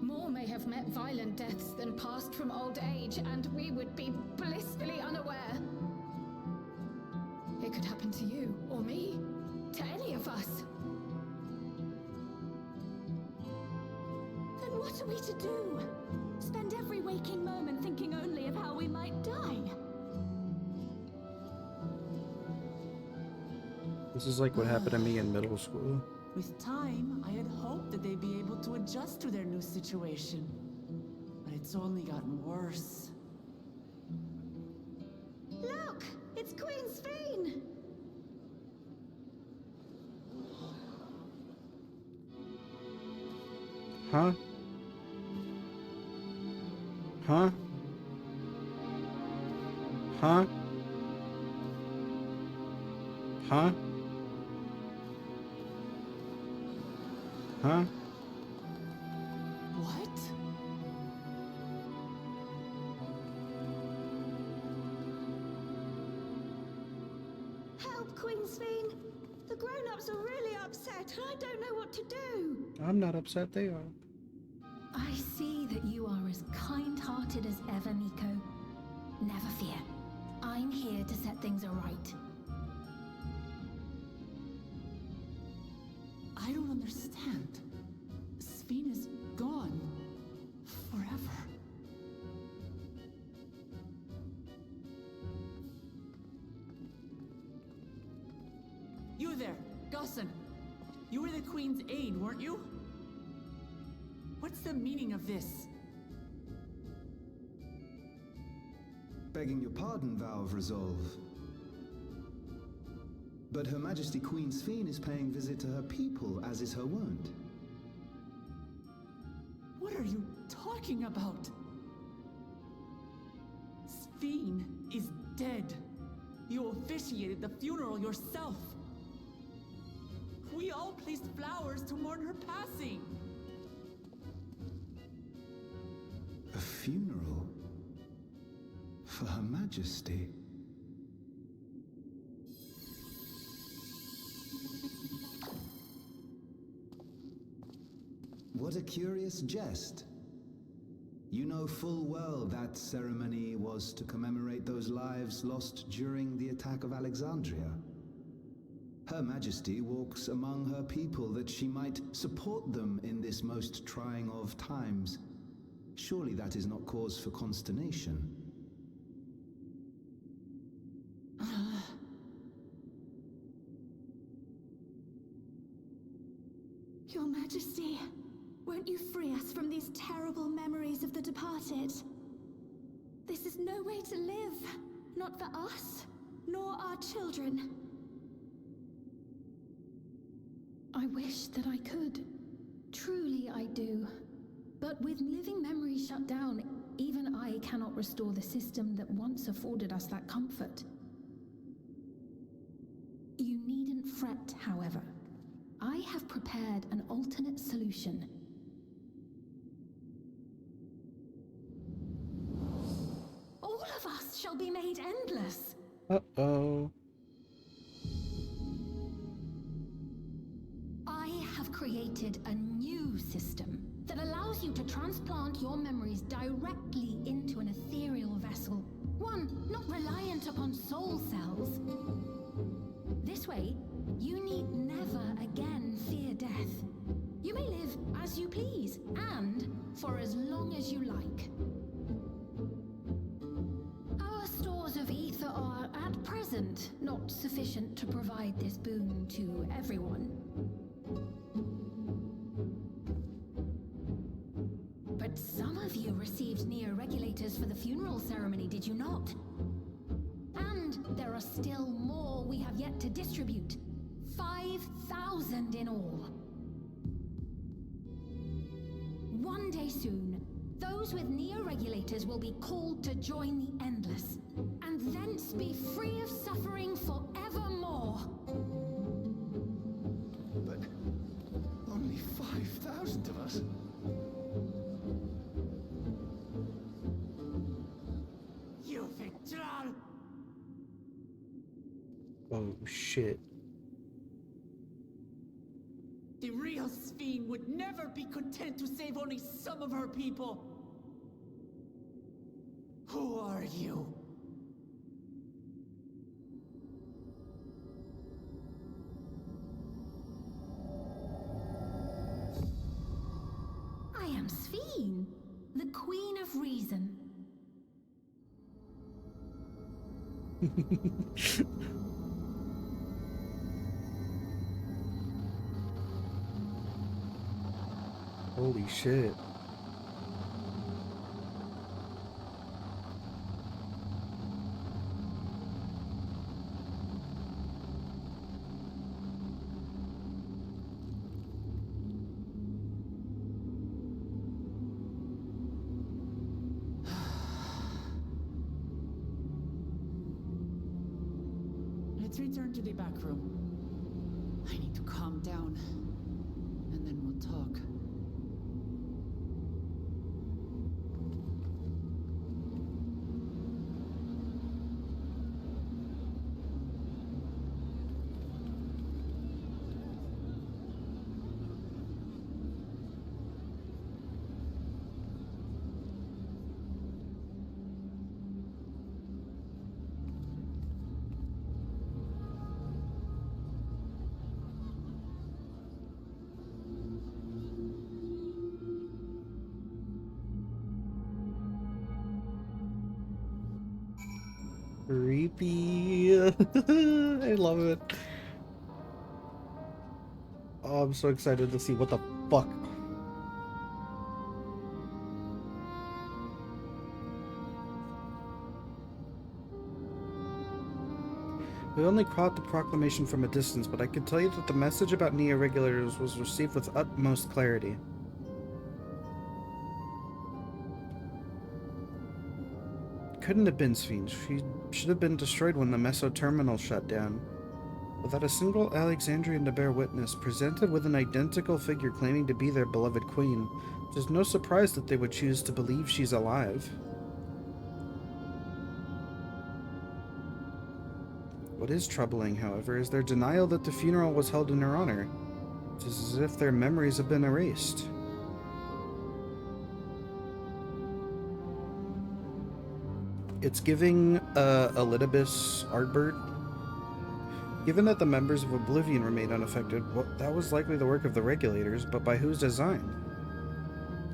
More may have met violent deaths than passed from old age, and we would be blissfully unaware. It could happen to you, or me, to any of us. Then what are we to do? Spend every waking moment thinking only of how we might die? This is like what happened to me in middle school. With time, I had hoped that they'd be able to adjust to their new situation. But it's only gotten worse. Look! It's Queen Sphene! Huh? Huh? Huh? Huh? Huh? What? Help, Queen Sveen! The grown-ups are really upset, and I don't know what to do. I'm not upset, they are. I see that you are as kind-hearted as ever, Nico. Never fear. I'm here to set things aright. I don't understand. Sveen is gone. Forever. You there, Gussin. You were the Queen's aide, weren't you? What's the meaning of this? Begging your pardon, Vow of Resolve. But Her Majesty Queen Sveen is paying visit to her people, as is her wont. What are you talking about? Sveen is dead. You officiated the funeral yourself. We all placed flowers to mourn her passing. A funeral? For Her Majesty? What a curious jest. You know full well that ceremony was to commemorate those lives lost during the attack of Alexandria. Her Majesty walks among her people that she might support them in this most trying of times. Surely that is not cause for consternation. Your Majesty, won't you free us from these terrible memories of the departed? This is no way to live, not for us, nor our children. I wish that I could. Truly I do. But with living memories shut down, even I cannot restore the system that once afforded us that comfort. You needn't fret, however. I have prepared an alternate solution. All of us shall be made endless. Uh-oh. I have created a new system that allows you to transplant your memories directly into an ethereal vessel. One not reliant upon soul cells. This way, you need never again fear death. You may live as you please, and for as long as you like. Our stores of ether are, at present, not sufficient to provide this boon to everyone. But some of you received neo-regulators for the funeral ceremony, did you not? And there are still more we have yet to distribute. 5,000 in all. One day soon, those with neo-regulators will be called to join the Endless, and thence be free of suffering forevermore. But only 5,000 of us? You Victral! Oh, shit. The real Sveen would never be content to save only some of her people. Who are you? I am Sveen, the Queen of Reason. Holy shit. Let's return to the back room. I need to calm down, and then we'll talk. Creepy. I love it. Oh, I'm so excited to see what the fuck. We only caught the proclamation from a distance, but I can tell you that the message about Nia regulators was received with utmost clarity. Couldn't have been Sphinx. She should have been destroyed when the Meso terminal shut down. Without a single Alexandrian to bear witness, presented with an identical figure claiming to be their beloved queen, there's no surprise that they would choose to believe she's alive. What is troubling, however, is their denial that the funeral was held in her honor. It's as if their memories have been erased. It's giving Elidibus Artbert. Given that the members of Oblivion remained unaffected, that was likely the work of the regulators, but by whose design?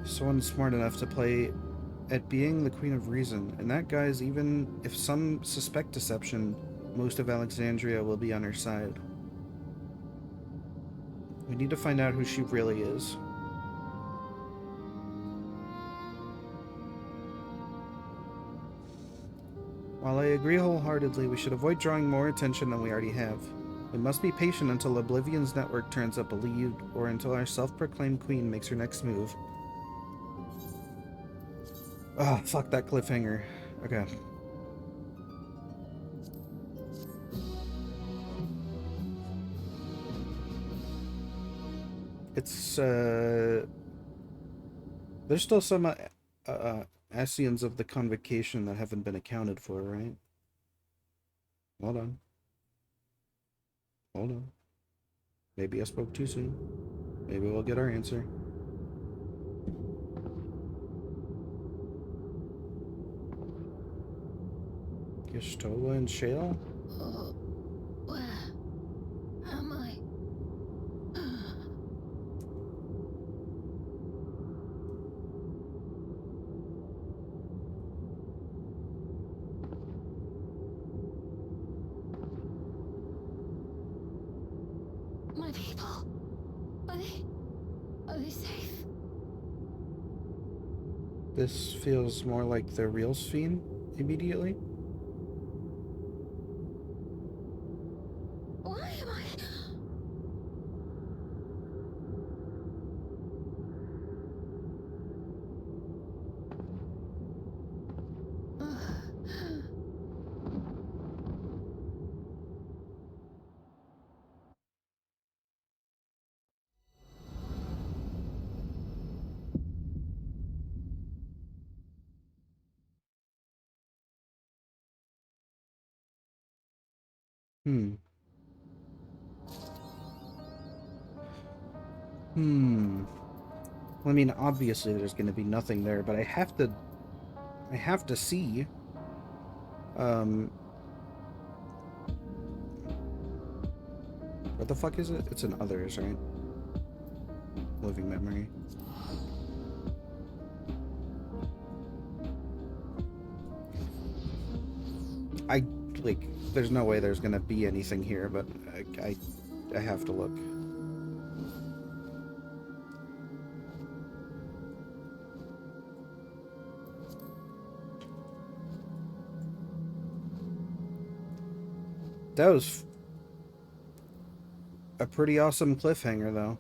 Someone smart enough to play at being the Queen of Reason, and that, guys, even if some suspect deception, most of Alexandria will be on her side. We need to find out who she really is. While I agree wholeheartedly, we should avoid drawing more attention than we already have. We must be patient until Oblivion's network turns up a lead, or until our self-proclaimed queen makes her next move. Ah, fuck that cliffhanger. Okay. It's, there's still some, Asians of the Convocation that haven't been accounted for, right? Hold on. Hold on. Maybe I spoke too soon. Maybe we'll get our answer. Gishtola and Shale? Oh, where am I? My people, are they safe? This feels more like the real Sphene immediately. Why am I? I mean, obviously there's going to be nothing there, but I have to see. What the fuck is it? It's an others, right? Living memory. There's no way there's gonna be anything here, but I have to look. That was a pretty awesome cliffhanger, though.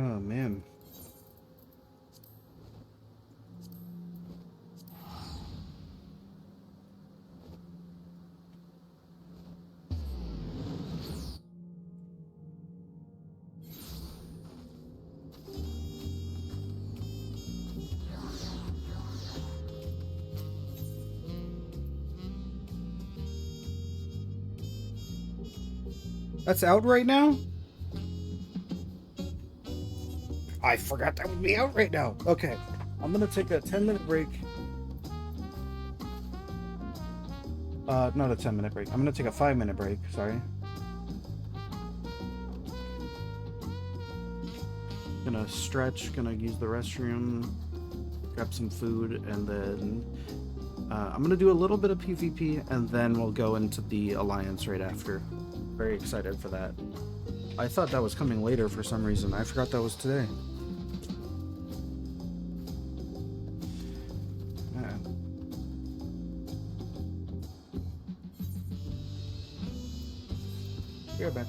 Oh, man. That's out right now? I forgot that would be out right now. Okay. I'm gonna take a 10-minute break. Not a 10-minute break. I'm gonna take a 5-minute break, sorry. Gonna stretch, gonna use the restroom, grab some food, and then I'm gonna do a little bit of PvP, and then we'll go into the Alliance right after. Very excited for that. I thought that was coming later for some reason. I forgot that was today. You're back.